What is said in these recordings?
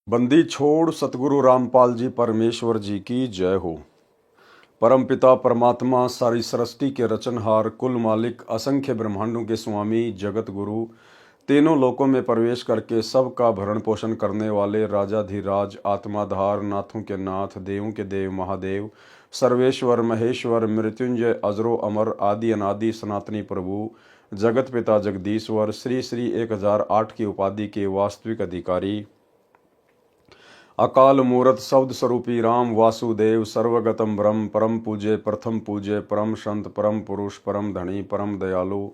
बंदी छोड़ सतगुरु रामपाल जी परमेश्वर जी की जय हो। परमपिता परमात्मा सारी सृष्टि के रचनहार, कुल मालिक, असंख्य ब्रह्मांडों के स्वामी, जगत गुरु, तीनों लोकों में प्रवेश करके सबका भरण पोषण करने वाले राजाधिराज, आत्माधार, नाथों के नाथ, देवों के देव महादेव, सर्वेश्वर महेश्वर, मृत्युंजय, अजरो अमर, आदि अनादि सनातनी प्रभु, जगत पिता जगदीश्वर, श्री श्री 1008 की उपाधि के वास्तविक अधिकारी, अकाल मूरत शब्द स्वरूपी राम वासुदेव, सर्वगतम ब्रह्म, परम पूज्य, प्रथम पूज्य, परम संत, परम पुरुष, परम धनी, परम दयालु,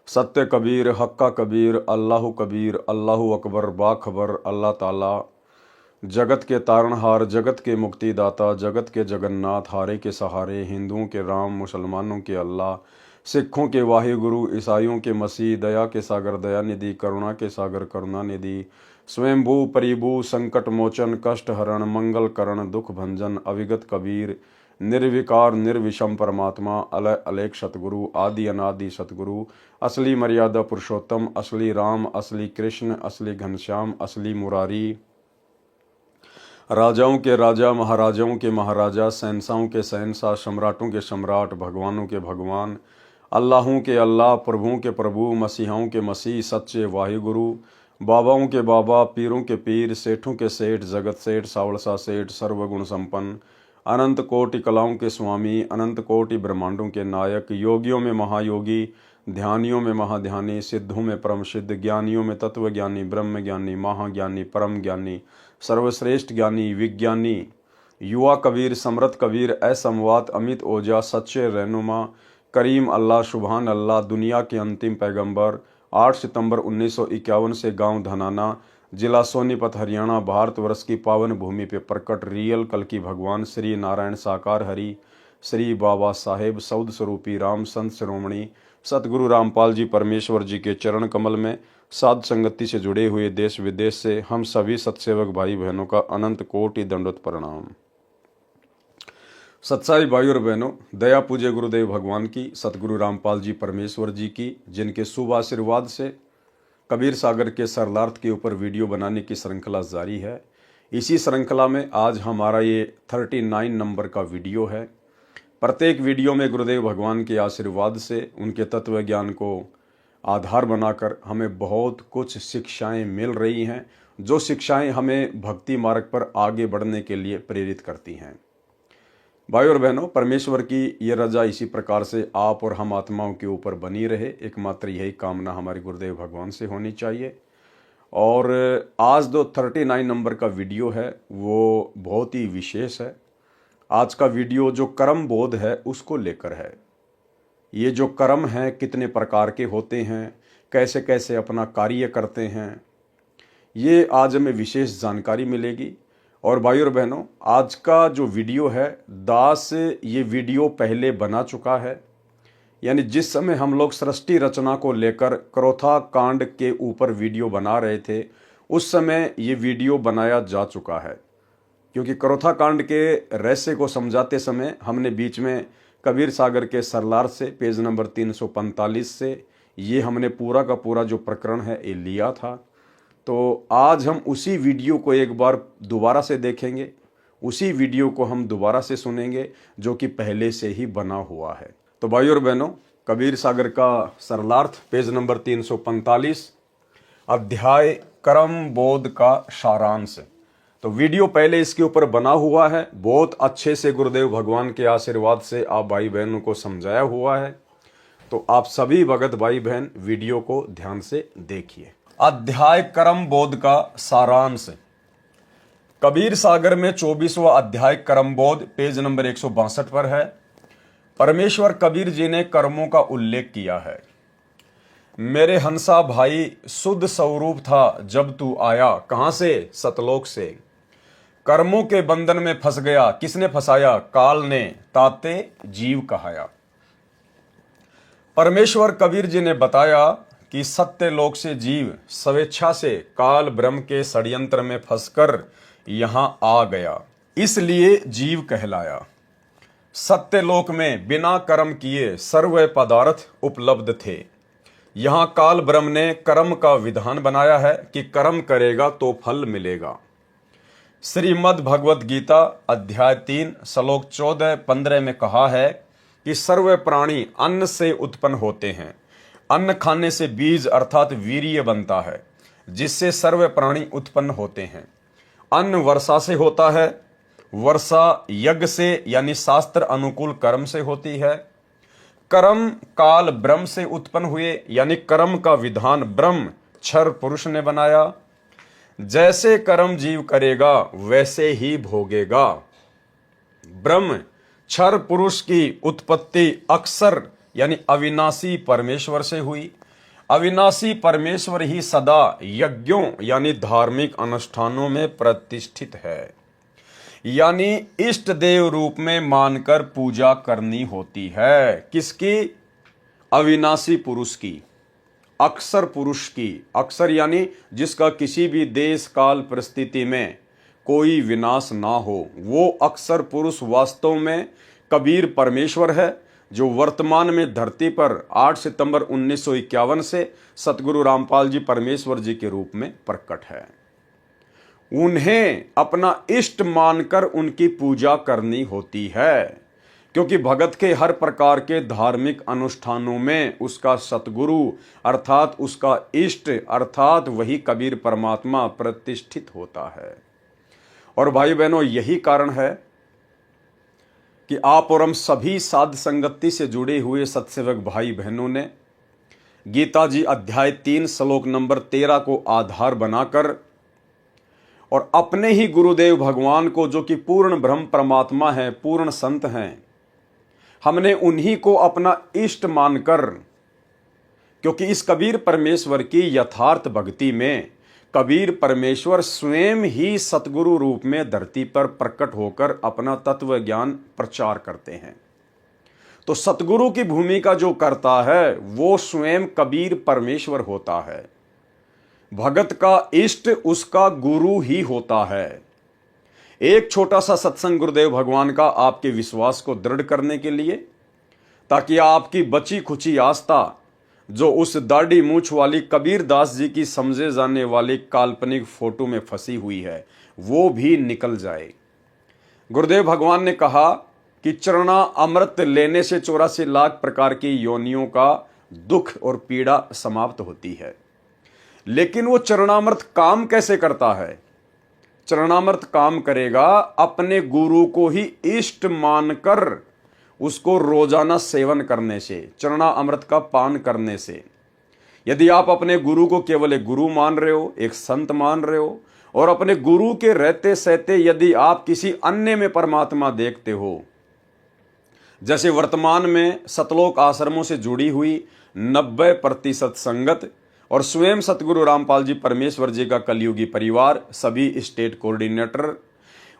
सत्य कबीर, हक्का कबीर, अल्लाह कबीर, अल्लाह अकबर, बाखबर, अल्लाह ताला, जगत के तारणहार, जगत के मुक्तिदाता, जगत के जगन्नाथ, हारे के सहारे, हिंदुओं के राम, मुसलमानों के अल्लाह, सिखों के वाहिगुरु, ईसाइयों के मसीह, दया के सागर दया निधि, करुणा के सागर करुणा निधि, स्वयंभू परिभू, संकट मोचन, कष्ट हरण, मंगल करण, दुख भंजन, अविगत कबीर, निर्विकार निर्विषम परमात्मा, अलय अलेख सतगुरु, आदि अनादि सतगुरु, असली मर्यादा पुरुषोत्तम, असली राम, असली कृष्ण, असली घनश्याम, असली मुरारी, राजाओं के राजा, महाराजाओं के महाराजा, शहंशाहों के शहंशाह, सम्राटों के सम्राट, भगवानों के भगवान, अल्लाहों के अल्लाह, प्रभुओं के प्रभु, मसीहाओं के मसीह, सच्चे वाहिगुरु, बाबाओं के बाबा, पीरों के पीर, सेठों के सेठ, जगत सेठ, सावड़सा सेठ, सर्वगुण संपन्न, अनंत कोटि कलाओं के स्वामी, अनंत कोटि ब्रह्मांडों के नायक, योगियों में महायोगी, ध्यानियों में महाध्यानी, सिद्धों में परम सिद्ध, ज्ञानियों में तत्व ज्ञानी, ब्रह्म ज्ञानी, महाज्ञानी, परम ज्ञानी, सर्वश्रेष्ठ ज्ञानी, विज्ञानी, युवा कबीर, समृत कबीर, असमवात, अमित ओजा, सच्चे रहनुमा, करीम अल्लाह, सुबहान अल्लाह, दुनिया के अंतिम पैगंबर, 8 सितंबर 1951 से गांव धनाना, जिला सोनीपत, हरियाणा, भारतवर्ष की पावन भूमि पे प्रकट रियल कल की भगवान श्री नारायण साकार हरि, श्री बाबा साहेब सौद स्वरूपी राम संत शिरोमणि सतगुरु रामपाल जी परमेश्वर जी के चरण कमल में साध संगति से जुड़े हुए देश विदेश से हम सभी सत्सेवक भाई बहनों का अनंत कोटि दंडवत प्रणाम। सत्साई भाई और बहनों, दया पूज्य गुरुदेव भगवान की, सतगुरु रामपाल जी परमेश्वर जी की, जिनके शुभ आशीर्वाद से कबीर सागर के सरलार्थ के ऊपर वीडियो बनाने की श्रृंखला जारी है। इसी श्रृंखला में आज हमारा ये 39 नंबर का वीडियो है। प्रत्येक वीडियो में गुरुदेव भगवान के आशीर्वाद से, उनके तत्व ज्ञान को आधार बनाकर हमें बहुत कुछ शिक्षाएं मिल रही हैं, जो शिक्षाएं हमें भक्ति मार्ग पर आगे बढ़ने के लिए प्रेरित करती हैं। भाई और बहनों, परमेश्वर की ये रजा इसी प्रकार से आप और हम आत्माओं के ऊपर बनी रहे, एकमात्र यही कामना हमारे गुरुदेव भगवान से होनी चाहिए। और आज जो 39 नंबर का वीडियो है वो बहुत ही विशेष है। आज का वीडियो जो कर्म बोध है उसको लेकर है। ये जो कर्म हैं कितने प्रकार के होते हैं, कैसे कैसे अपना कार्य करते हैं, ये आज हमें विशेष जानकारी मिलेगी। और भाई और बहनों, आज का जो वीडियो है, दास ये वीडियो पहले बना चुका है। यानी जिस समय हम लोग सृष्टि रचना को लेकर क्रोथा कांड के ऊपर वीडियो बना रहे थे, उस समय ये वीडियो बनाया जा चुका है। क्योंकि क्रोथा कांड के रहस्य को समझाते समय हमने बीच में कबीर सागर के सरलार से पेज नंबर 345 से ये हमने पूरा का पूरा जो प्रकरण है ये लिया था। तो आज हम उसी वीडियो को एक बार दोबारा से देखेंगे, उसी वीडियो को हम दोबारा से सुनेंगे जो कि पहले से ही बना हुआ है। तो भाई और बहनों, कबीर सागर का सरलार्थ पेज नंबर 345, अध्याय कर्म बोध का सारांश। तो वीडियो पहले इसके ऊपर बना हुआ है, बहुत अच्छे से गुरुदेव भगवान के आशीर्वाद से आप भाई बहनों को समझाया हुआ है। तो आप सभी भगत भाई बहन वीडियो को ध्यान से देखिए। अध्याय कर्म बोध का सारांश। कबीर सागर में 24वां अध्याय कर्म बोध पेज नंबर 162 पर है। परमेश्वर कबीर जी ने कर्मों का उल्लेख किया है। मेरे हंसा भाई, शुद्ध स्वरूप था जब तू आया, कहां से? सतलोक से। कर्मों के बंधन में फंस गया, किसने फंसाया? काल ने, ताते जीव कहाया। परमेश्वर कबीर जी ने बताया कि सत्य लोक से जीव स्वेच्छा से काल ब्रह्म के षड्यंत्र में फंसकर यहां आ गया, इसलिए जीव कहलाया। सत्य लोक में बिना कर्म किए सर्व पदार्थ उपलब्ध थे। यहां काल ब्रह्म ने कर्म का विधान बनाया है कि कर्म करेगा तो फल मिलेगा। श्रीमद् भगवत गीता अध्याय 3 श्लोक 14-15 में कहा है कि सर्व प्राणी अन्न से उत्पन्न होते हैं। अन्न खाने से बीज अर्थात वीर्य बनता है, जिससे सर्व प्राणी उत्पन्न होते हैं। अन्न वर्षा से होता है, वर्षा यज्ञ से यानी शास्त्र अनुकूल कर्म से होती है। कर्म काल ब्रह्म से उत्पन्न हुए, यानी कर्म का विधान ब्रह्म क्षर पुरुष ने बनाया। जैसे कर्म जीव करेगा वैसे ही भोगेगा। ब्रह्म क्षर पुरुष की उत्पत्ति अक्षर यानी अविनाशी परमेश्वर से हुई। अविनाशी परमेश्वर ही सदा यज्ञों यानी धार्मिक अनुष्ठानों में प्रतिष्ठित है, यानी इष्ट देव रूप में मानकर पूजा करनी होती है। किसकी? अविनाशी पुरुष की, अक्षर पुरुष की। अक्षर यानी जिसका किसी भी देश काल परिस्थिति में कोई विनाश ना हो, वो अक्षर पुरुष वास्तव में कबीर परमेश्वर है, जो वर्तमान में धरती पर 8 सितंबर 1951 से सतगुरु रामपाल जी परमेश्वर जी के रूप में प्रकट है। उन्हें अपना इष्ट मानकर उनकी पूजा करनी होती है, क्योंकि भगत के हर प्रकार के धार्मिक अनुष्ठानों में उसका सतगुरु अर्थात उसका इष्ट अर्थात वही कबीर परमात्मा प्रतिष्ठित होता है। और भाई बहनों, यही कारण है कि आप और हम सभी साध संगति से जुड़े हुए सत्सेवक भाई बहनों ने गीता जी अध्याय 3 श्लोक नंबर 13 को आधार बनाकर और अपने ही गुरुदेव भगवान को, जो कि पूर्ण ब्रह्म परमात्मा है, पूर्ण संत हैं, हमने उन्हीं को अपना इष्ट मानकर, क्योंकि इस कबीर परमेश्वर की यथार्थ भक्ति में कबीर परमेश्वर स्वयं ही सतगुरु रूप में धरती पर प्रकट होकर अपना तत्व ज्ञान प्रचार करते हैं। तो सतगुरु की भूमिका जो करता है वो स्वयं कबीर परमेश्वर होता है। भगत का इष्ट उसका गुरु ही होता है। एक छोटा सा सत्संग गुरुदेव भगवान का आपके विश्वास को दृढ़ करने के लिए, ताकि आपकी बची खुची आस्था जो उस दाढ़ी मूछ वाली कबीर दास जी की समझे जाने वाली काल्पनिक फोटो में फंसी हुई है वो भी निकल जाए। गुरुदेव भगवान ने कहा कि चरणा अमृत लेने से 84 लाख प्रकार की योनियों का दुख और पीड़ा समाप्त होती है। लेकिन वो चरणामृत काम कैसे करता है? चरणामृत काम करेगा अपने गुरु को ही इष्ट मानकर उसको रोजाना सेवन करने से, चरणा अमृत का पान करने से। यदि आप अपने गुरु को केवल एक गुरु मान रहे हो, एक संत मान रहे हो, और अपने गुरु के रहते सहते यदि आप किसी अन्य में परमात्मा देखते हो, जैसे वर्तमान में सतलोक आश्रमों से जुड़ी हुई 90% संगत और स्वयं सतगुरु रामपाल जी परमेश्वर जी का कलयुगी परिवार, सभी स्टेट कोऑर्डिनेटर,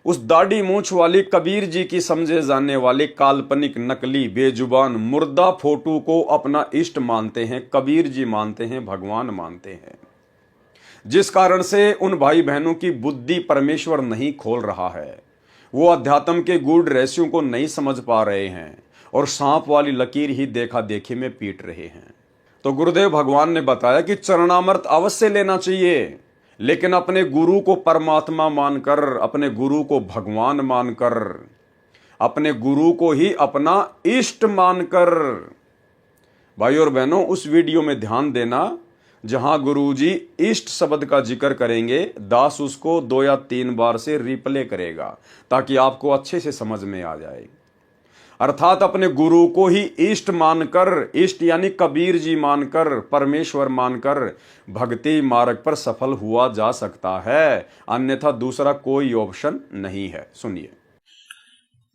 उस दाढ़ी मूछ वाली कबीर जी की समझे जाने वाले काल्पनिक नकली बेजुबान मुर्दा फोटो को अपना इष्ट मानते हैं, कबीर जी मानते हैं, भगवान मानते हैं। जिस कारण से उन भाई बहनों की बुद्धि परमेश्वर नहीं खोल रहा है, वो अध्यात्म के गूढ़ रहस्यों को नहीं समझ पा रहे हैं और सांप वाली लकीर ही देखा देखी में पीट रहे हैं। तो गुरुदेव भगवान ने बताया कि चरणामृत अवश्य लेना चाहिए, लेकिन अपने गुरु को परमात्मा मानकर, अपने गुरु को भगवान मानकर, अपने गुरु को ही अपना इष्ट मानकर। भाई और बहनों, उस वीडियो में ध्यान देना जहां गुरुजी इष्ट शब्द का जिक्र करेंगे, दास उसको 2 या 3 बार से रिप्ले करेगा ताकि आपको अच्छे से समझ में आ जाए। अर्थात अपने गुरु को ही इष्ट मानकर, इष्ट यानी कबीर जी मानकर, परमेश्वर मानकर भक्ति मार्ग पर सफल हुआ जा सकता है, अन्यथा दूसरा कोई ऑप्शन नहीं है। सुनिए।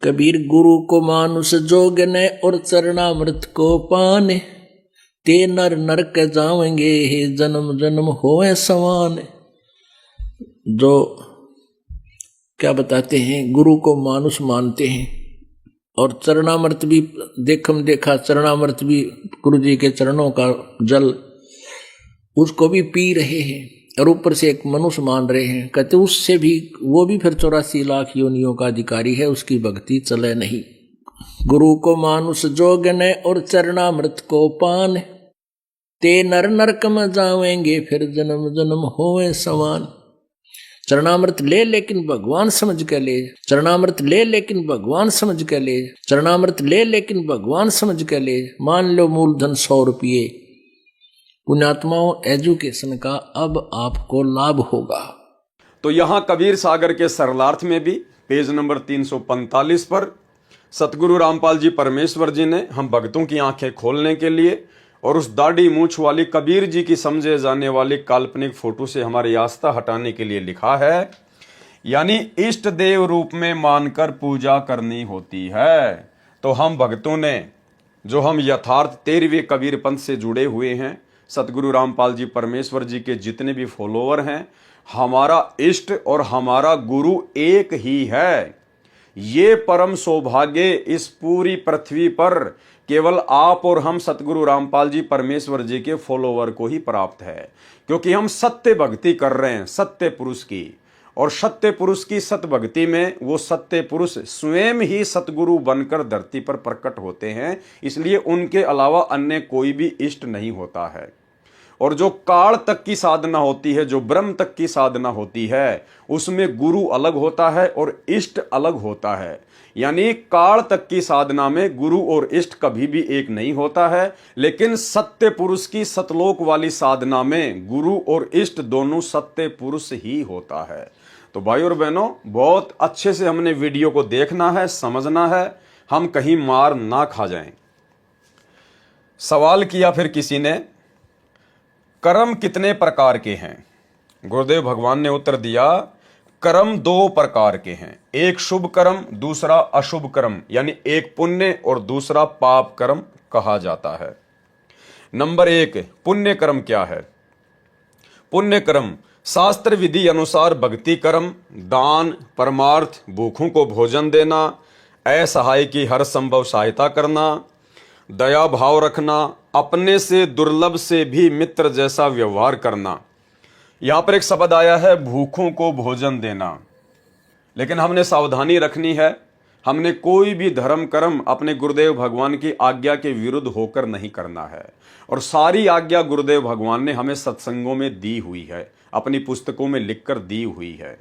कबीर गुरु को मानुष जोगने और चरणामृत को पाने, ते नर नरक जावेंगे हे जन्म जन्म होए समान। जो क्या बताते हैं, गुरु को मानुष मानते हैं और चरणामृत भी देखा, चरणामृत भी गुरु जी के चरणों का जल उसको भी पी रहे हैं और ऊपर से एक मनुष्य मान रहे हैं। कहते उससे भी, वो भी फिर 84 लाख योनियों का अधिकारी है, उसकी भक्ति चले नहीं। गुरु को मानुष जोगने और चरणामृत को पान, ते नर नरक में जावेंगे फिर जन्म जन्म होए समान। चरणामृत ले लेकिन भगवान समझ के ले, चरणामृत ले लेकिन भगवान समझ के ले, चरणामृत ले लेकिन भगवान समझ के ले। मान लो मूलधन 100 रुपये। पुण्यात्माओं, एजुकेशन का अब आपको लाभ होगा। तो यहां कबीर सागर के सरलार्थ में भी पेज नंबर 345 पर सतगुरु रामपाल जी परमेश्वर जी ने हम भक्तों की आंखें खोलने के लिए और उस दाढ़ी मूछ वाली कबीर जी की समझे जाने वाली काल्पनिक फोटो से हमारी आस्था हटाने के लिए लिखा है, यानी इष्ट देव रूप में मानकर पूजा करनी होती है। तो हम भक्तों ने, जो हम यथार्थ 13वें कबीर पंथ से जुड़े हुए हैं, सतगुरु रामपाल जी परमेश्वर जी के जितने भी फॉलोअर हैं, हमारा इष्ट और हमारा गुरु एक ही है। ये परम सौभाग्य इस पूरी पृथ्वी पर केवल आप और हम सतगुरु रामपाल जी परमेश्वर जी के फॉलोवर को ही प्राप्त है, क्योंकि हम सत्य भक्ति कर रहे हैं सत्य पुरुष की। और सत्य पुरुष की सत्य भक्ति में वो सत्य पुरुष स्वयं ही सतगुरु बनकर धरती पर प्रकट होते हैं, इसलिए उनके अलावा अन्य कोई भी इष्ट नहीं होता है। और जो काल तक की साधना होती है, जो ब्रह्म तक की साधना होती है, उसमें गुरु अलग होता है और इष्ट अलग होता है। यानी काल तक की साधना में गुरु और इष्ट कभी भी एक नहीं होता है, लेकिन सत्य पुरुष की सतलोक वाली साधना में गुरु और इष्ट दोनों सत्य पुरुष ही होता है। तो भाई और बहनों, बहुत अच्छे से हमने वीडियो को देखना है, समझना है, हम कहीं मार ना खा जाएं। सवाल किया फिर किसी ने, कर्म कितने प्रकार के हैं? गुरुदेव भगवान ने उत्तर दिया, कर्म 2 प्रकार के हैं, एक शुभ कर्म, दूसरा अशुभ कर्म, यानी एक पुण्य और दूसरा पाप कर्म कहा जाता है। नंबर 1, पुण्य कर्म क्या है? पुण्य कर्म शास्त्र विधि अनुसार भक्ति कर्म, दान, परमार्थ, भूखों को भोजन देना, असहाय की हर संभव सहायता करना, दया भाव रखना, अपने से दुर्लभ से भी मित्र जैसा व्यवहार करना। यहां पर एक शब्द आया है भूखों को भोजन देना, लेकिन हमने सावधानी रखनी है। हमने कोई भी धर्म कर्म अपने गुरुदेव भगवान की आज्ञा के विरुद्ध होकर नहीं करना है। और सारी आज्ञा गुरुदेव भगवान ने हमें सत्संगों में दी हुई है, अपनी पुस्तकों में लिखकर दी हुई है।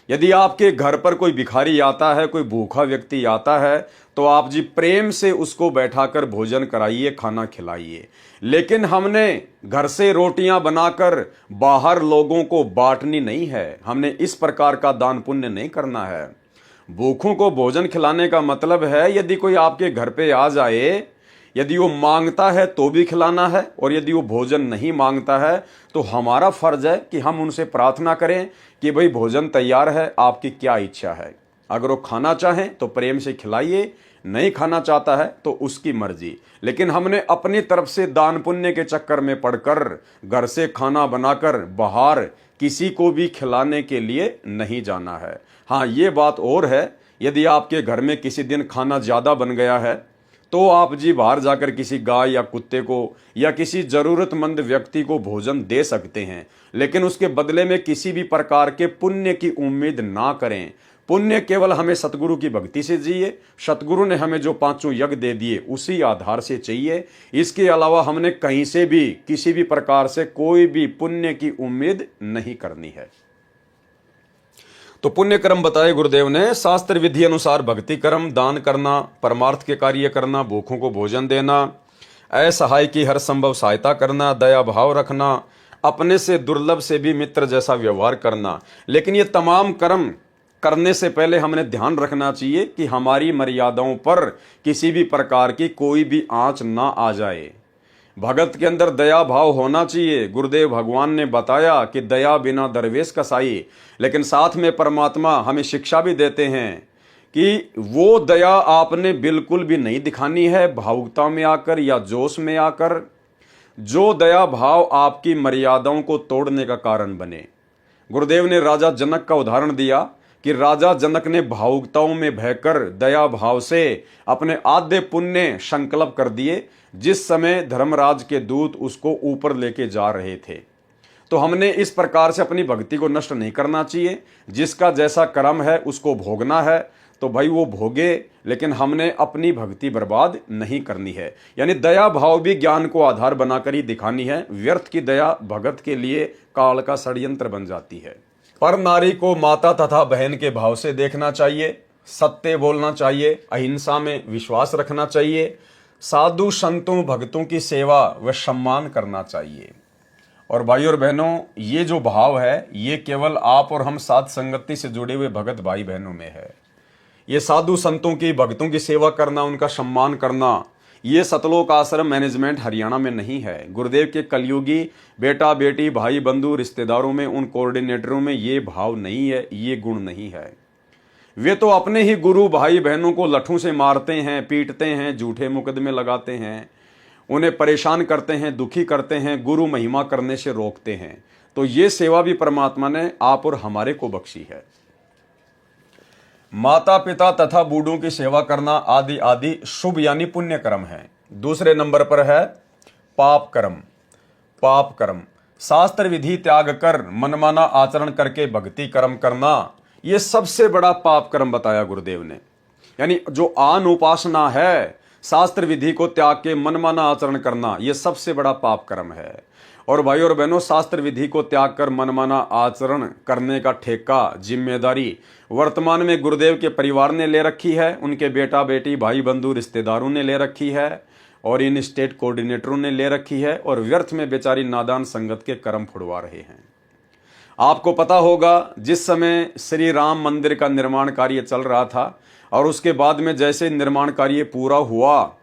यदि आपके घर पर कोई भिखारी आता है, कोई भूखा व्यक्ति आता है, तो आप जी प्रेम से उसको बैठाकर भोजन कराइए, खाना खिलाइए। लेकिन हमने घर से रोटियां बनाकर बाहर लोगों को बांटनी नहीं है, हमने इस प्रकार का दान पुण्य नहीं करना है। भूखों को भोजन खिलाने का मतलब है, यदि कोई आपके घर पे आ जाए, यदि वो मांगता है तो भी खिलाना है, और यदि वो भोजन नहीं मांगता है तो हमारा फर्ज है कि हम उनसे प्रार्थना करें कि भाई भोजन तैयार है, आपकी क्या इच्छा है। अगर वो खाना चाहें तो प्रेम से खिलाइए, नहीं खाना चाहता है तो उसकी मर्जी। लेकिन हमने अपनी तरफ से दान पुण्य के चक्कर में पड़कर घर से खाना बनाकर बाहर किसी को भी खिलाने के लिए नहीं जाना है। हाँ, ये बात और है, यदि आपके घर में किसी दिन खाना ज़्यादा बन गया है तो आप जी बाहर जाकर किसी गाय या कुत्ते को या किसी जरूरतमंद व्यक्ति को भोजन दे सकते हैं, लेकिन उसके बदले में किसी भी प्रकार के पुण्य की उम्मीद ना करें। पुण्य केवल हमें सतगुरु की भक्ति से जिए, सतगुरु ने हमें जो 5 यज्ञ दे दिए उसी आधार से चाहिए। इसके अलावा हमने कहीं से भी किसी भी प्रकार से कोई भी पुण्य की उम्मीद नहीं करनी है। तो पुण्य कर्म बताए गुरुदेव ने, शास्त्र विधि अनुसार भक्ति कर्म, दान करना, परमार्थ के कार्य करना, भूखों को भोजन देना, असहाय की हर संभव सहायता करना, दया भाव रखना, अपने से दुर्लभ से भी मित्र जैसा व्यवहार करना। लेकिन ये तमाम कर्म करने से पहले हमने ध्यान रखना चाहिए कि हमारी मर्यादाओं पर किसी भी प्रकार की कोई भी आंच ना आ जाए। भगत के अंदर दया भाव होना चाहिए। गुरुदेव भगवान ने बताया कि दया बिना दरवेश कसाई, लेकिन साथ में परमात्मा हमें शिक्षा भी देते हैं कि वो दया आपने बिल्कुल भी नहीं दिखानी है भावुकता में आकर या जोश में आकर, जो दया भाव आपकी मर्यादाओं को तोड़ने का कारण बने। गुरुदेव ने राजा जनक का उदाहरण दिया कि राजा जनक ने भावुकताओं में बहकर दया भाव से अपने आधे पुण्य संकल्प कर दिए, जिस समय धर्मराज के दूत उसको ऊपर लेके जा रहे थे। तो हमने इस प्रकार से अपनी भक्ति को नष्ट नहीं करना चाहिए। जिसका जैसा कर्म है उसको भोगना है तो भाई वो भोगे, लेकिन हमने अपनी भक्ति बर्बाद नहीं करनी है। यानी दया भाव भी ज्ञान को आधार बनाकर ही दिखानी है। व्यर्थ की दया भगत के लिए काल का षड्यंत्र बन जाती है। पर नारी को माता तथा बहन के भाव से देखना चाहिए, सत्य बोलना चाहिए, अहिंसा में विश्वास रखना चाहिए, साधु संतों भक्तों की सेवा व सम्मान करना चाहिए। और भाई और बहनों, ये जो भाव है ये केवल आप और हम साथ संगति से जुड़े हुए भगत भाई बहनों में है। ये साधु संतों की भक्तों की सेवा करना, उनका सम्मान करना, ये सतलोक आश्रम मैनेजमेंट हरियाणा में नहीं है। गुरुदेव के कलयुगी बेटा बेटी भाई बंधु रिश्तेदारों में, उन कोऑर्डिनेटरों में ये भाव नहीं है, ये गुण नहीं है। वे तो अपने ही गुरु भाई बहनों को लठों से मारते हैं, पीटते हैं, झूठे मुकदमे लगाते हैं, उन्हें परेशान करते हैं, दुखी करते हैं, गुरु महिमा करने से रोकते हैं। तो ये सेवा भी परमात्मा ने आप और हमारे को बख्शी है। माता पिता तथा बूढ़ों की सेवा करना आदि आदि शुभ यानी पुण्य कर्म है। दूसरे नंबर पर है पाप कर्म। पाप कर्म शास्त्र विधि त्याग कर मनमाना आचरण करके भक्ति कर्म करना, यह सबसे बड़ा पाप कर्म बताया गुरुदेव ने। यानी जो आन उपासना है, शास्त्र विधि को त्याग के मनमाना आचरण करना, यह सबसे बड़ा पाप कर्म है। और भाई और बहनों, शास्त्र विधि को त्याग कर मनमाना आचरण करने का ठेका, जिम्मेदारी वर्तमान में गुरुदेव के परिवार ने ले रखी है, उनके बेटा बेटी भाई बंधु रिश्तेदारों ने ले रखी है, और इन स्टेट कोऑर्डिनेटरों ने ले रखी है, और व्यर्थ में बेचारी नादान संगत के कर्म फुड़वा रहे हैं। आपको पता होगा, जिस समय श्री राम मंदिर का निर्माण कार्य चल रहा था और उसके बाद में जैसे निर्माण कार्य पूरा हुआ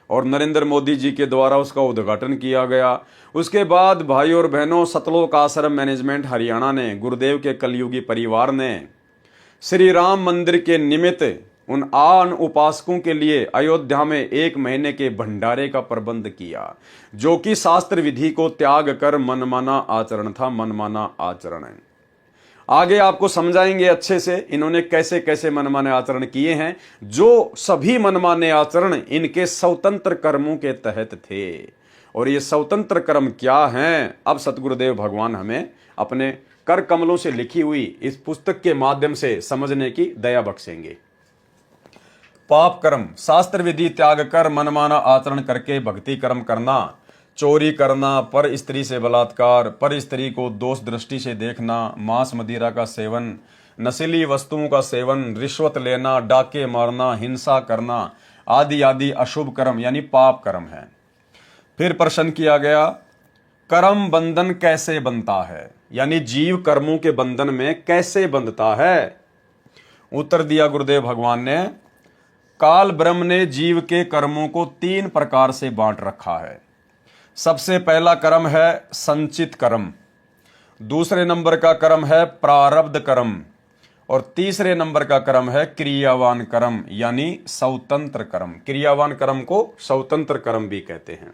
और नरेंद्र मोदी जी के द्वारा उसका उद्घाटन किया गया, उसके बाद भाई और बहनों, सतलोक आश्रम मैनेजमेंट हरियाणा ने, गुरुदेव के कलयुगी परिवार ने श्री राम मंदिर के निमित्त उन आन उपासकों के लिए अयोध्या में 1 महीने के भंडारे का प्रबंध किया, जो कि शास्त्र विधि को त्याग कर मनमाना आचरण था। मनमाना आचरण है, आगे आपको समझाएंगे अच्छे से इन्होंने कैसे कैसे मनमाने आचरण किए हैं। जो सभी मनमाने आचरण इनके स्वतंत्र कर्मों के तहत थे। और ये स्वतंत्र कर्म क्या हैं, अब सतगुरुदेव भगवान हमें अपने कर कमलों से लिखी हुई इस पुस्तक के माध्यम से समझने की दया बख्शेंगे। पाप कर्म शास्त्र विधि त्याग कर मनमाना आचरण करके भक्ति कर्म करना, चोरी करना, पर स्त्री से बलात्कार, पर स्त्री को दोष दृष्टि से देखना, मांस मदिरा का सेवन, नशीली वस्तुओं का सेवन, रिश्वत लेना, डाके मारना, हिंसा करना आदि आदि अशुभ कर्म यानी पाप कर्म है। फिर प्रश्न किया गया, कर्म बंधन कैसे बनता है, यानी जीव कर्मों के बंधन में कैसे बंधता है। उत्तर दिया गुरुदेव भगवान ने, काल ब्रह्म ने जीव के कर्मों को 3 प्रकार से बांट रखा है। सबसे पहला कर्म है संचित कर्म, दूसरे नंबर का कर्म है प्रारब्ध कर्म, और तीसरे नंबर का कर्म है क्रियावान कर्म यानी स्वतंत्र कर्म। क्रियावान कर्म को स्वतंत्र कर्म भी कहते हैं।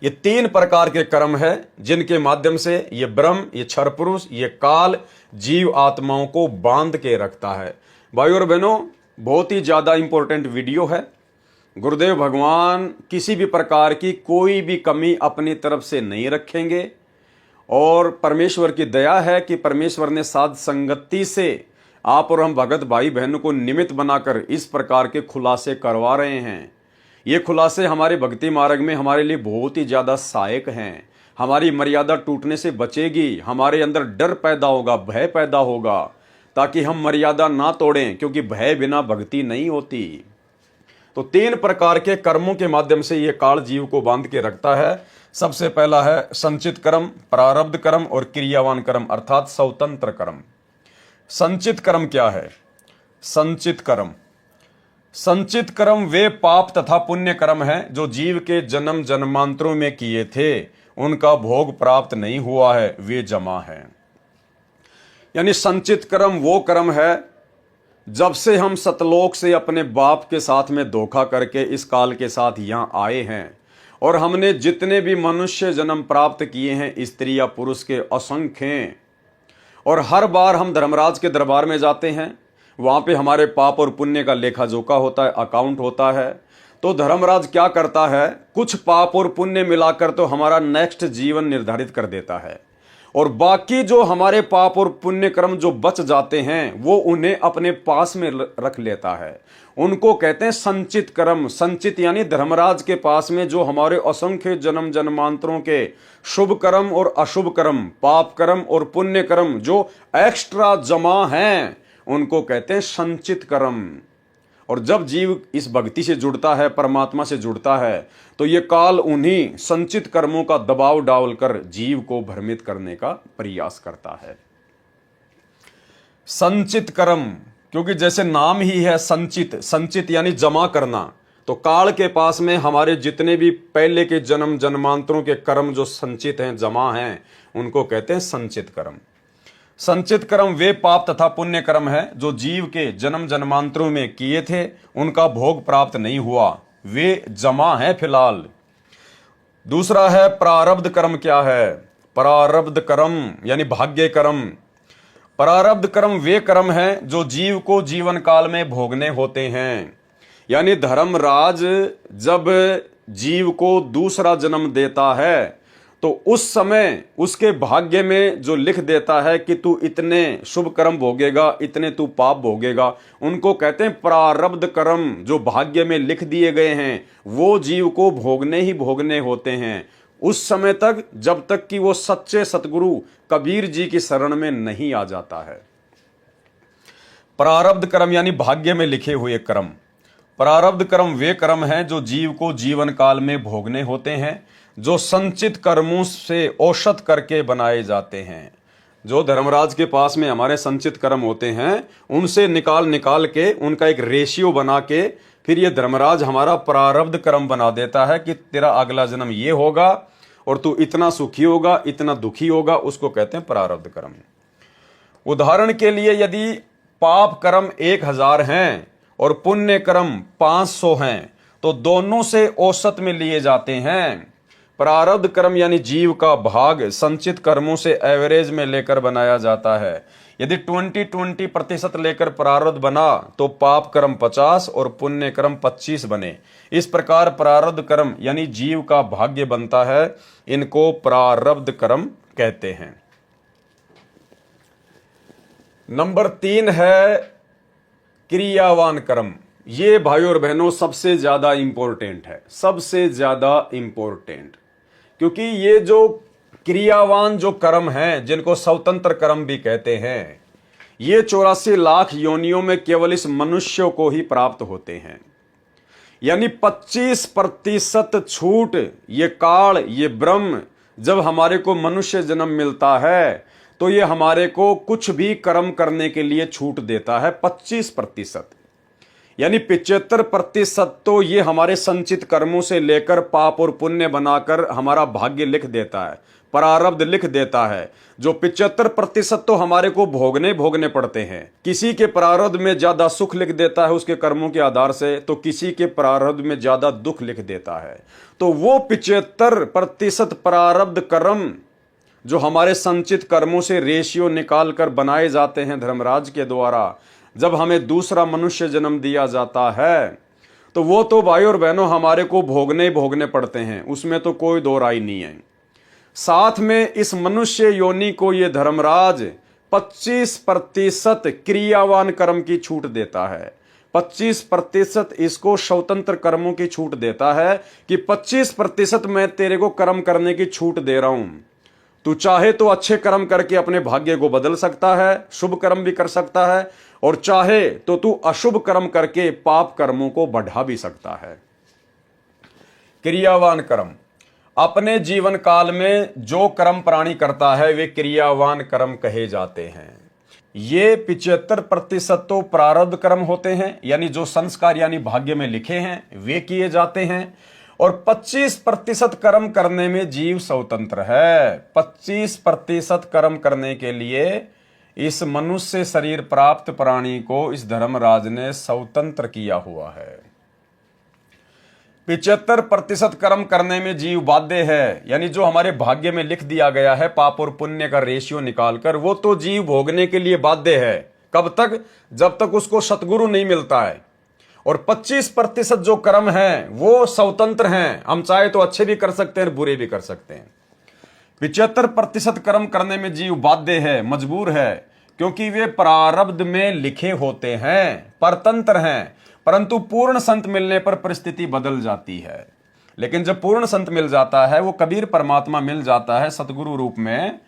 ये 3 प्रकार के कर्म है जिनके माध्यम से ये ब्रह्म, ये क्षर पुरुष, ये काल जीव आत्माओं को बांध के रखता है। भाई और बहनों, बहुत ही ज्यादा इंपॉर्टेंट वीडियो है। गुरुदेव भगवान किसी भी प्रकार की कोई भी कमी अपनी तरफ से नहीं रखेंगे, और परमेश्वर की दया है कि परमेश्वर ने साध संगति से आप और हम भगत भाई बहनों को निमित्त बनाकर इस प्रकार के खुलासे करवा रहे हैं। ये खुलासे हमारे भक्ति मार्ग में हमारे लिए बहुत ही ज्यादा सहायक हैं। हमारी मर्यादा टूटने से बचेगी, हमारे अंदर डर पैदा होगा, भय पैदा होगा, ताकि हम मर्यादा ना तोड़ें, क्योंकि भय बिना भक्ति नहीं होती। तो 3 प्रकार के कर्मों के माध्यम से यह काल जीव को बांध के रखता है। सबसे पहला है संचित कर्म, प्रारब्ध कर्म और क्रियावान कर्म अर्थात स्वतंत्र कर्म। संचित कर्म क्या है? संचित कर्म, संचित कर्म वे पाप तथा पुण्य कर्म हैं जो जीव के जन्म जन्मांतरों में किए थे, उनका भोग प्राप्त नहीं हुआ है, वे जमा है। यानी संचित कर्म वो कर्म है जब से हम सतलोक से अपने बाप के साथ में धोखा करके इस काल के साथ यहां आए हैं, और हमने जितने भी मनुष्य जन्म प्राप्त किए हैं, स्त्री या पुरुष के असंख्य हैं, और हर बार हम धर्मराज के दरबार में जाते हैं, वहां पे हमारे पाप और पुण्य का लेखा जोखा होता है, अकाउंट होता है। तो धर्मराज क्या करता है, कुछ पाप और पुण्य मिलाकर तो हमारा नेक्स्ट जीवन निर्धारित कर देता है, और बाकी जो हमारे पाप और पुण्य कर्म जो बच जाते हैं वो उन्हें अपने पास में रख लेता है। उनको कहते हैं संचित कर्म। संचित यानी धर्मराज के पास में जो हमारे असंख्य जन्म जन्मांतरों के शुभ कर्म और अशुभ कर्म, पाप कर्म और पुण्य कर्म जो एक्स्ट्रा जमा हैं, उनको कहते हैं संचित कर्म। और जब जीव इस भक्ति से जुड़ता है, परमात्मा से जुड़ता है, तो ये काल उन्हीं संचित कर्मों का दबाव डालकर जीव को भ्रमित करने का प्रयास करता है। संचित कर्म, क्योंकि जैसे नाम ही है संचित, संचित यानी जमा करना, तो काल के पास में हमारे जितने भी पहले के जन्म जन्मांतरों के कर्म जो संचित हैं, जमा हैं, उनको कहते हैं संचित कर्म। संचित कर्म वे पाप तथा पुण्य कर्म है जो जीव के जन्म जन्मांतरों में किए थे, उनका भोग प्राप्त नहीं हुआ, वे जमा है फिलहाल। दूसरा है प्रारब्ध कर्म। क्या है प्रारब्ध कर्म? यानी भाग्य कर्म। प्रारब्ध कर्म वे कर्म हैं जो जीव को जीवन काल में भोगने होते हैं। यानी धर्मराज जब जीव को दूसरा जन्म देता है तो उस समय उसके भाग्य में जो लिख देता है कि तू इतने शुभ कर्म भोगेगा, इतने तू पाप भोगेगा, उनको कहते हैं प्रारब्ध कर्म। जो भाग्य में लिख दिए गए हैं वो जीव को भोगने ही भोगने होते हैं उस समय तक, जब तक कि वो सच्चे सतगुरु कबीर जी की शरण में नहीं आ जाता है। प्रारब्ध कर्म यानी भाग्य में लिखे हुए कर्म। प्रारब्ध कर्म वे कर्म हैं जो जीव को जीवन काल में भोगने होते हैं, जो संचित कर्मों से औषध करके बनाए जाते हैं। जो धर्मराज के पास में हमारे संचित कर्म होते हैं, उनसे निकाल के उनका एक रेशियो बना के फिर ये धर्मराज हमारा प्रारब्ध कर्म बना देता है कि तेरा अगला जन्म ये होगा और तू इतना सुखी होगा, इतना दुखी होगा, उसको कहते हैं प्रारब्ध कर्म। उदाहरण के लिए यदि पाप कर्म 1000 हैं और पुण्य कर्म 500 हैं तो दोनों से औसत में लिए जाते हैं। प्रारब्ध कर्म यानी जीव का भाग संचित कर्मों से एवरेज में लेकर बनाया जाता है। यदि 20-20% लेकर प्रारब्ध बना तो पाप कर्म 50 और पुण्य कर्म 25 बने। इस प्रकार प्रारब्ध कर्म यानी जीव का भाग्य बनता है। इनको प्रारब्ध कर्म कहते हैं। नंबर 3 है क्रियावान कर्म। ये भाइयों और बहनों सबसे ज्यादा इंपॉर्टेंट है, सबसे ज्यादा इंपॉर्टेंट, क्योंकि ये जो क्रियावान जो कर्म हैं, जिनको स्वतंत्र कर्म भी कहते हैं, ये 84 लाख योनियों में केवल इस मनुष्य को ही प्राप्त होते हैं। यानी 25% छूट ये काल, ये ब्रह्म जब हमारे को मनुष्य जन्म मिलता है तो ये हमारे को कुछ भी कर्म करने के लिए छूट देता है। 25% यानी 75% तो ये हमारे संचित कर्मों से लेकर पाप और पुण्य बनाकर हमारा भाग्य लिख देता है, प्रारब्ध लिख देता है। जो 75% तो हमारे को भोगने पड़ते हैं। किसी के प्रारब्ध में ज्यादा सुख लिख देता है उसके कर्मों के आधार से, तो किसी के प्रारब्ध में ज्यादा दुख लिख देता है। तो वो 75% प्रारब्ध कर्म जो हमारे संचित कर्मों से रेशियो निकाल कर बनाए जाते हैं धर्मराज के द्वारा, जब हमें दूसरा मनुष्य जन्म दिया जाता है तो वो तो भाई और बहनों हमारे को भोगने पड़ते हैं, उसमें तो कोई दो राय नहीं है। साथ में इस मनुष्य योनि को ये धर्मराज 25% क्रियावान कर्म की छूट देता है। 25% इसको स्वतंत्र कर्मों की छूट देता है कि 25% मैं तेरे को कर्म करने की छूट दे रहा हूं। तू चाहे तो अच्छे कर्म करके अपने भाग्य को बदल सकता है, शुभ कर्म भी कर सकता है, और चाहे तो तू अशुभ कर्म करके पाप कर्मों को बढ़ा भी सकता है। क्रियावान कर्म, अपने जीवन काल में जो कर्म प्राणी करता है वे क्रियावान कर्म कहे जाते हैं। ये 75% तो प्रारब्ध कर्म होते हैं, यानी जो संस्कार यानी भाग्य में लिखे हैं वे किए जाते हैं, और 25% कर्म करने में जीव स्वतंत्र है। 25% कर्म करने के लिए इस मनुष्य शरीर प्राप्त प्राणी को इस धर्मराज ने स्वतंत्र किया हुआ है। 75% कर्म करने में जीव बाध्य है, यानी जो हमारे भाग्य में लिख दिया गया है पाप और पुण्य का रेशियो निकालकर, वो तो जीव भोगने के लिए बाध्य है। कब तक? जब तक उसको सतगुरु नहीं मिलता है। और 25% जो कर्म हैं वो स्वतंत्र हैं, हम चाहे तो अच्छे भी कर सकते हैं बुरे भी कर सकते हैं। 75% कर्म करने में जीव बाध्य है, मजबूर है, क्योंकि वे प्रारब्ध में लिखे होते हैं, परतंत्र हैं। परंतु पूर्ण संत मिलने पर परिस्थिति बदल जाती है। लेकिन जब पूर्ण संत मिल जाता है, वो कबीर परमात्मा मिल जाता है सतगुरु रूप में,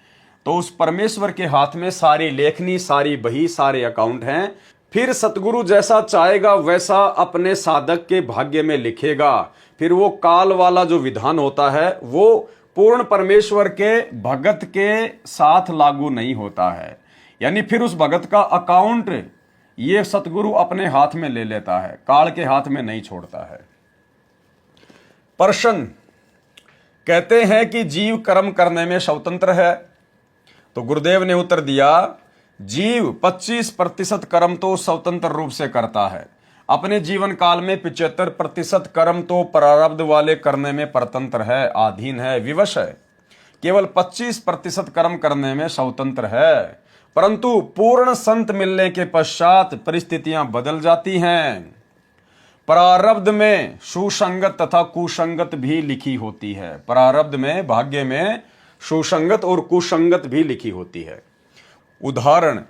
तो उस परमेश्वर के हाथ में सारी लेखनी, सारी बही, सारे अकाउंट हैं। फिर सतगुरु जैसा चाहेगा वैसा अपने साधक के भाग्य में लिखेगा। फिर वो काल वाला जो विधान होता है वो पूर्ण परमेश्वर के भगत के साथ लागू नहीं होता है। यानी फिर उस भगत का अकाउंट ये सतगुरु अपने हाथ में ले लेता है, काल के हाथ में नहीं छोड़ता है। प्रश्न कहते हैं कि जीव कर्म करने में स्वतंत्र है, तो गुरुदेव ने उत्तर दिया, जीव 25% कर्म तो स्वतंत्र रूप से करता है। अपने जीवन काल में 75% कर्म तो प्रारब्ध वाले करने में परतंत्र है, अधीन है, विवश है। केवल 25% कर्म करने में स्वतंत्र है। परंतु पूर्ण संत मिलने के पश्चात परिस्थितियां बदल जाती हैं। प्रारब्ध में सुसंगत तथा कुसंगत भी लिखी होती है। प्रारब्ध में, भाग्य में सुसंगत और कुसंगत भी लिखी होती है। उदाहरण,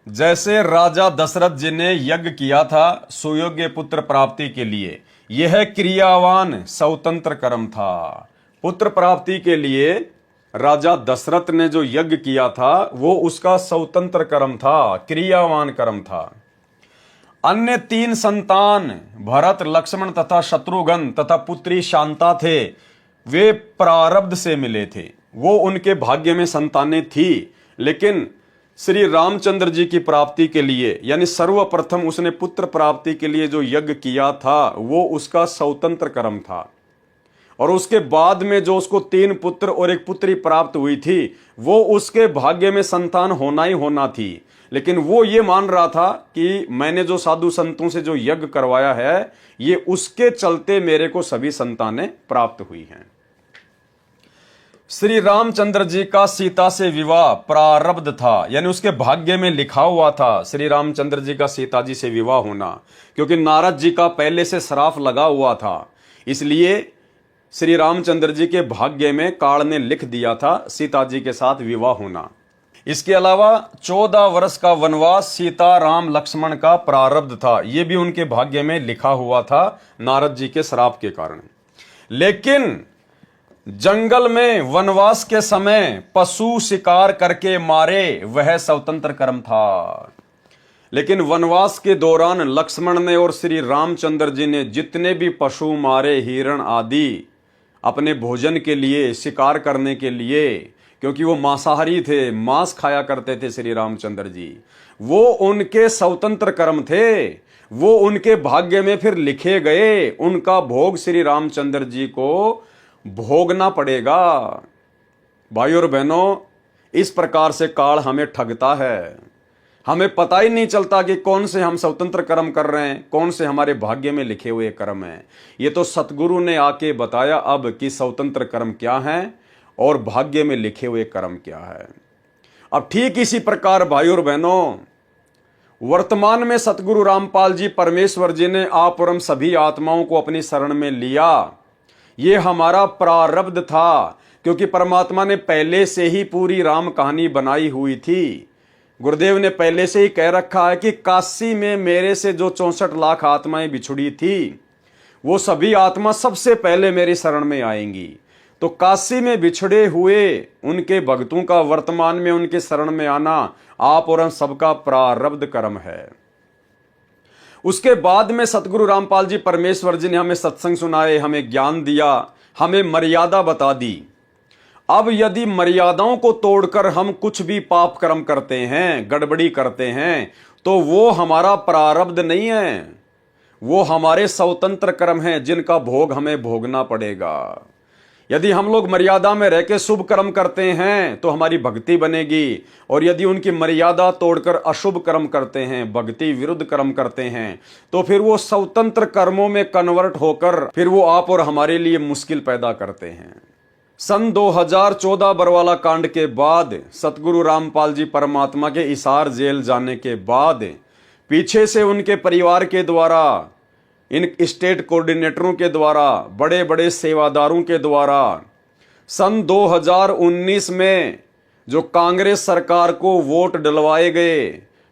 जैसे राजा दशरथ जी ने यज्ञ किया था सुयोग्य पुत्र प्राप्ति के लिए, यह क्रियावान स्वतंत्र कर्म था। पुत्र प्राप्ति के लिए राजा दशरथ ने जो यज्ञ किया था वो उसका स्वतंत्र कर्म था, क्रियावान कर्म था। अन्य 3 संतान भरत, लक्ष्मण तथा शत्रुघ्न तथा पुत्री शांता थे, वे प्रारब्ध से मिले थे, वो उनके भाग्य में संतानें थी। लेकिन श्री रामचंद्र जी की प्राप्ति के लिए, यानी सर्वप्रथम उसने पुत्र प्राप्ति के लिए जो यज्ञ किया था वो उसका स्वतंत्र कर्म था। और उसके बाद में जो उसको 3 पुत्र और 1 पुत्री प्राप्त हुई थी वो उसके भाग्य में संतान होना ही होना थी। लेकिन वो ये मान रहा था कि मैंने जो साधु संतों से जो यज्ञ करवाया है ये उसके चलते मेरे को सभी संतानें प्राप्त हुई हैं। श्री रामचंद्र जी का सीता से विवाह प्रारब्ध था, यानी उसके भाग्य में लिखा हुआ था श्री रामचंद्र जी का सीता जी से विवाह होना, क्योंकि नारद जी का पहले से श्राप लगा हुआ था। इसलिए श्री रामचंद्र जी के भाग्य में काल ने लिख दिया था सीता जी के साथ विवाह होना। इसके अलावा 14 वर्ष का वनवास सीता राम लक्ष्मण का प्रारब्ध था, यह भी उनके भाग्य में लिखा हुआ था नारद जी के श्राप के कारण। लेकिन जंगल में वनवास के समय पशु शिकार करके मारे, वह स्वतंत्र कर्म था। लेकिन वनवास के दौरान लक्ष्मण ने और श्री रामचंद्र जी ने जितने भी पशु मारे, हिरण आदि, अपने भोजन के लिए, शिकार करने के लिए, क्योंकि वो मांसाहारी थे, मांस खाया करते थे श्री रामचंद्र जी, वो उनके स्वतंत्र कर्म थे, वो उनके भाग्य में फिर लिखे गए। उनका भोग श्री रामचंद्र जी को भोगना पड़ेगा। भाइयों और बहनों, इस प्रकार से काल हमें ठगता है। हमें पता ही नहीं चलता कि कौन से हम स्वतंत्र कर्म कर रहे हैं, कौन से हमारे भाग्य में लिखे हुए कर्म हैं। ये तो सतगुरु ने आके बताया अब कि स्वतंत्र कर्म क्या हैं और भाग्य में लिखे हुए कर्म क्या है। अब ठीक इसी प्रकार भाइयों और बहनों, वर्तमान में सतगुरु रामपाल जी परमेश्वर जी ने आप और हम सभी आत्माओं को अपनी शरण में लिया। ये हमारा प्रारब्ध था, क्योंकि परमात्मा ने पहले से ही पूरी राम कहानी बनाई हुई थी। गुरुदेव ने पहले से ही कह रखा है कि काशी में मेरे से जो 64 लाख आत्माएं बिछुड़ी थी वो सभी आत्मा सबसे पहले मेरी शरण में आएंगी। तो काशी में बिछड़े हुए उनके भक्तों का वर्तमान में उनके शरण में आना आप और हम सबका प्रारब्ध कर्म है। उसके बाद में सतगुरु रामपाल जी परमेश्वर जी ने हमें सत्संग सुनाए, हमें ज्ञान दिया, हमें मर्यादा बता दी। अब यदि मर्यादाओं को तोड़कर हम कुछ भी पाप कर्म करते हैं, गड़बड़ी करते हैं, तो वो हमारा प्रारब्ध नहीं है, वो हमारे स्वतंत्र कर्म हैं जिनका भोग हमें भोगना पड़ेगा। यदि हम लोग मर्यादा में रह के शुभ कर्म करते हैं तो हमारी भक्ति बनेगी, और यदि उनकी मर्यादा तोड़कर अशुभ कर्म करते हैं, भक्ति विरुद्ध कर्म करते हैं, तो फिर वो स्वतंत्र कर्मों में कन्वर्ट होकर फिर वो आप और हमारे लिए मुश्किल पैदा करते हैं। सन 2014 बरवाला कांड के बाद सतगुरु रामपाल जी परमात्मा के हिसार जेल जाने के बाद पीछे से उनके परिवार के द्वारा, इन स्टेट कोऑर्डिनेटरों के द्वारा, बड़े बड़े सेवादारों के द्वारा सन 2019 में जो कांग्रेस सरकार को वोट डलवाए गए,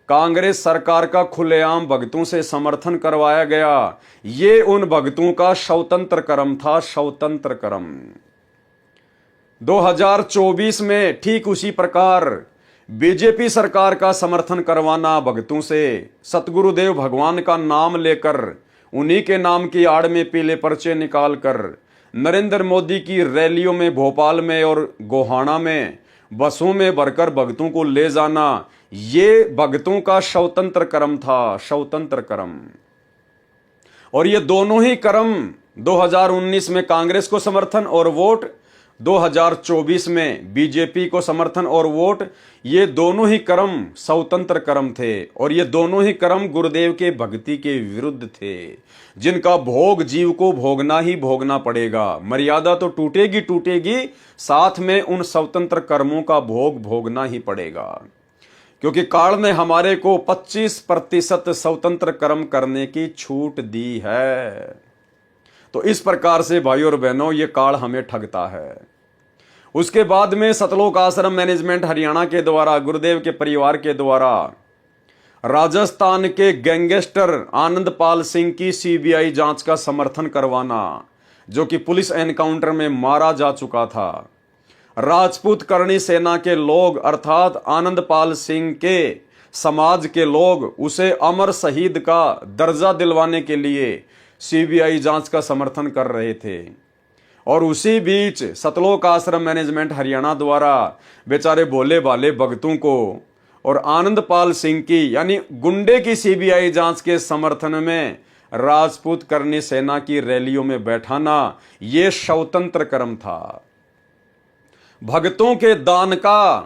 कांग्रेस सरकार का खुलेआम भगतों से समर्थन करवाया गया, ये उन भगतों का स्वतंत्र कर्म था, स्वतंत्र कर्म। 2024 में ठीक उसी प्रकार बीजेपी सरकार का समर्थन करवाना भगतों से, सतगुरुदेव भगवान का नाम लेकर, उन्हीं के नाम की आड़ में पीले पर्चे निकालकर नरेंद्र मोदी की रैलियों में भोपाल में और गोहाना में बसों में भरकर भगतों को ले जाना, ये भगतों का स्वतंत्र कर्म था, स्वतंत्र कर्म। और ये दोनों ही कर्म 2019 में कांग्रेस को समर्थन और वोट, 2024 में बीजेपी को समर्थन और वोट, ये दोनों ही कर्म स्वतंत्र कर्म थे। और ये दोनों ही कर्म गुरुदेव के भक्ति के विरुद्ध थे, जिनका भोग जीव को भोगना ही भोगना पड़ेगा। मर्यादा तो टूटेगी टूटेगी, साथ में उन स्वतंत्र कर्मों का भोग भोगना ही पड़ेगा, क्योंकि काल ने हमारे को 25% स्वतंत्र कर्म करने की छूट दी है। तो इस प्रकार से भाइयों और बहनों ये काल हमें ठगता है। उसके बाद में सतलोक आश्रम मैनेजमेंट हरियाणा के द्वारा, गुरुदेव के परिवार के द्वारा राजस्थान के गैंगस्टर आनंदपाल सिंह की सीबीआई जांच का समर्थन करवाना, जो कि पुलिस एनकाउंटर में मारा जा चुका था। राजपूत करणी सेना के लोग अर्थात आनंदपाल सिंह के समाज के लोग उसे अमर शहीद का दर्जा दिलवाने के लिए सीबीआई जांच का समर्थन कर रहे थे। और उसी बीच सतलोक आश्रम मैनेजमेंट हरियाणा द्वारा बेचारे भोले भाले भगतों को और आनंदपाल सिंह की यानी गुंडे की सीबीआई जांच के समर्थन में राजपूत करणी सेना की रैलियों में बैठाना, यह स्वतंत्र कर्म था। भगतों के दान का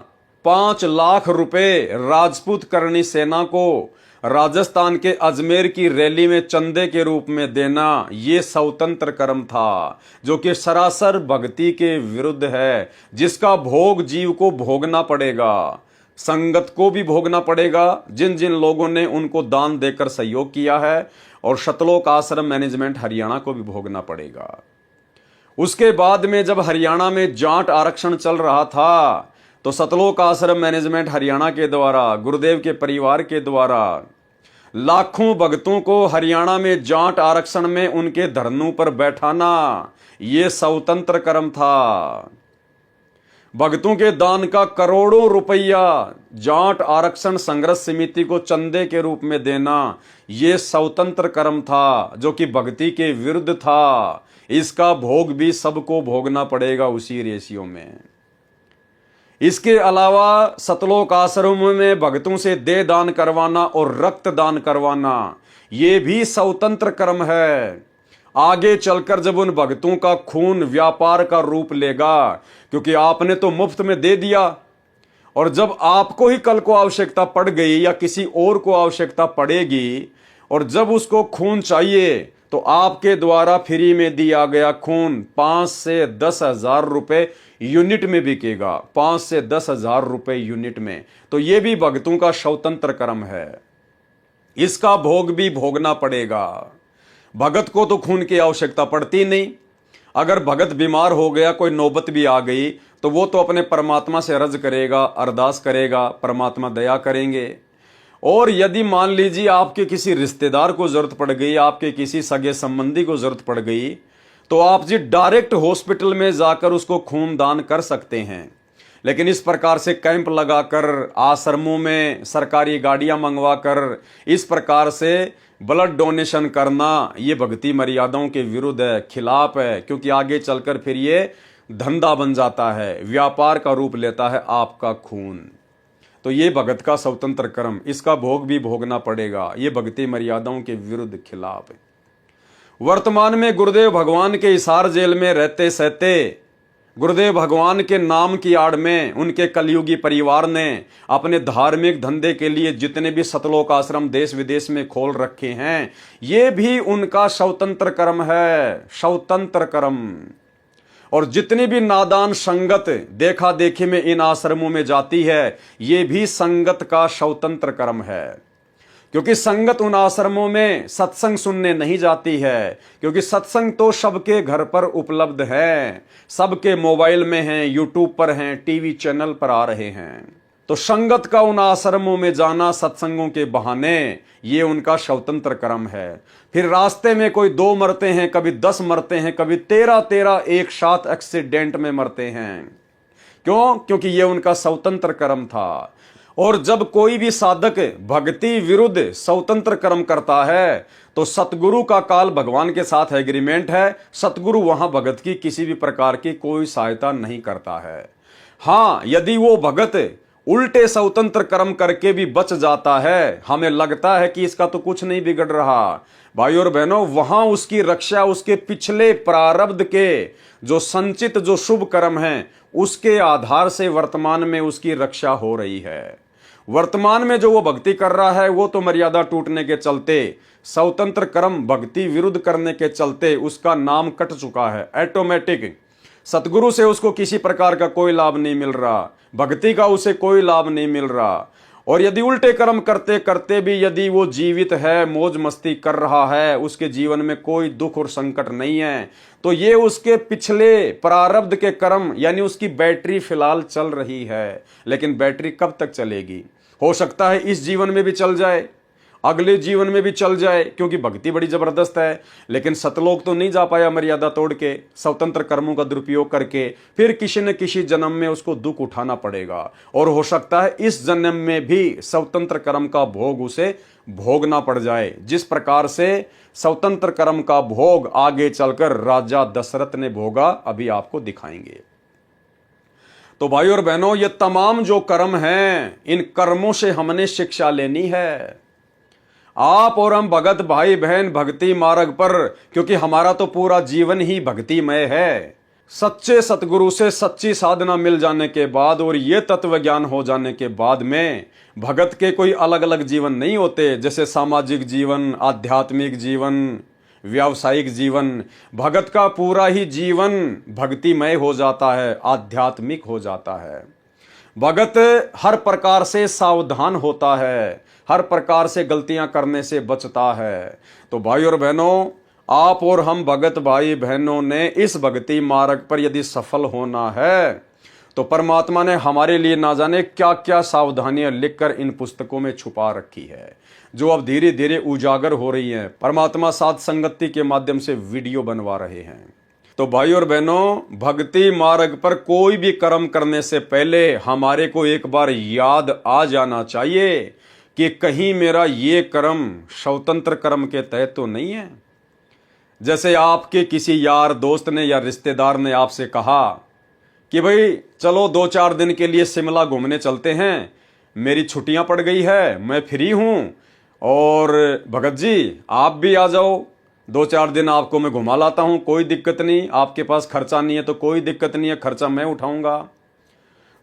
5 लाख रुपए राजपूत करणी सेना को राजस्थान के अजमेर की रैली में चंदे के रूप में देना, ये स्वतंत्र कर्म था, जो कि सरासर भक्ति के विरुद्ध है, जिसका भोग जीव को भोगना पड़ेगा, संगत को भी भोगना पड़ेगा, जिन जिन लोगों ने उनको दान देकर सहयोग किया है, और सतलोक आश्रम मैनेजमेंट हरियाणा को भी भोगना पड़ेगा। उसके बाद में जब हरियाणा में जाट आरक्षण चल रहा था, तो सतलोक आश्रम मैनेजमेंट हरियाणा के द्वारा, गुरुदेव के परिवार के द्वारा लाखों भक्तों को हरियाणा में जाट आरक्षण में उनके धरनों पर बैठाना, यह स्वतंत्र कर्म था। भक्तों के दान का करोड़ों रुपया जाट आरक्षण संघर्ष समिति को चंदे के रूप में देना, यह स्वतंत्र कर्म था, जो कि भक्ति के विरुद्ध था। इसका भोग भी सबको भोगना पड़ेगा उसी रेशियो में। इसके अलावा सतलोक आश्रम में भक्तों से देह दान करवाना और रक्त दान करवाना, यह भी स्वतंत्र कर्म है। आगे चलकर जब उन भक्तों का खून व्यापार का रूप लेगा, क्योंकि आपने तो मुफ्त में दे दिया, और जब आपको ही कल को आवश्यकता पड़ गई या किसी और को आवश्यकता पड़ेगी, और जब उसको खून चाहिए, तो आपके द्वारा फ्री में दिया गया खून 5 से 10 हजार रुपए यूनिट में बिकेगा, 5 से 10 हजार रुपए यूनिट में। तो यह भी भक्तों का स्वतंत्र कर्म है, इसका भोग भी भोगना पड़ेगा। भगत को तो खून की आवश्यकता पड़ती नहीं। अगर भगत बीमार हो गया, कोई नौबत भी आ गई, तो वो तो अपने परमात्मा से अर्ज करेगा, अरदास करेगा, परमात्मा दया करेंगे। और यदि मान लीजिए आपके किसी रिश्तेदार को जरूरत पड़ गई, आपके किसी सगे संबंधी को जरूरत पड़ गई, तो आप जी डायरेक्ट हॉस्पिटल में जाकर उसको खून दान कर सकते हैं। लेकिन इस प्रकार से कैंप लगाकर, आश्रमों में सरकारी गाड़ियां मंगवाकर इस प्रकार से ब्लड डोनेशन करना, ये भक्ति मर्यादाओं के विरुद्ध है, खिलाफ है। क्योंकि आगे चलकर फिर ये धंधा बन जाता है, व्यापार का रूप लेता है आपका खून। तो ये भगत का स्वतंत्र कर्म, इसका भोग भी भोगना पड़ेगा, ये भक्ति मर्यादाओं के विरुद्ध खिलाफ है। वर्तमान में गुरुदेव भगवान के हिसार जेल में रहते सहते, गुरुदेव भगवान के नाम की आड़ में उनके कलयुगी परिवार ने अपने धार्मिक धंधे के लिए जितने भी सतलोक आश्रम देश विदेश में खोल रखे हैं, ये भी उनका स्वतंत्र कर्म है, स्वतंत्र कर्म। और जितनी भी नादान संगत देखा देखी में इन आश्रमों में जाती है, ये भी संगत का स्वतंत्र कर्म है। क्योंकि संगत उन आश्रमों में सत्संग सुनने नहीं जाती है, क्योंकि सत्संग तो सबके घर पर उपलब्ध है, सबके मोबाइल में हैं, यूट्यूब पर हैं, टीवी चैनल पर आ रहे हैं। तो संगत का उन आश्रमों में जाना सत्संगों के बहाने, ये उनका स्वतंत्र कर्म है। फिर रास्ते में कोई 2 मरते हैं, कभी 10 मरते हैं, कभी 13 एक साथ एक्सीडेंट में मरते हैं। क्यों? क्योंकि ये उनका स्वतंत्र कर्म था। और जब कोई भी साधक भक्ति विरुद्ध स्वतंत्र कर्म करता है तो सतगुरु का काल भगवान के साथ एग्रीमेंट है, सतगुरु वहां भगत की किसी भी प्रकार की कोई सहायता नहीं करता है। हां, यदि वो भगत उल्टे स्वतंत्र कर्म करके भी बच जाता है, हमें लगता है कि इसका तो कुछ नहीं बिगड़ रहा, भाई और बहनों, वहां उसकी रक्षा उसके पिछले प्रारब्ध के जो संचित जो शुभ कर्म हैं उसके आधार से वर्तमान में उसकी रक्षा हो रही है। वर्तमान में जो वो भक्ति कर रहा है वो तो मर्यादा टूटने के चलते, स्वतंत्र कर्म भक्ति विरुद्ध करने के चलते उसका नाम कट चुका है ऑटोमेटिक। सतगुरु से उसको किसी प्रकार का कोई लाभ नहीं मिल रहा, भक्ति का उसे कोई लाभ नहीं मिल रहा। और यदि उल्टे कर्म करते करते भी यदि वो जीवित है, मौज मस्ती कर रहा है, उसके जीवन में कोई दुख और संकट नहीं है, तो ये उसके पिछले प्रारब्ध के कर्म, यानी उसकी बैटरी फिलहाल चल रही है। लेकिन बैटरी कब तक चलेगी? हो सकता है इस जीवन में भी चल जाए, अगले जीवन में भी चल जाए, क्योंकि भक्ति बड़ी जबरदस्त है। लेकिन सतलोक तो नहीं जा पाया मर्यादा तोड़ के, स्वतंत्र कर्मों का दुरुपयोग करके, फिर किसी न किसी जन्म में उसको दुख उठाना पड़ेगा। और हो सकता है इस जन्म में भी स्वतंत्र कर्म का भोग उसे भोगना पड़ जाए, जिस प्रकार से स्वतंत्र कर्म का भोग आगे चलकर राजा दशरथ ने भोगा, अभी आपको दिखाएंगे। तो भाई और बहनों, ये तमाम जो कर्म हैं, इन कर्मों से हमने शिक्षा लेनी है। आप और हम भगत भाई बहन भक्ति मार्ग पर, क्योंकि हमारा तो पूरा जीवन ही भक्तिमय है। सच्चे सतगुरु से सच्ची साधना मिल जाने के बाद और ये तत्व ज्ञान हो जाने के बाद में भगत के कोई अलग अलग जीवन नहीं होते, जैसे सामाजिक जीवन, आध्यात्मिक जीवन, व्यावसायिक जीवन। भगत का पूरा ही जीवन भक्तिमय हो जाता है, आध्यात्मिक हो जाता है। भगत हर प्रकार से सावधान होता है, हर प्रकार से गलतियां करने से बचता है। तो भाई और बहनों, आप और हम भगत भाई बहनों ने इस भक्ति मार्ग पर यदि सफल होना है तो परमात्मा ने हमारे लिए ना जाने क्या क्या सावधानियां लिखकर इन पुस्तकों में छुपा रखी है, जो अब धीरे धीरे उजागर हो रही हैं। परमात्मा साथ संगति के माध्यम से वीडियो बनवा रहे हैं। तो भाई और बहनों, भक्ति मार्ग पर कोई भी कर्म करने से पहले हमारे को एक बार याद आ जाना चाहिए कि कहीं मेरा ये कर्म स्वतंत्र कर्म के तहत तो नहीं है। जैसे आपके किसी यार दोस्त ने या रिश्तेदार ने आपसे कहा कि भाई चलो 2-4 दिन के लिए शिमला घूमने चलते हैं, मेरी छुट्टियां पड़ गई है, मैं फ्री हूं, और भगत जी आप भी आ जाओ, 2-4 दिन आपको मैं घुमा लाता हूं, कोई दिक्कत नहीं, आपके पास खर्चा नहीं है तो कोई दिक्कत नहीं है, खर्चा मैं उठाऊंगा।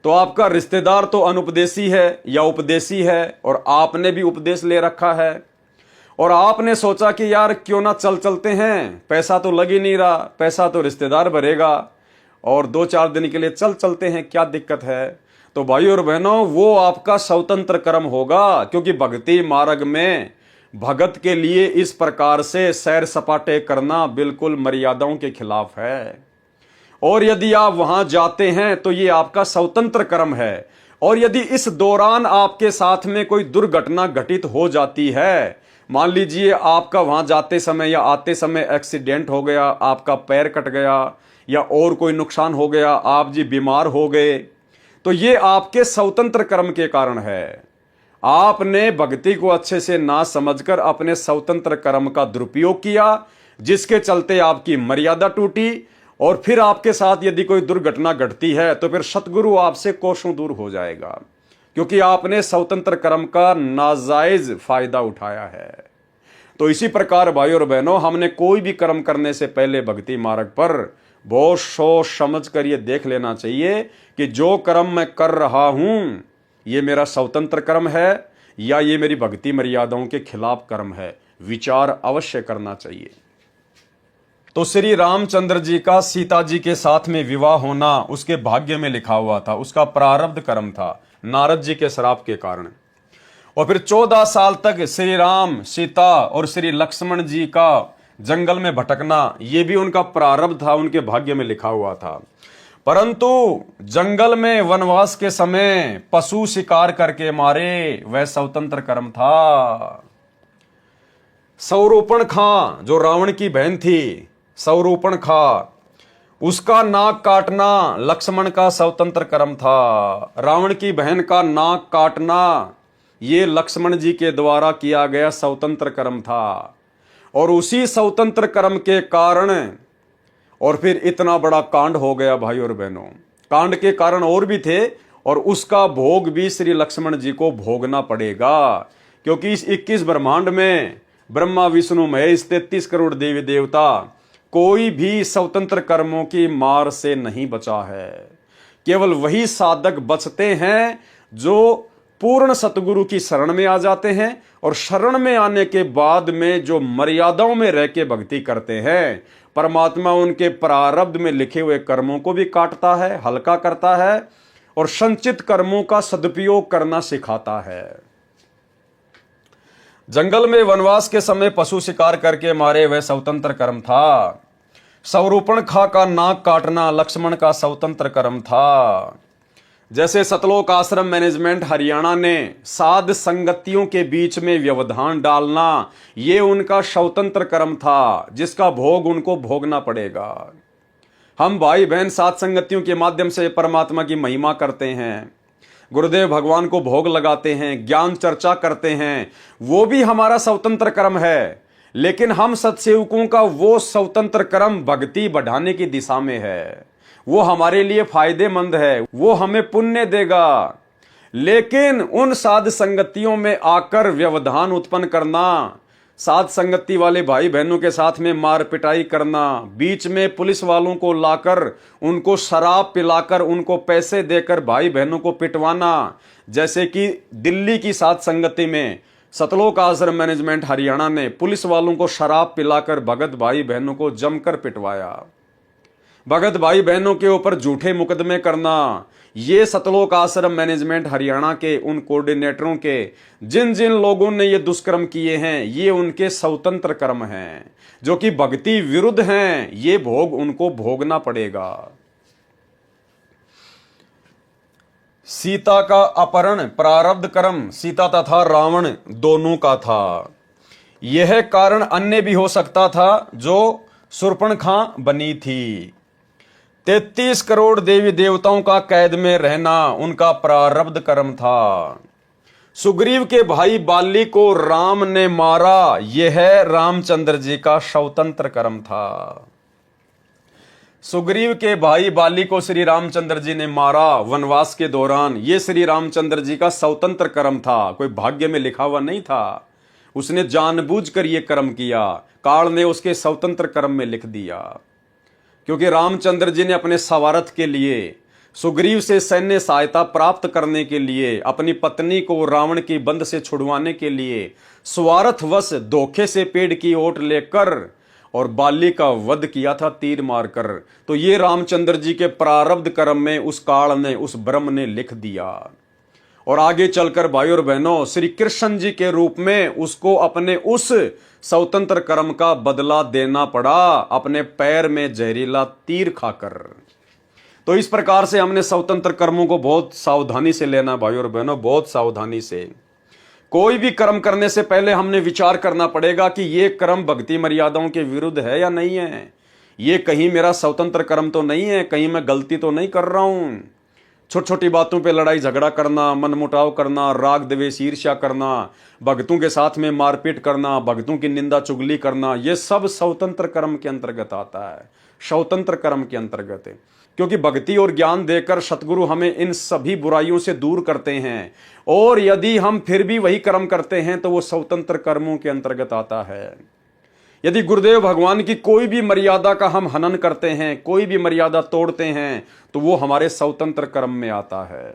तो आपका रिश्तेदार तो अनुपदेशी है या उपदेशी है, और आपने भी उपदेश ले रखा है, और आपने सोचा कि यार क्यों ना चलते हैं, पैसा तो लग ही नहीं रहा, पैसा तो रिश्तेदार भरेगा, और 2-4 दिन के लिए चलते हैं, क्या दिक्कत है। तो भाई और बहनों, वो आपका स्वतंत्र कर्म होगा, क्योंकि भक्ति मार्ग में भगत के लिए इस प्रकार से सैर सपाटे करना बिल्कुल मर्यादाओं के खिलाफ है। और यदि आप वहां जाते हैं तो ये आपका स्वतंत्र कर्म है। और यदि इस दौरान आपके साथ में कोई दुर्घटना घटित हो जाती है, मान लीजिए आपका वहां जाते समय या आते समय एक्सीडेंट हो गया, आपका पैर कट गया या और कोई नुकसान हो गया, आप जी बीमार हो गए, तो ये आपके स्वतंत्र कर्म के कारण है। आपने भक्ति को अच्छे से ना समझकर अपने स्वतंत्र कर्म का दुरुपयोग किया, जिसके चलते आपकी मर्यादा टूटी, और फिर आपके साथ यदि कोई दुर्घटना घटती है तो फिर सतगुरु आपसे कोसों दूर हो जाएगा, क्योंकि आपने स्वतंत्र कर्म का नाजायज फायदा उठाया है। तो इसी प्रकार भाई और बहनों, हमने कोई भी कर्म करने से पहले भक्ति मार्ग पर बहुत सोच समझ कर ये देख लेना चाहिए कि जो कर्म मैं कर रहा हूं ये मेरा स्वतंत्र कर्म है या ये मेरी भक्ति मर्यादाओं के खिलाफ कर्म है। विचार अवश्य करना चाहिए। तो श्री रामचंद्र जी का सीता जी के साथ में विवाह होना उसके भाग्य में लिखा हुआ था, उसका प्रारब्ध कर्म था नारद जी के श्राप के कारण। और फिर 14 साल तक श्री राम, सीता और श्री लक्ष्मण जी का जंगल में भटकना, ये भी उनका प्रारब्ध था, उनके भाग्य में लिखा हुआ था। परंतु जंगल में वनवास के समय पशु शिकार करके मारे, वह स्वतंत्र कर्म था। शूर्पणखा जो रावण की बहन थी, शूर्पणखा, उसका नाक काटना लक्ष्मण का स्वतंत्र कर्म था। रावण की बहन का नाक काटना ये लक्ष्मण जी के द्वारा किया गया स्वतंत्र कर्म था। और उसी स्वतंत्र कर्म के कारण और फिर इतना बड़ा कांड हो गया भाई और बहनों। कांड के कारण और भी थे, और उसका भोग भी श्री लक्ष्मण जी को भोगना पड़ेगा, क्योंकि इस 21 ब्रह्मांड में ब्रह्मा विष्णु महेश 33 करोड़ देवी देवता, कोई भी स्वतंत्र कर्मों की मार से नहीं बचा है। केवल वही साधक बचते हैं जो पूर्ण सतगुरु की शरण में आ जाते हैं, और शरण में आने के बाद में जो मर्यादाओं में रह के भक्ति करते हैं, परमात्मा उनके प्रारब्ध में लिखे हुए कर्मों को भी काटता है, हल्का करता है, और संचित कर्मों का सदुपयोग करना सिखाता है। जंगल में वनवास के समय पशु शिकार करके मारे, वह स्वतंत्र कर्म था। शूर्पणखा का नाक काटना लक्ष्मण का स्वतंत्र कर्म था। जैसे सतलोक आश्रम मैनेजमेंट हरियाणा ने साध संगतियों के बीच में व्यवधान डालना, ये उनका स्वतंत्र कर्म था, जिसका भोग उनको भोगना पड़ेगा। हम भाई बहन साध संगतियों के माध्यम से परमात्मा की महिमा करते हैं, गुरुदेव भगवान को भोग लगाते हैं, ज्ञान चर्चा करते हैं, वो भी हमारा स्वतंत्र कर्म है। लेकिन हम सत्सेवकों का वो स्वतंत्र कर्म भक्ति बढ़ाने की दिशा में है, वो हमारे लिए फायदेमंद है, वो हमें पुण्य देगा। लेकिन उन साध संगतियों में आकर व्यवधान उत्पन्न करना, साध संगति वाले भाई बहनों के साथ में मार पिटाई करना, बीच में पुलिस वालों को लाकर उनको शराब पिलाकर उनको पैसे देकर भाई बहनों को पिटवाना, जैसे कि दिल्ली की साध संगति में सतलोक आश्रम मैनेजमेंट हरियाणा ने पुलिस वालों को शराब पिलाकर भगत भाई बहनों को जमकर पिटवाया, भगत भाई बहनों के ऊपर झूठे मुकदमे करना, ये सतलोक आश्रम मैनेजमेंट हरियाणा के उन कोऑर्डिनेटरों के जिन जिन लोगों ने ये दुष्कर्म किए हैं, ये उनके स्वतंत्र कर्म हैं, जो कि भक्ति विरुद्ध हैं। ये भोग उनको भोगना पड़ेगा। सीता का अपहरण प्रारब्ध कर्म सीता तथा रावण दोनों का था। यह कारण अन्य भी हो सकता था, जो शूर्पणखा बनी थी। 33 करोड़ देवी देवताओं का कैद में रहना उनका प्रारब्ध कर्म था। सुग्रीव के भाई बाली को राम ने मारा, यह रामचंद्र जी का स्वतंत्र कर्म था। सुग्रीव के भाई बाली को श्री रामचंद्र जी ने मारा वनवास के दौरान, यह श्री रामचंद्र जी का स्वतंत्र कर्म था, कोई भाग्य में लिखा हुआ नहीं था। उसने जानबूझकर यह कर्म किया, काल ने उसके स्वतंत्र कर्म में लिख दिया। क्योंकि रामचंद्र जी ने अपने स्वार्थ के लिए, सुग्रीव से सैन्य सहायता प्राप्त करने के लिए, अपनी पत्नी को रावण की बंद से छुड़वाने के लिए स्वार्थवश धोखे से पेड़ की ओट लेकर और बाली का वध किया था तीर मारकर। तो ये रामचंद्र जी के प्रारब्ध कर्म में उस काल ने, उस ब्रह्म ने लिख दिया। और आगे चलकर भाई और बहनों, श्री कृष्ण जी के रूप में उसको अपने उस स्वतंत्र कर्म का बदला देना पड़ा, अपने पैर में जहरीला तीर खाकर। तो इस प्रकार से हमने स्वतंत्र कर्मों को बहुत सावधानी से लेना भाई और बहनों, बहुत सावधानी से। कोई भी कर्म करने से पहले हमने विचार करना पड़ेगा कि ये कर्म भक्ति मर्यादाओं के विरुद्ध है या नहीं है, ये कहीं मेरा स्वतंत्र कर्म तो नहीं है, कहीं मैं गलती तो नहीं कर रहा हूं। छोटी छोटी बातों पे लड़ाई झगड़ा करना, मनमुटाव करना, राग द्वेष ईर्ष्या करना, भक्तों के साथ में मारपीट करना, भक्तों की निंदा चुगली करना, ये सब स्वतंत्र कर्म के अंतर्गत आता है, स्वतंत्र कर्म के अंतर्गत है। क्योंकि भक्ति और ज्ञान देकर सतगुरु हमें इन सभी बुराइयों से दूर करते हैं, और यदि हम फिर भी वही कर्म करते हैं तो वो स्वतंत्र कर्मों के अंतर्गत आता है। यदि गुरुदेव भगवान की कोई भी मर्यादा का हम हनन करते हैं, कोई भी मर्यादा तोड़ते हैं, तो वो हमारे स्वतंत्र कर्म में आता है।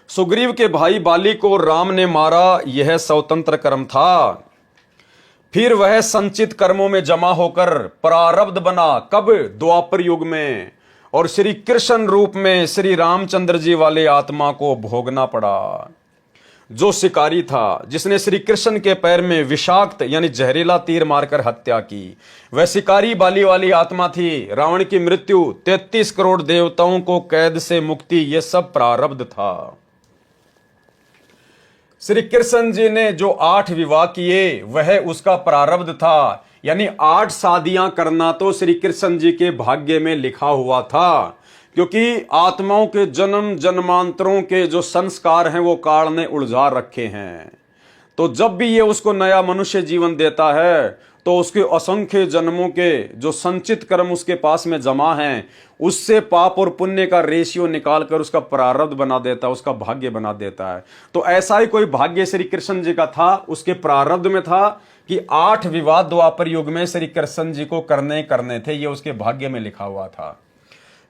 सुग्रीव के भाई बाली को राम ने मारा, यह स्वतंत्र कर्म था। फिर वह संचित कर्मों में जमा होकर प्रारब्ध बना, कब? द्वापर युग में, और श्री कृष्ण रूप में श्री रामचंद्र जी वाले आत्मा को भोगना पड़ा। जो शिकारी था, जिसने श्री कृष्ण के पैर में विषाक्त यानी जहरीला तीर मारकर हत्या की, वह शिकारी बाली वाली आत्मा थी। रावण की मृत्यु, 33 करोड़ देवताओं को कैद से मुक्ति, यह सब प्रारब्ध था। श्री कृष्ण जी ने जो 8 विवाह किए वह उसका प्रारब्ध था, यानी 8 शादियां करना तो श्री कृष्ण जी के भाग्य में लिखा हुआ था, क्योंकि आत्माओं के जन्म जन्मांतरों के जो संस्कार हैं वो काल ने उलझा रखे हैं। तो जब भी ये उसको नया मनुष्य जीवन देता है तो उसके असंख्य जन्मों के जो संचित कर्म उसके पास में जमा हैं, उससे पाप और पुण्य का रेशियो निकालकर उसका प्रारब्ध बना देता है, उसका भाग्य बना देता है। तो ऐसा ही कोई भाग्य श्री कृष्ण जी का था, उसके प्रारब्ध में था कि 8 विवाह द्वापर युग में श्री कृष्ण जी को करने थे, ये उसके भाग्य में लिखा हुआ था।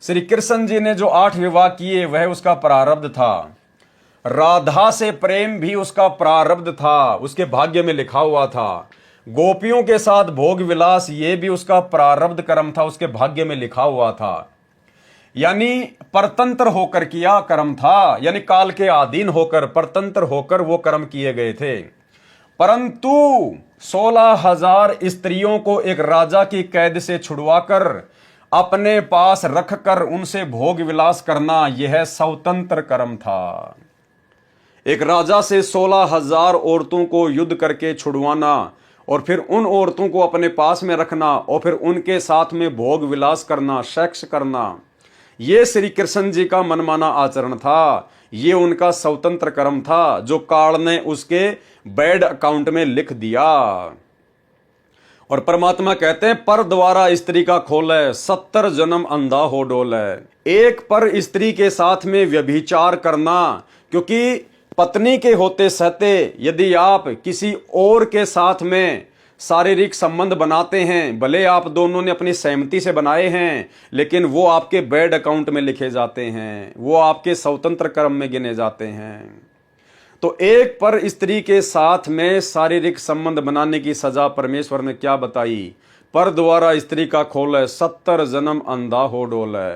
श्री कृष्ण जी ने जो 8 विवाह किए वह उसका प्रारब्ध था। राधा से प्रेम भी उसका प्रारब्ध था, उसके भाग्य में लिखा हुआ था। गोपियों के साथ भोग विलास ये भी उसका प्रारब्ध कर्म था, उसके भाग्य में लिखा हुआ था। यानी परतंत्र होकर किया कर्म था, यानी काल के अधीन होकर परतंत्र होकर वो कर्म किए गए थे। परंतु 16,000 स्त्रियों को एक राजा की कैद से छुड़वाकर अपने पास रखकर उनसे भोग विलास करना, यह स्वतंत्र कर्म था। एक राजा से 16,000 औरतों को युद्ध करके छुड़वाना और फिर उन औरतों को अपने पास में रखना और फिर उनके साथ में भोग विलास करना, सेक्स करना, यह श्री कृष्ण जी का मनमाना आचरण था। ये उनका स्वतंत्र कर्म था जो काल ने उसके बैड अकाउंट में लिख दिया। और परमात्मा कहते हैं, पर द्वारा स्त्री का खोले 70 जन्म अंधा हो डोले। एक पर स्त्री के साथ में व्यभिचार करना, क्योंकि पत्नी के होते सहते यदि आप किसी और के साथ में शारीरिक संबंध बनाते हैं, भले आप दोनों ने अपनी सहमति से बनाए हैं, लेकिन वो आपके बैड अकाउंट में लिखे जाते हैं, वो आपके स्वतंत्र कर्म में गिने जाते हैं। तो एक पर स्त्री के साथ में शारीरिक संबंध बनाने की सजा परमेश्वर ने क्या बताई? पर द्वारा स्त्री का खोले 70 जन्म अंधा हो डोले।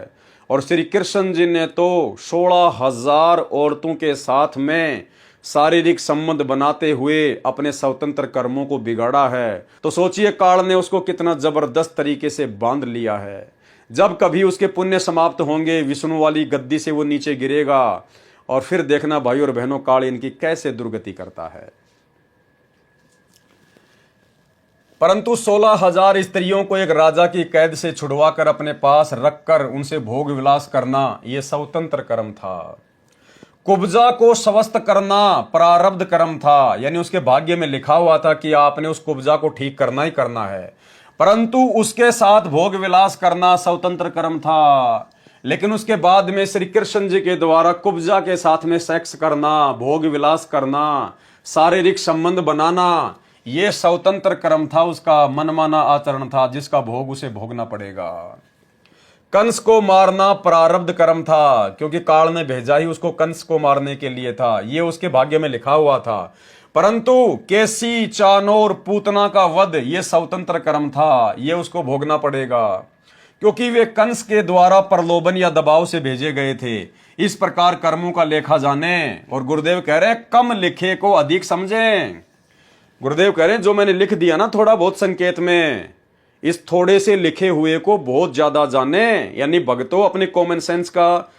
और श्री कृष्ण जी ने तो 16,000 औरतों के साथ में शारीरिक संबंध बनाते हुए अपने स्वतंत्र कर्मों को बिगाड़ा है। तो सोचिए काल ने उसको कितना जबरदस्त तरीके से बांध लिया है। जब कभी उसके पुण्य समाप्त होंगे, विष्णु वाली गद्दी से वो नीचे गिरेगा और फिर देखना भाई और बहनों, काल इनकी कैसे दुर्गति करता है। परंतु 16,000 स्त्रियों को एक राजा की कैद से छुड़वाकर अपने पास रखकर उनसे भोग विलास करना, यह स्वतंत्र कर्म था। कुब्जा को स्वस्थ करना प्रारब्ध कर्म था, यानी उसके भाग्य में लिखा हुआ था कि आपने उस कुब्जा को ठीक करना ही करना है। परंतु उसके साथ भोग विलास करना स्वतंत्र कर्म था। लेकिन उसके बाद में श्री कृष्ण जी के द्वारा कुब्जा के साथ में सेक्स करना, भोग विलास करना, शारीरिक संबंध बनाना, यह स्वतंत्र कर्म था, उसका मनमाना आचरण था जिसका भोग उसे भोगना पड़ेगा। कंस को मारना प्रारब्ध कर्म था, क्योंकि काल ने भेजा ही उसको कंस को मारने के लिए था, यह उसके भाग्य में लिखा हुआ था। परंतु केसी, चानोर, पूतना का वध यह स्वतंत्र कर्म था, यह उसको भोगना पड़ेगा, क्योंकि वे कंस के द्वारा प्रलोभन या दबाव से भेजे गए थे। इस प्रकार कर्मों का लेखा जाने। और गुरुदेव कह रहे हैं, कम लिखे को अधिक समझें। गुरुदेव कह रहे हैं, जो मैंने लिख दिया ना थोड़ा बहुत संकेत में, इस थोड़े से लिखे हुए को बहुत ज्यादा जाने। यानी भक्तों, अपने कॉमन सेंस का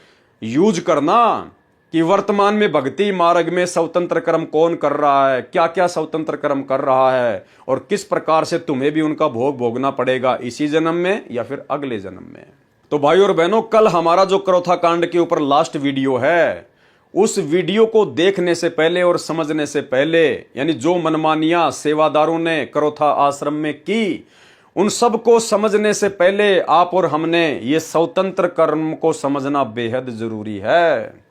यूज करना कि वर्तमान में भक्ति मार्ग में स्वतंत्र कर्म कौन कर रहा है, क्या क्या स्वतंत्र कर्म कर रहा है और किस प्रकार से तुम्हें भी उनका भोग भोगना पड़ेगा, इसी जन्म में या फिर अगले जन्म में। तो भाई और बहनों, कल हमारा जो क्रोथा कांड के ऊपर लास्ट वीडियो है, उस वीडियो को देखने से पहले और समझने से पहले, यानी जो मनमानियां सेवादारों ने क्रोथा आश्रम में की, उन सब को समझने से पहले आप और हमने ये स्वतंत्र कर्म को समझना बेहद जरूरी है।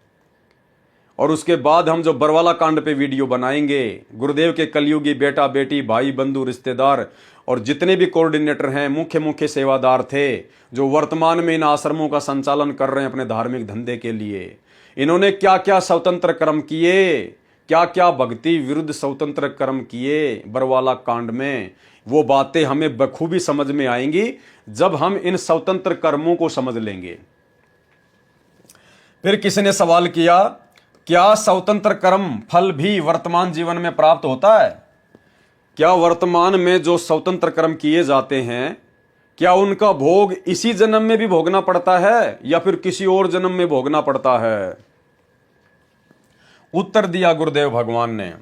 और उसके बाद हम जो बरवाला कांड पे वीडियो बनाएंगे, गुरुदेव के कलयुगी बेटा बेटी, भाई बंधु, रिश्तेदार और जितने भी कोऑर्डिनेटर हैं, मुख्य सेवादार थे, जो वर्तमान में इन आश्रमों का संचालन कर रहे हैं अपने धार्मिक धंधे के लिए, इन्होंने क्या क्या स्वतंत्र कर्म किए, क्या क्या भक्ति विरुद्ध स्वतंत्र कर्म किए बरवाला कांड में, वो बातें हमें बखूबी समझ में आएंगी जब हम इन स्वतंत्र कर्मों को समझ लेंगे। फिर किसी ने सवाल किया, क्या स्वतंत्र कर्म फल भी वर्तमान जीवन में प्राप्त होता है? क्या वर्तमान में जो स्वतंत्र कर्म किए जाते हैं, क्या उनका भोग इसी जन्म में भी भोगना पड़ता है या फिर किसी और जन्म में भोगना पड़ता है? उत्तर दिया गुरुदेव भगवान ने,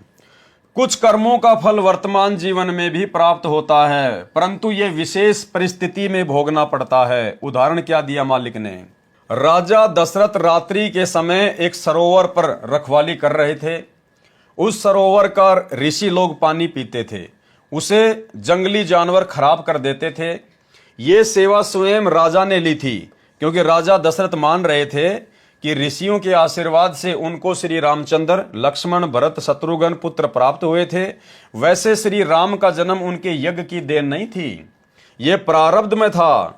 कुछ कर्मों का फल वर्तमान जीवन में भी प्राप्त होता है, परंतु यह विशेष परिस्थिति में भोगना पड़ता है। उदाहरण क्या दिया मालिक ने? राजा दशरथ रात्रि के समय एक सरोवर पर रखवाली कर रहे थे। उस सरोवर का ऋषि लोग पानी पीते थे, उसे जंगली जानवर खराब कर देते थे। ये सेवा स्वयं राजा ने ली थी, क्योंकि राजा दशरथ मान रहे थे कि ऋषियों के आशीर्वाद से उनको श्री रामचंद्र, लक्ष्मण, भरत, शत्रुघ्न पुत्र प्राप्त हुए थे। वैसे श्री राम का जन्म उनके यज्ञ की देन नहीं थी, ये प्रारब्ध में था।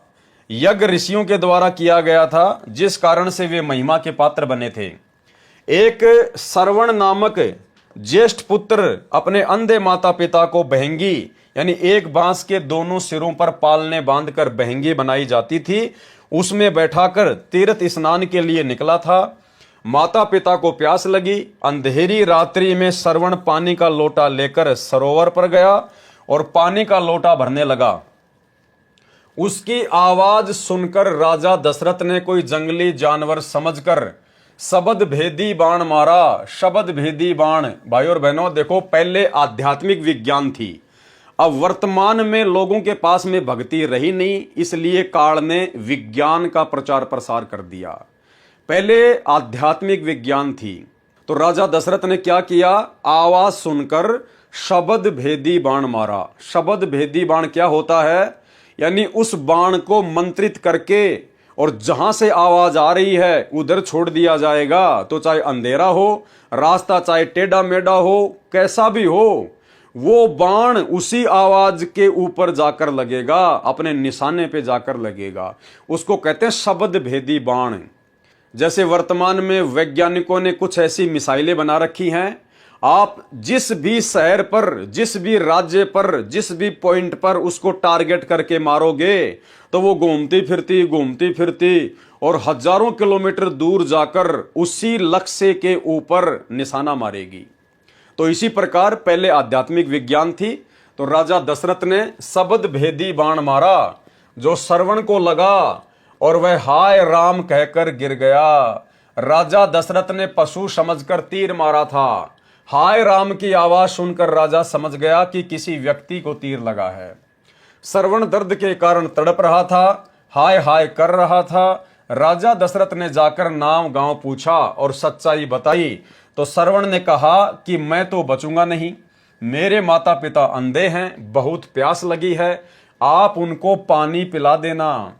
यज्ञ ऋषियों के द्वारा किया गया था, जिस कारण से वे महिमा के पात्र बने थे। एक श्रवण नामक ज्येष्ठ पुत्र अपने अंधे माता पिता को बहंगी, यानी एक बांस के दोनों सिरों पर पालने बांधकर बहंगी बनाई जाती थी, उसमें बैठाकर तीर्थ स्नान के लिए निकला था। माता पिता को प्यास लगी। अंधेरी रात्रि में श्रवण पानी का लोटा लेकर सरोवर पर गया और पानी का लोटा भरने लगा। उसकी आवाज सुनकर राजा दशरथ ने कोई जंगली जानवर समझकर शब्द भेदी बाण मारा। शब्द भेदी बाण, भाई और बहनों, देखो, पहले आध्यात्मिक विज्ञान थी, अब वर्तमान में लोगों के पास में भक्ति रही नहीं, इसलिए काल ने विज्ञान का प्रचार प्रसार कर दिया। पहले आध्यात्मिक विज्ञान थी, तो राजा दशरथ ने क्या किया? आवाज सुनकर शब्द भेदी बाण मारा। शब्द भेदी बाण क्या होता है? यानी उस बाण को मंत्रित करके और जहां से आवाज आ रही है उधर छोड़ दिया जाएगा। तो चाहे अंधेरा हो, रास्ता चाहे टेढ़ा मेढ़ा हो, कैसा भी हो, वो बाण उसी आवाज के ऊपर जाकर लगेगा, अपने निशाने पे जाकर लगेगा। उसको कहते हैं शब्द भेदी बाण। जैसे वर्तमान में वैज्ञानिकों ने कुछ ऐसी मिसाइलें बना रखी हैं, आप जिस भी शहर पर, जिस भी राज्य पर, जिस भी पॉइंट पर उसको टारगेट करके मारोगे तो वो घूमती फिरती और हजारों किलोमीटर दूर जाकर उसी लक्ष्य के ऊपर निशाना मारेगी। तो इसी प्रकार पहले आध्यात्मिक विज्ञान थी, तो राजा दशरथ ने शब्द भेदी बाण मारा, जो श्रवण को लगा और वह हाय राम कहकर गिर गया। राजा दशरथ ने पशु समझकर तीर मारा था। हाय राम की आवाज सुनकर राजा समझ गया कि किसी व्यक्ति को तीर लगा है। श्रवण दर्द के कारण तड़प रहा था, हाय हाय कर रहा था। राजा दशरथ ने जाकर नाम गांव पूछा और सच्चाई बताई, तो श्रवण ने कहा कि मैं तो बचूंगा नहीं, मेरे माता पिता अंधे हैं, बहुत प्यास लगी है, आप उनको पानी पिला देना।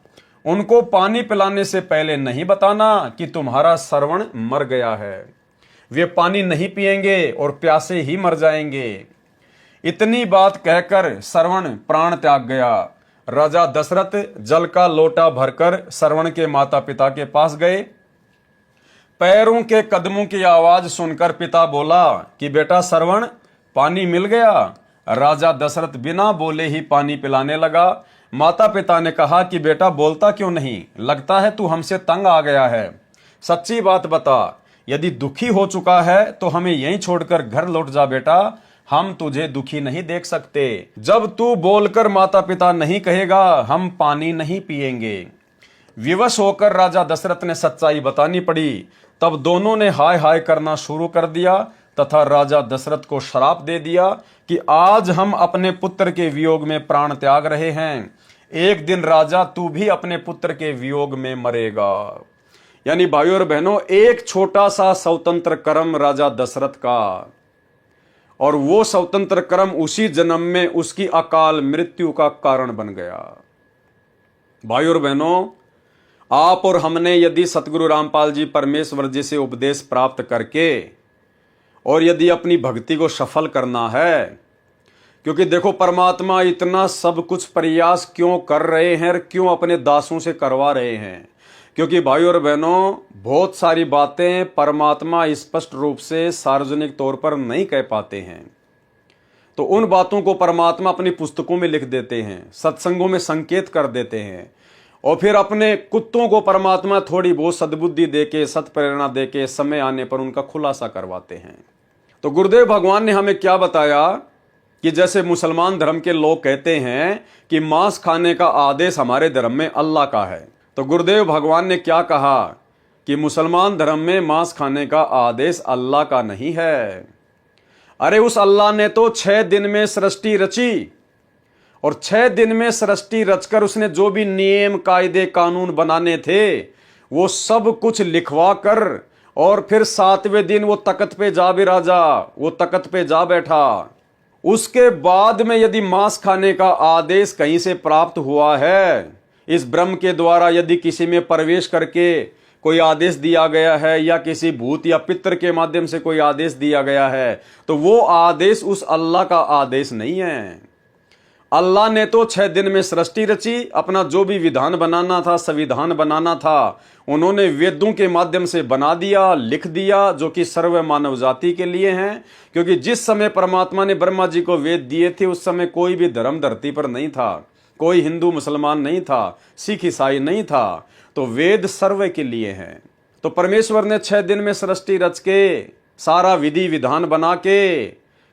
उनको पानी पिलाने से पहले नहीं बताना कि तुम्हारा श्रवण मर गया है। वे पानी नहीं पिएंगे और प्यासे ही मर जाएंगे। इतनी बात कहकर श्रवण प्राण त्याग गया। राजा दशरथ जल का लोटा भरकर श्रवण के माता पिता के पास गए। पैरों के कदमों की आवाज सुनकर पिता बोला कि बेटा श्रवण, पानी मिल गया। राजा दशरथ बिना बोले ही पानी पिलाने लगा। माता पिता ने कहा कि बेटा बोलता क्यों नहीं, लगता है तू हमसे तंग आ गया है, सच्ची बात बता। यदि दुखी हो चुका है तो हमें यहीं छोड़कर घर लौट जा बेटा, हम तुझे दुखी नहीं देख सकते। जब तू बोलकर माता पिता नहीं कहेगा, हम पानी नहीं पिएंगे। विवश होकर राजा दशरथ ने सच्चाई बतानी पड़ी। तब दोनों ने हाय हाय करना शुरू कर दिया तथा राजा दशरथ को श्राप दे दिया कि आज हम अपने पुत्र के वियोग में प्राण त्याग रहे हैं, एक दिन राजा तू भी अपने पुत्र के वियोग में मरेगा। यानी भाइयों और बहनों, एक छोटा सा स्वतंत्र कर्म राजा दशरथ का, और वो स्वतंत्र कर्म उसी जन्म में उसकी अकाल मृत्यु का कारण बन गया। भाइयों और बहनों, आप और हमने यदि सतगुरु रामपाल जी परमेश्वर जी से उपदेश प्राप्त करके और यदि अपनी भक्ति को सफल करना है, क्योंकि देखो परमात्मा इतना सब कुछ प्रयास क्यों कर रहे हैं और क्यों अपने दासों से करवा रहे हैं, क्योंकि भाइयों और बहनों, बहुत सारी बातें परमात्मा स्पष्ट रूप से सार्वजनिक तौर पर नहीं कह पाते हैं। तो उन बातों को परमात्मा अपनी पुस्तकों में लिख देते हैं, सत्संगों में संकेत कर देते हैं, और फिर अपने कुत्तों को परमात्मा थोड़ी बहुत सद्बुद्धि देके, सत्प्रेरणा देके समय आने पर उनका खुलासा करवाते हैं। तो गुरुदेव भगवान ने हमें क्या बताया कि जैसे मुसलमान धर्म के लोग कहते हैं कि मांस खाने का आदेश हमारे धर्म में अल्लाह का है, तो गुरुदेव भगवान ने क्या कहा कि मुसलमान धर्म में मांस खाने का आदेश अल्लाह का नहीं है। अरे उस अल्लाह ने तो 6 दिन में सृष्टि रची, और 6 दिन में सृष्टि रचकर उसने जो भी नियम कायदे कानून बनाने थे वो सब कुछ लिखवा कर, और फिर 7वें दिन वो तख्त पे जा बिराजा, वो तख्त पे जा बैठा। उसके बाद में यदि मांस खाने का आदेश कहीं से प्राप्त हुआ है, इस ब्रह्म के द्वारा यदि किसी में प्रवेश करके कोई आदेश दिया गया है, या किसी भूत या पितर के माध्यम से कोई आदेश दिया गया है, तो वो आदेश उस अल्लाह का आदेश नहीं है। अल्लाह ने तो 6 दिन में सृष्टि रची, अपना जो भी विधान बनाना था, संविधान बनाना था, उन्होंने वेदों के माध्यम से बना दिया, लिख दिया, जो कि सर्व मानव जाति के लिए हैं। क्योंकि जिस समय परमात्मा ने ब्रह्मा जी को वेद दिए थे उस समय कोई भी धर्म धरती पर नहीं था, कोई हिंदू मुसलमान नहीं था, सिख ईसाई नहीं था, तो वेद सर्व के लिए हैं। तो परमेश्वर ने 6 दिन में सृष्टि रच के सारा विधि विधान बना के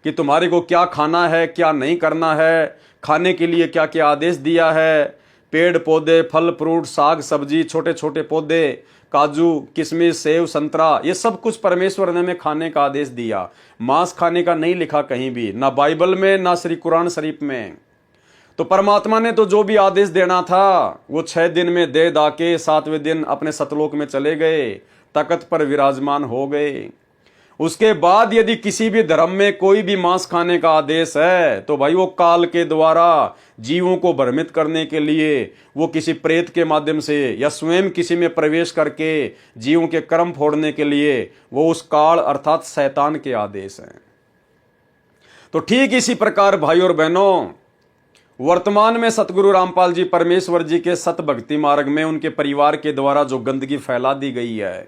कि तुम्हारे को क्या खाना है, क्या नहीं करना है, खाने के लिए क्या क्या आदेश दिया है, पेड़ पौधे, फल फ्रूट, साग सब्जी, छोटे छोटे पौधे, काजू किशमिश, सेव संतरा, ये सब कुछ परमेश्वर ने हमें खाने का आदेश दिया। मांस खाने का नहीं लिखा कहीं भी, ना बाइबल में, ना श्री कुरान शरीफ में। तो परमात्मा ने तो जो भी आदेश देना था वो 6 दिन में दे दा के 7वें दिन अपने सतलोक में चले गए, तख्त पर विराजमान हो गए। उसके बाद यदि किसी भी धर्म में कोई भी मांस खाने का आदेश है तो भाई वो काल के द्वारा जीवों को भ्रमित करने के लिए, वो किसी प्रेत के माध्यम से या स्वयं किसी में प्रवेश करके जीवों के कर्म फोड़ने के लिए, वो उस काल अर्थात शैतान के आदेश हैं। तो ठीक इसी प्रकार भाई और बहनों, वर्तमान में सतगुरु रामपाल जी परमेश्वर जी के सत भक्ति मार्ग में उनके परिवार के द्वारा जो गंदगी फैला दी गई है,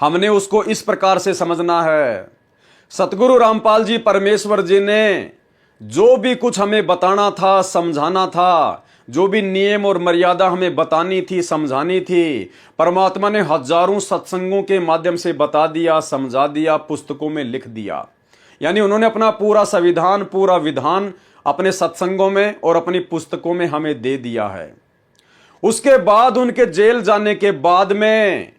हमने उसको इस प्रकार से समझना है। सतगुरु रामपाल जी परमेश्वर जी ने जो भी कुछ हमें बताना था, समझाना था, जो भी नियम और मर्यादा हमें बतानी थी, समझानी थी, परमात्मा ने हजारों सत्संगों के माध्यम से बता दिया, समझा दिया, पुस्तकों में लिख दिया। यानी उन्होंने अपना पूरा संविधान, पूरा विधान अपने सत्संगों में और अपनी पुस्तकों में हमें दे दिया है। उसके बाद उनके जेल जाने के बाद में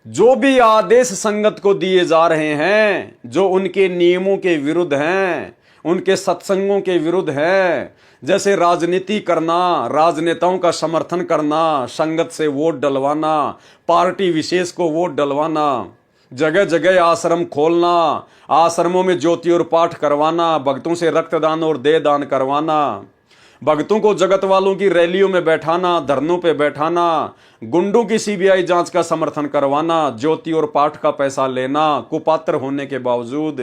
जो भी आदेश संगत को दिए जा रहे हैं, जो उनके नियमों के विरुद्ध हैं, उनके सत्संगों के विरुद्ध हैं, जैसे राजनीति करना, राजनेताओं का समर्थन करना, संगत से वोट डलवाना, पार्टी विशेष को वोट डलवाना, जगह जगह आश्रम खोलना, आश्रमों में ज्योति और पाठ करवाना, भक्तों से रक्तदान और देह दान करवाना, भक्तों को जगत वालों की रैलियों में बैठाना, धरनों पे बैठाना, गुंडों की सीबीआई जांच का समर्थन करवाना, ज्योति और पाठ का पैसा लेना कुपात्र होने के बावजूद।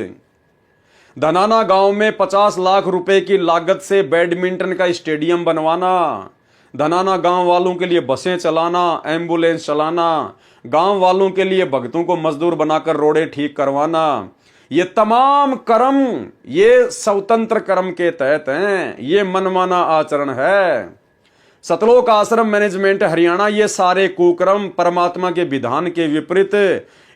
धनाना गांव में 50 लाख रुपए की लागत से बैडमिंटन का स्टेडियम बनवाना, धनाना गांव वालों के लिए बसें चलाना, एम्बुलेंस चलाना, गांव वालों के लिए भक्तों को मजदूर बनाकर रोडे ठीक करवाना, ये तमाम कर्म ये स्वतंत्र कर्म के तहत हैं। ये मनमाना आचरण है। सतलोक आश्रम मैनेजमेंट हरियाणा, ये सारे कुकर्म परमात्मा के विधान के विपरीत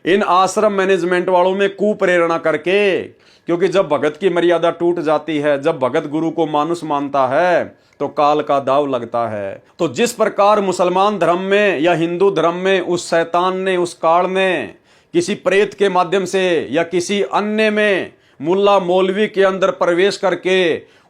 इन आश्रम मैनेजमेंट वालों में कुप्रेरणा करके, क्योंकि जब भगत की मर्यादा टूट जाती है, जब भगत गुरु को मानुष मानता है तो काल का दाव लगता है। तो जिस प्रकार मुसलमान धर्म में या हिंदू धर्म में उस शैतान ने, उस काल ने किसी प्रेत के माध्यम से या किसी अन्य में मुल्ला मौलवी के अंदर प्रवेश करके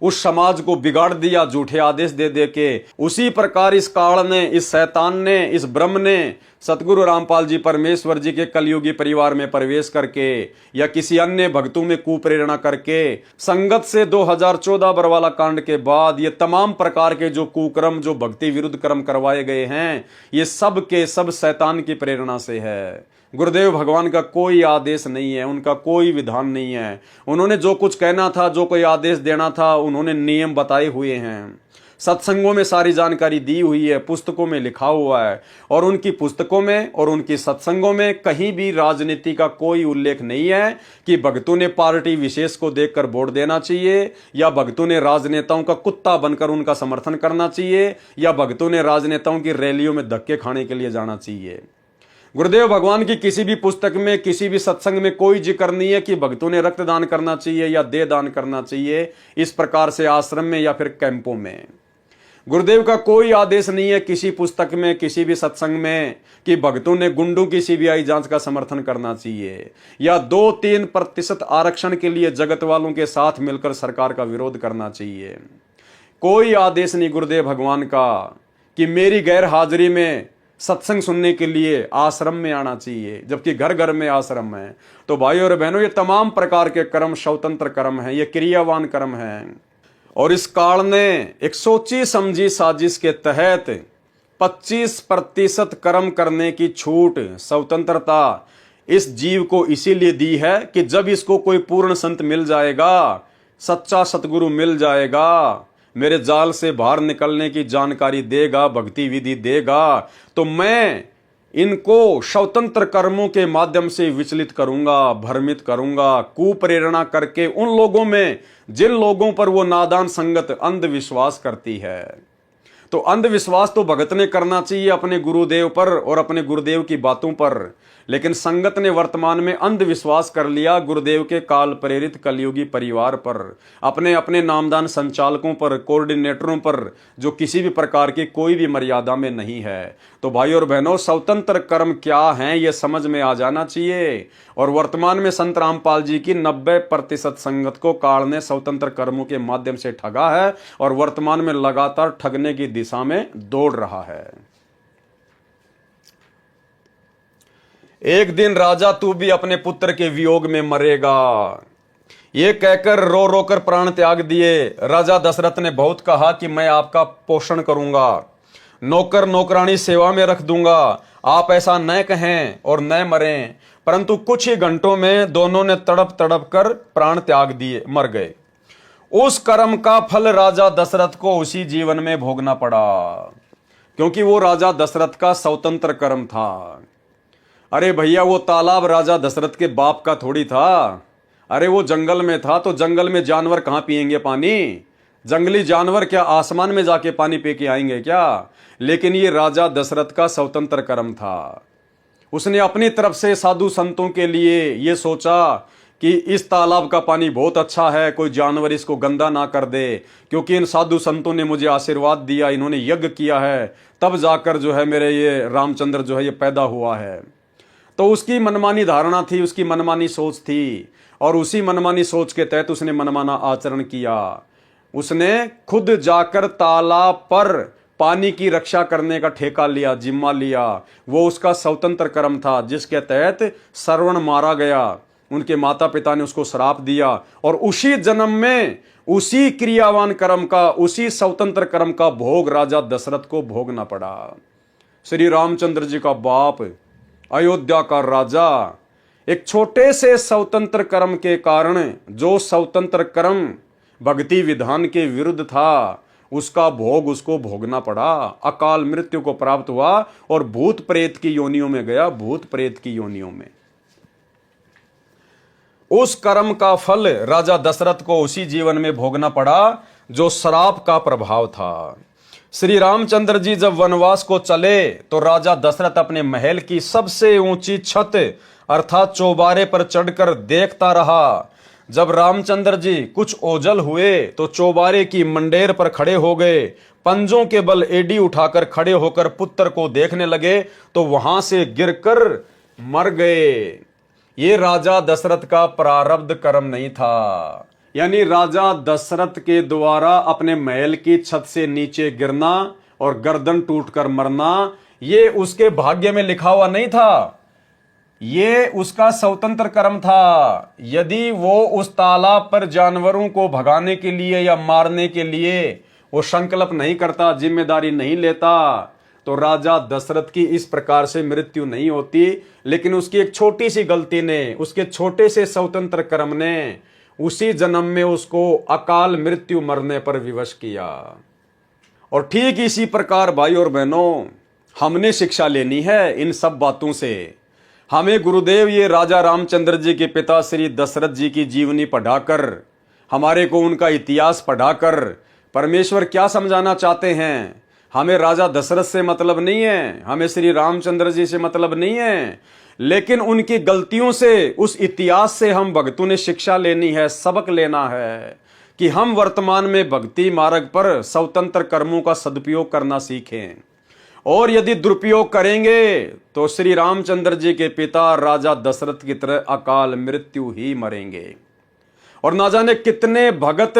उस समाज को बिगाड़ दिया झूठे आदेश दे दे के, उसी प्रकार इस काल ने, इस शैतान ने, इस ब्रह्म ने सतगुरु रामपाल जी परमेश्वर जी के कलयुगी परिवार में प्रवेश करके या किसी अन्य भक्तों में कुप्रेरणा करके संगत से 2014 बरवाला कांड के बाद ये तमाम प्रकार के जो कुकर्म, जो भक्ति विरुद्ध कर्म करवाए गए हैं, ये सब के सब शैतान की प्रेरणा से है। गुरुदेव भगवान का कोई आदेश नहीं है, उनका कोई विधान नहीं है। उन्होंने जो कुछ कहना था, जो कोई आदेश देना था, उन्होंने नियम बताए हुए हैं। सत्संगों में सारी जानकारी दी हुई है, पुस्तकों में लिखा हुआ है, और उनकी पुस्तकों में और उनकी सत्संगों में कहीं भी राजनीति का कोई उल्लेख नहीं है कि भक्तों ने पार्टी विशेष को देखकर वोट देना चाहिए, या भक्तों ने राजनेताओं का कुत्ता बनकर उनका समर्थन करना चाहिए, या भक्तों ने राजनेताओं की रैलियों में धक्के खाने के लिए जाना चाहिए। गुरुदेव भगवान की किसी भी पुस्तक में, किसी भी सत्संग में कोई जिक्र नहीं है कि भक्तों ने रक्तदान करना चाहिए या देह दान करना चाहिए इस प्रकार से आश्रम में या फिर कैंपों में। गुरुदेव का कोई आदेश नहीं है किसी पुस्तक में, किसी भी सत्संग में कि भक्तों ने गुंडों की सीबीआई जांच का समर्थन करना चाहिए या 2-3% आरक्षण के लिए जगत वालों के साथ मिलकर सरकार का विरोध करना चाहिए। कोई आदेश नहीं गुरुदेव भगवान का कि मेरी गैर हाजिरी में सत्संग सुनने के लिए आश्रम में आना चाहिए, जबकि घर घर में आश्रम है। तो भाइयों और बहनों, ये तमाम प्रकार के कर्म स्वतंत्र कर्म हैं, ये क्रियावान कर्म हैं। और इस काल ने एक सोची समझी साजिश के तहत 25% कर्म करने की छूट, स्वतंत्रता इस जीव को इसीलिए दी है कि जब इसको कोई पूर्ण संत मिल जाएगा, सच्चा सतगुरु मिल जाएगा, मेरे जाल से बाहर निकलने की जानकारी देगा, भक्ति विधि देगा, तो मैं इनको स्वतंत्र कर्मों के माध्यम से विचलित करूंगा, भ्रमित करूंगा, कुप्रेरणा करके उन लोगों में जिन लोगों पर वो नादान संगत अंधविश्वास करती है। तो अंधविश्वास तो भगत ने करना चाहिए अपने गुरुदेव पर और अपने गुरुदेव की बातों पर, लेकिन संगत ने वर्तमान में अंधविश्वास कर लिया गुरुदेव के काल प्रेरित कलयुगी परिवार पर, अपने अपने नामदान संचालकों पर, कोऑर्डिनेटरों पर, जो किसी भी प्रकार की कोई भी मर्यादा में नहीं है। तो भाई और बहनों, स्वतंत्र कर्म क्या हैं ये समझ में आ जाना चाहिए। और वर्तमान में संत रामपाल जी की 90% संगत को काल ने स्वतंत्र कर्मों के माध्यम से ठगा है और वर्तमान में लगातार ठगने की दिशा में दौड़ रहा है। एक दिन राजा तू भी अपने पुत्र के वियोग में मरेगा, ये कहकर रो रो कर प्राण त्याग दिए। राजा दशरथ ने बहुत कहा कि मैं आपका पोषण करूंगा, नौकर नौकरानी सेवा में रख दूंगा, आप ऐसा न कहें और न मरें। परंतु कुछ ही घंटों में दोनों ने तड़प तड़प कर प्राण त्याग दिए, मर गए। उस कर्म का फल राजा दशरथ को उसी जीवन में भोगना पड़ा, क्योंकि वो राजा दशरथ का स्वतंत्र कर्म था। अरे भैया, वो तालाब राजा दशरथ के बाप का थोड़ी था। अरे वो जंगल में था, तो जंगल में जानवर कहां पिएंगे पानी? जंगली जानवर क्या आसमान में जाके पानी पी के आएंगे क्या? लेकिन ये राजा दशरथ का स्वतंत्र कर्म था। उसने अपनी तरफ से साधु संतों के लिए ये सोचा कि इस तालाब का पानी बहुत अच्छा है, कोई जानवर इसको गंदा ना कर दे, क्योंकि इन साधु संतों ने मुझे आशीर्वाद दिया, इन्होंने यज्ञ किया है, तब जाकर जो है मेरे ये रामचंद्र जो है ये पैदा हुआ है। तो उसकी मनमानी धारणा थी, उसकी मनमानी सोच थी, और उसी मनमानी सोच के तहत उसने मनमाना आचरण किया। उसने खुद जाकर तालाब पर पानी की रक्षा करने का ठेका लिया, जिम्मा लिया। वो उसका स्वतंत्र कर्म था, जिसके तहत श्रवण मारा गया। उनके माता पिता ने उसको श्राप दिया, और उसी जन्म में उसी क्रियावान कर्म का, उसी स्वतंत्र कर्म का भोग राजा दशरथ को भोगना पड़ा। श्री रामचंद्र जी का बाप, अयोध्या का राजा, एक छोटे से स्वतंत्र कर्म के कारण, जो स्वतंत्र कर्म भक्ति विधान के विरुद्ध था, उसका भोग उसको भोगना पड़ा। अकाल मृत्यु को प्राप्त हुआ और भूत प्रेत की योनियों में गया, भूत प्रेत की योनियों में। उस कर्म का फल राजा दशरथ को उसी जीवन में भोगना पड़ा जो श्राप का प्रभाव था। श्री रामचंद्र जी जब वनवास को चले तो राजा दशरथ अपने महल की सबसे ऊंची छत अर्थात चौबारे पर चढ़कर देखता रहा। जब रामचंद्र जी कुछ ओझल हुए तो चौबारे की मंडेर पर खड़े हो गए, पंजों के बल एडी उठाकर खड़े होकर पुत्र को देखने लगे तो वहां से गिरकर मर गए। ये राजा दशरथ का प्रारब्ध कर्म नहीं था, यानी राजा दशरथ के द्वारा अपने महल की छत से नीचे गिरना और गर्दन टूटकर मरना, ये उसके भाग्य में लिखा हुआ नहीं था, ये उसका स्वतंत्र कर्म था। यदि वो उस तालाब पर जानवरों को भगाने के लिए या मारने के लिए वो संकल्प नहीं करता, जिम्मेदारी नहीं लेता, तो राजा दशरथ की इस प्रकार से मृत्यु नहीं होती। लेकिन उसकी एक छोटी सी गलती ने, उसके छोटे से स्वतंत्र कर्म ने उसी जन्म में उसको अकाल मृत्यु मरने पर विवश किया। और ठीक इसी प्रकार भाई और बहनों, हमने शिक्षा लेनी है इन सब बातों से। हमें गुरुदेव ये राजा रामचंद्र जी के पिता श्री दशरथ जी की जीवनी पढ़ाकर, हमारे को उनका इतिहास पढ़ाकर परमेश्वर क्या समझाना चाहते हैं। हमें राजा दशरथ से मतलब नहीं है, हमें श्री रामचंद्र जी से मतलब नहीं है, लेकिन उनकी गलतियों से, उस इतिहास से हम भक्तों ने शिक्षा लेनी है, सबक लेना है कि हम वर्तमान में भक्ति मार्ग पर स्वतंत्र कर्मों का सदुपयोग करना सीखें। और यदि दुरुपयोग करेंगे तो श्री रामचंद्र जी के पिता राजा दशरथ की तरह अकाल मृत्यु ही मरेंगे। और ना जाने कितने भगत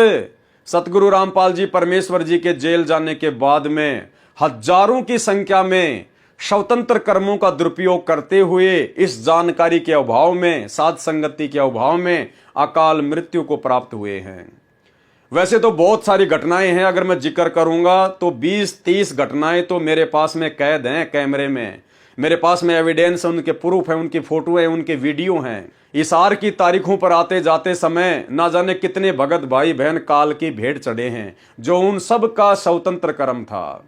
सतगुरु रामपाल जी परमेश्वर जी के जेल जाने के बाद में हजारों की संख्या में स्वतंत्र कर्मों का दुरुपयोग करते हुए इस जानकारी के अभाव में, साध संगति के अभाव में अकाल मृत्यु को प्राप्त हुए हैं। वैसे तो बहुत सारी घटनाएं हैं, अगर मैं जिक्र करूंगा तो 20-30 घटनाएं तो मेरे पास में कैद हैं कैमरे में, मेरे पास में एविडेंस है, उनके प्रूफ है, उनकी फोटो है, उनके वीडियो हैं। इशार की तारीखों पर आते जाते समय ना जाने कितने भगत भाई बहन काल की भेंट चढ़े हैं, जो उन सब का स्वतंत्र कर्म था।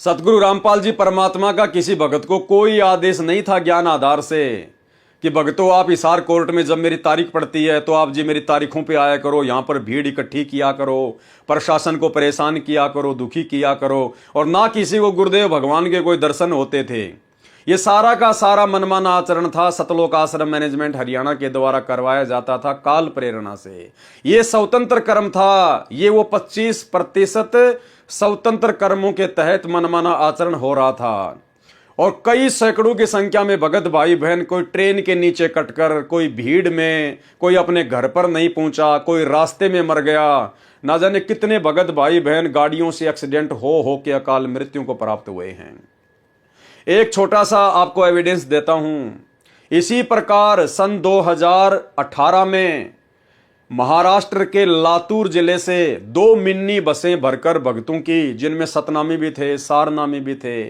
सतगुरु रामपाल जी परमात्मा का किसी भगत को कोई आदेश नहीं था ज्ञान आधार से कि भगतों आप हिसार कोर्ट में जब मेरी तारीख पड़ती है तो आप जी मेरी तारीखों पे आया करो, यहाँ पर भीड़ इकट्ठी किया करो, प्रशासन को परेशान किया करो, दुखी किया करो। और ना किसी को गुरुदेव भगवान के कोई दर्शन होते थे। ये सारा का सारा मनमाना आचरण था, सतलोक आश्रम मैनेजमेंट हरियाणा के द्वारा करवाया जाता था काल प्रेरणा से। ये स्वतंत्र कर्म था, ये वो 25% स्वतंत्र कर्मों के तहत मनमाना आचरण हो रहा था। और कई सैकड़ों की संख्या में भगत भाई बहन, कोई ट्रेन के नीचे कटकर, कोई भीड़ में, कोई अपने घर पर नहीं पहुंचा, कोई रास्ते में मर गया। ना जाने कितने भगत भाई बहन गाड़ियों से एक्सीडेंट हो के अकाल मृत्यु को प्राप्त हुए हैं। एक छोटा सा आपको एविडेंस देता हूं। इसी प्रकार सन 2018 में महाराष्ट्र के लातूर जिले से 2 मिनी बसें भरकर भक्तों की, जिनमें सतनामी भी थे, सारनामी भी थे,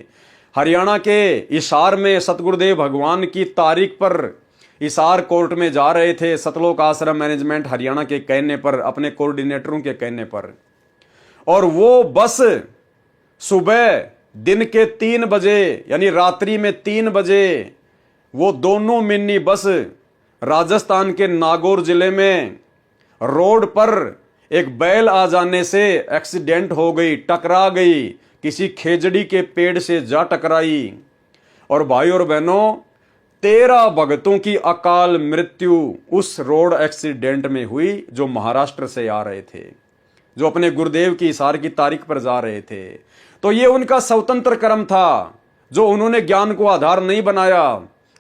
हरियाणा के हिसार में सतगुरुदेव भगवान की तारीख पर हिसार कोर्ट में जा रहे थे, सतलोक आश्रम मैनेजमेंट हरियाणा के कहने पर, अपने कोऑर्डिनेटरों के कहने पर। और वो बस सुबह दिन के 3 बजे यानी रात्रि में 3 बजे वो दोनों मिनी बस राजस्थान के नागौर जिले में रोड पर एक बैल आ जाने से एक्सीडेंट हो गई, टकरा गई, किसी खेजड़ी के पेड़ से जा टकराई। और भाई और बहनों, 13 भगतों की अकाल मृत्यु उस रोड एक्सीडेंट में हुई, जो महाराष्ट्र से आ रहे थे, जो अपने गुरुदेव की हिसार की तारीख पर जा रहे थे। तो ये उनका स्वतंत्र कर्म था, जो उन्होंने ज्ञान को आधार नहीं बनाया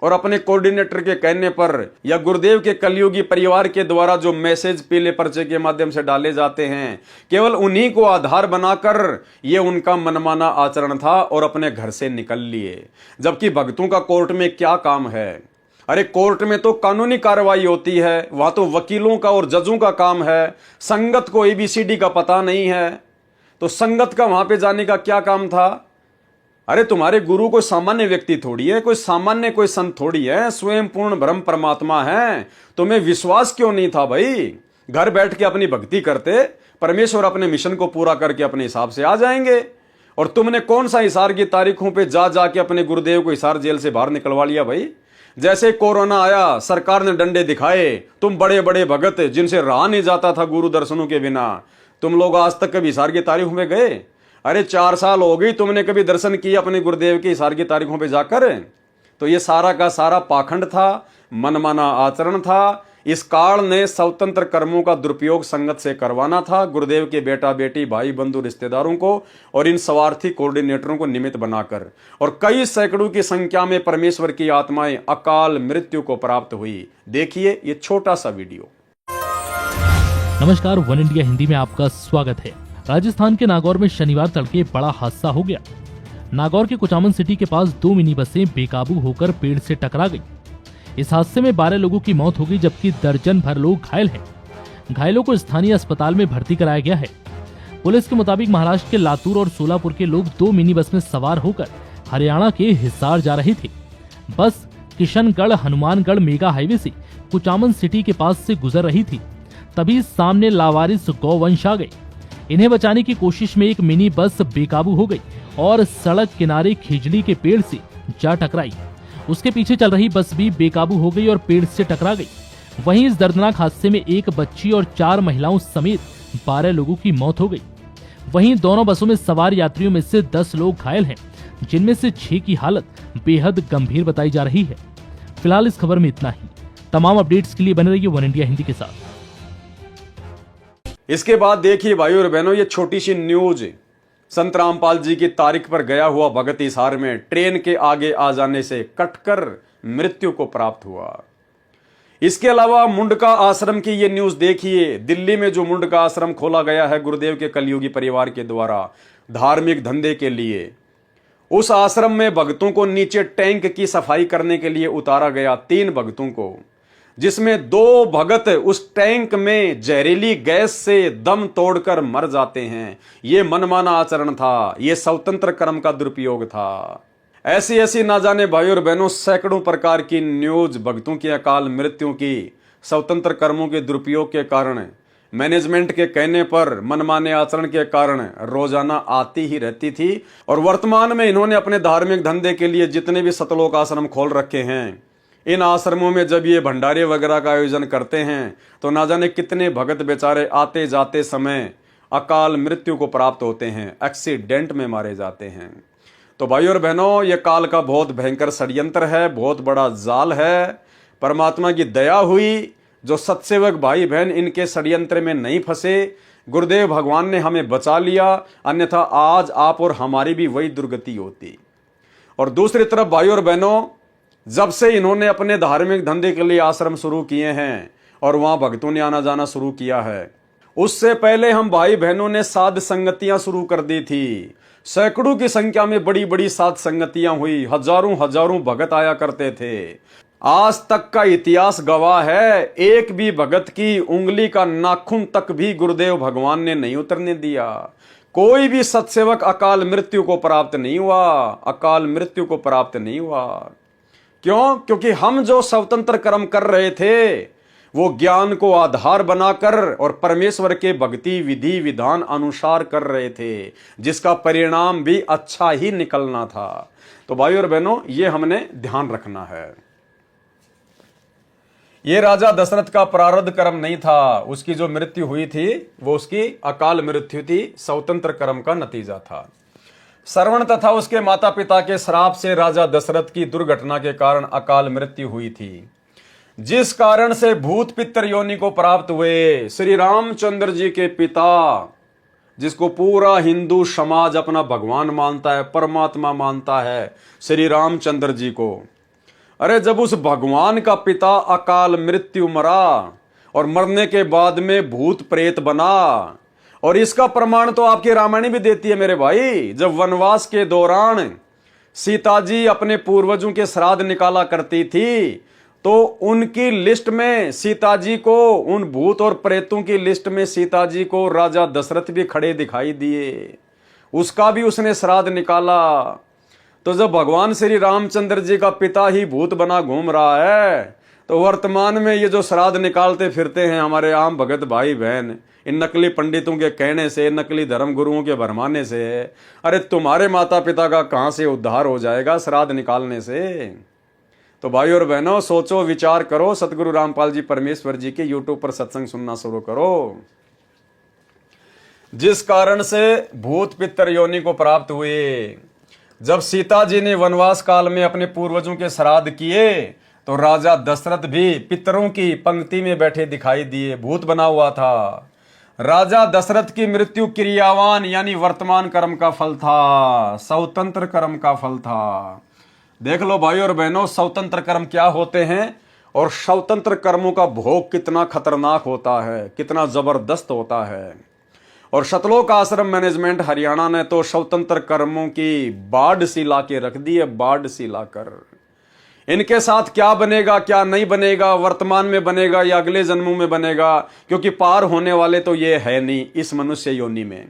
और अपने कोऑर्डिनेटर के कहने पर या गुरुदेव के कलयुगी परिवार के द्वारा जो मैसेज पीले पर्चे के माध्यम से डाले जाते हैं, केवल उन्हीं को आधार बनाकर ये उनका मनमाना आचरण था और अपने घर से निकल लिए। जबकि भक्तों का कोर्ट में क्या काम है? अरे कोर्ट में तो कानूनी कार्रवाई होती है, वहां तो वकीलों का और जजों का काम है। संगत को ABCD का पता नहीं है, तो संगत का वहां पे जाने का क्या काम था? अरे तुम्हारे गुरु कोई सामान्य व्यक्ति थोड़ी है, कोई सामान्य कोई संत थोड़ी है, स्वयं पूर्ण ब्रह्म परमात्मा है। तुम्हें विश्वास क्यों नहीं था भाई? घर बैठ के अपनी भक्ति करते, परमेश्वर अपने मिशन को पूरा करके अपने हिसाब से आ जाएंगे। और तुमने कौन सा हिसार की तारीखों पे जा जाके अपने गुरुदेव को हिसार जेल से बाहर निकलवा लिया भाई? जैसे कोरोना आया, सरकार ने डंडे दिखाए, तुम बड़े बड़े भगत जिनसे रहा नहीं जाता था गुरु दर्शनों के बिना, तुम लोग आज तक कभी हिसार की तारीखों में गए? अरे 4 साल हो गई, तुमने कभी दर्शन किए अपने गुरुदेव के हिसार की तारीखों पे जाकर? तो ये सारा का सारा पाखंड था, मनमाना आचरण था। इस काल ने स्वतंत्र कर्मों का दुरुपयोग संगत से करवाना था, गुरुदेव के बेटा बेटी भाई बंधु रिश्तेदारों को और इन स्वार्थी कोऑर्डिनेटरों को निमित्त बनाकर। और कई सैकड़ों की संख्या में परमेश्वर की आत्माएं अकाल मृत्यु को प्राप्त हुई। देखिए ये छोटा सा वीडियो। नमस्कार, वन इंडिया हिंदी में आपका स्वागत है। राजस्थान के नागौर में शनिवार तड़के बड़ा हादसा हो गया। नागौर के कुचामन सिटी के पास 2 मिनी बसें बेकाबू होकर पेड़ से टकरा गई। इस हादसे में 12 लोगों की मौत हो गई, जबकि दर्जन भर लोग घायल हैं। घायलों को स्थानीय अस्पताल में भर्ती कराया गया है। पुलिस के मुताबिक महाराष्ट्र के लातूर और सोलापुर के लोग 2 मिनी बस में सवार होकर हरियाणा के हिसार जा रहे थे। बस किशनगढ़ हनुमानगढ़ मेगा हाईवे से कुचामन सिटी के पास से गुजर रही थी, तभी सामने लावारिस गौवंश आ गए। इन्हें बचाने की कोशिश में एक मिनी बस बेकाबू हो गई और सड़क किनारे खिजली के पेड़ से जा टकराई। उसके पीछे चल रही बस भी बेकाबू हो गई और पेड़ से टकरा गई। वहीं इस दर्दनाक हादसे में एक बच्ची और 4 महिलाओं समेत 12 लोगों की मौत हो गई। वहीं दोनों बसों में सवार यात्रियों में से 10 लोग घायल हैं, जिनमें से 6 की हालत बेहद गंभीर बताई जा रही है। फिलहाल इस खबर में इतना ही। तमाम अपडेट्स के लिए बने रहिए वन इंडिया हिंदी के साथ। इसके बाद देखिए भाइयों और बहनों, ये छोटी सी न्यूज संत रामपाल जी की तारीख पर गया हुआ भगत हिसार में ट्रेन के आगे आ जाने से कटकर मृत्यु को प्राप्त हुआ। इसके अलावा मुंडका आश्रम की ये न्यूज देखिए। दिल्ली में जो मुंडका आश्रम खोला गया है गुरुदेव के कलयुगी परिवार के द्वारा धार्मिक धंधे के लिए, उस आश्रम में भक्तों को नीचे टैंक की सफाई करने के लिए उतारा गया, 3 भक्तों को, जिसमें 2 भगत उस टैंक में जहरीली गैस से दम तोड़कर मर जाते हैं। यह मनमाना आचरण था, यह स्वतंत्र कर्म का दुरुपयोग था। ऐसी ऐसी ना जाने भाइयों और बहनों सैकड़ों प्रकार की न्यूज भक्तों की अकाल मृत्यु की स्वतंत्र कर्मों के दुरुपयोग के कारण, मैनेजमेंट के कहने पर मनमाने आचरण के कारण रोजाना आती ही रहती थी। और वर्तमान में इन्होंने अपने धार्मिक धंधे के लिए जितने भी सतलोक आश्रम खोल रखे हैं, इन आश्रमों में जब ये भंडारे वगैरह का आयोजन करते हैं तो ना जाने कितने भगत बेचारे आते जाते समय अकाल मृत्यु को प्राप्त होते हैं, एक्सीडेंट में मारे जाते हैं। तो भाइयों और बहनों, यह काल का बहुत भयंकर षड्यंत्र है, बहुत बड़ा जाल है। परमात्मा की दया हुई जो सत्सेवक भाई बहन इनके षड्यंत्र में नहीं फंसे, गुरुदेव भगवान ने हमें बचा लिया, अन्यथा आज आप और हमारी भी वही दुर्गति होती। और दूसरी तरफ भाइयों और बहनों, जब से इन्होंने अपने धार्मिक धंधे के लिए आश्रम शुरू किए हैं और वहां भक्तों ने आना जाना शुरू किया है, उससे पहले हम भाई बहनों ने साध संगतियां शुरू कर दी थी। सैकड़ों की संख्या में बड़ी बड़ी साध संगतियां हुई, हजारों हजारों भगत आया करते थे। आज तक का इतिहास गवाह है, एक भी भगत की उंगली का नाखून तक भी गुरुदेव भगवान ने नहीं उतरने दिया। कोई भी सत्सेवक अकाल मृत्यु को प्राप्त नहीं हुआ, अकाल मृत्यु को प्राप्त नहीं हुआ। क्यों? क्योंकि हम जो स्वतंत्र कर्म कर रहे थे वो ज्ञान को आधार बनाकर और परमेश्वर के भक्ति विधि विधान अनुसार कर रहे थे, जिसका परिणाम भी अच्छा ही निकलना था। तो भाइयों और बहनों, ये हमने ध्यान रखना है। ये राजा दशरथ का प्रारब्ध कर्म नहीं था, उसकी जो मृत्यु हुई थी वो उसकी अकाल मृत्यु थी, स्वतंत्र कर्म का नतीजा था। श्रवण तथा उसके माता पिता के श्राप से राजा दशरथ की दुर्घटना के कारण अकाल मृत्यु हुई थी, जिस कारण से भूत पितर योनि को प्राप्त हुए। श्री रामचंद्र जी के पिता, जिसको पूरा हिंदू समाज अपना भगवान मानता है, परमात्मा मानता है, श्री रामचंद्र जी को, अरे जब उस भगवान का पिता अकाल मृत्यु मरा और मरने के बाद में भूत प्रेत बना, और इसका प्रमाण तो आपकी रामायण भी देती है मेरे भाई। जब वनवास के दौरान सीता जी अपने पूर्वजों के श्राद्ध निकाला करती थी, तो उनकी लिस्ट में सीता जी को, उन भूत और प्रेतों की लिस्ट में सीता जी को राजा दशरथ भी खड़े दिखाई दिए, उसका भी उसने श्राद्ध निकाला। तो जब भगवान श्री रामचंद्र जी का पिता ही भूत बना घूम रहा है, तो वर्तमान में ये जो श्राद्ध निकालते फिरते हैं हमारे आम भगत भाई बहन, इन नकली पंडितों के कहने से, नकली धर्म गुरुओं के भरमाने से, अरे तुम्हारे माता पिता का कहां से उद्धार हो जाएगा श्राद्ध निकालने से? तो भाइयों और बहनों, सोचो, विचार करो, सतगुरु रामपाल जी परमेश्वर जी के YouTube पर सत्संग सुनना शुरू करो। जिस कारण से भूत पितर योनि को प्राप्त हुए। जब सीता जी ने वनवास काल में अपने पूर्वजों के श्राद्ध किए, तो राजा दशरथ भी पितरों की पंक्ति में बैठे दिखाई दिए, भूत बना हुआ था। राजा दशरथ की मृत्यु क्रियावान यानी वर्तमान कर्म का फल था, स्वतंत्र कर्म का फल था। देख लो भाइयों और बहनों, स्वतंत्र कर्म क्या होते हैं और स्वतंत्र कर्मों का भोग कितना खतरनाक होता है, कितना जबरदस्त होता है। और सतलोक आश्रम मैनेजमेंट हरियाणा ने तो स्वतंत्र कर्मों की बाढ़ सी ला के रख दी है, बाढ़ सी लाकर। इनके साथ क्या बनेगा क्या नहीं बनेगा, वर्तमान में बनेगा या अगले जन्मों में बनेगा, क्योंकि पार होने वाले तो ये है नहीं इस मनुष्य योनि में।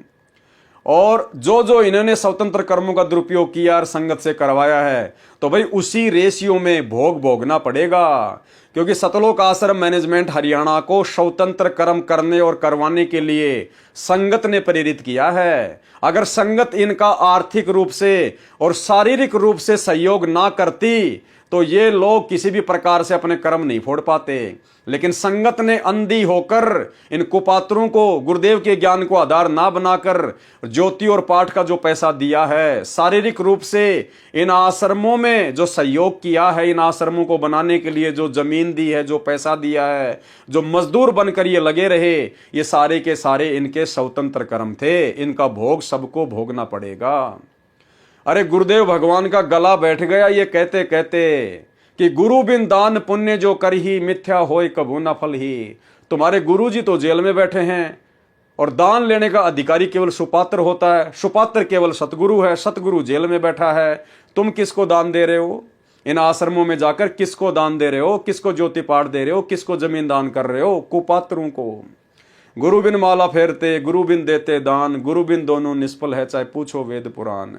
और जो जो इन्होंने स्वतंत्र कर्मों का दुरुपयोग किया और संगत से करवाया है, तो भाई उसी रेशियो में भोग भोगना पड़ेगा। क्योंकि सतलोक आश्रम मैनेजमेंट हरियाणा को स्वतंत्र कर्म करने और करवाने के लिए संगत ने प्रेरित किया है। अगर संगत इनका आर्थिक रूप से और शारीरिक रूप से सहयोग ना करती तो ये लोग किसी भी प्रकार से अपने कर्म नहीं फोड़ पाते। लेकिन संगत ने अंधी होकर इन कुपात्रों को गुरुदेव के ज्ञान को आधार ना बनाकर ज्योति और पाठ का जो पैसा दिया है, शारीरिक रूप से इन आश्रमों में जो सहयोग किया है, इन आश्रमों को बनाने के लिए जो जमीन दी है, जो पैसा दिया है, जो मजदूर बनकर ये लगे रहे, ये सारे के सारे इनके स्वतंत्र कर्म थे। इनका भोग सबको भोगना पड़ेगा। अरे गुरुदेव भगवान का गला बैठ गया ये कहते कहते कि गुरु बिन दान पुण्य जो कर ही मिथ्या होए कभू न फल ही। तुम्हारे गुरु जी तो जेल में बैठे हैं और दान लेने का अधिकारी केवल सुपात्र होता है, सुपात्र केवल सतगुरु है, सतगुरु जेल में बैठा है। तुम किसको दान दे रहे हो? इन आश्रमों में जाकर किसको दान दे रहे हो? किसको ज्योति पाठ दे रहे हो? किसको जमीन दान कर रहे हो? कुपात्रों को। गुरु बिन माला फेरते, गुरु बिन देते दान, गुरु बिन दोनों निष्फल है, चाहे पूछो वेद पुराण।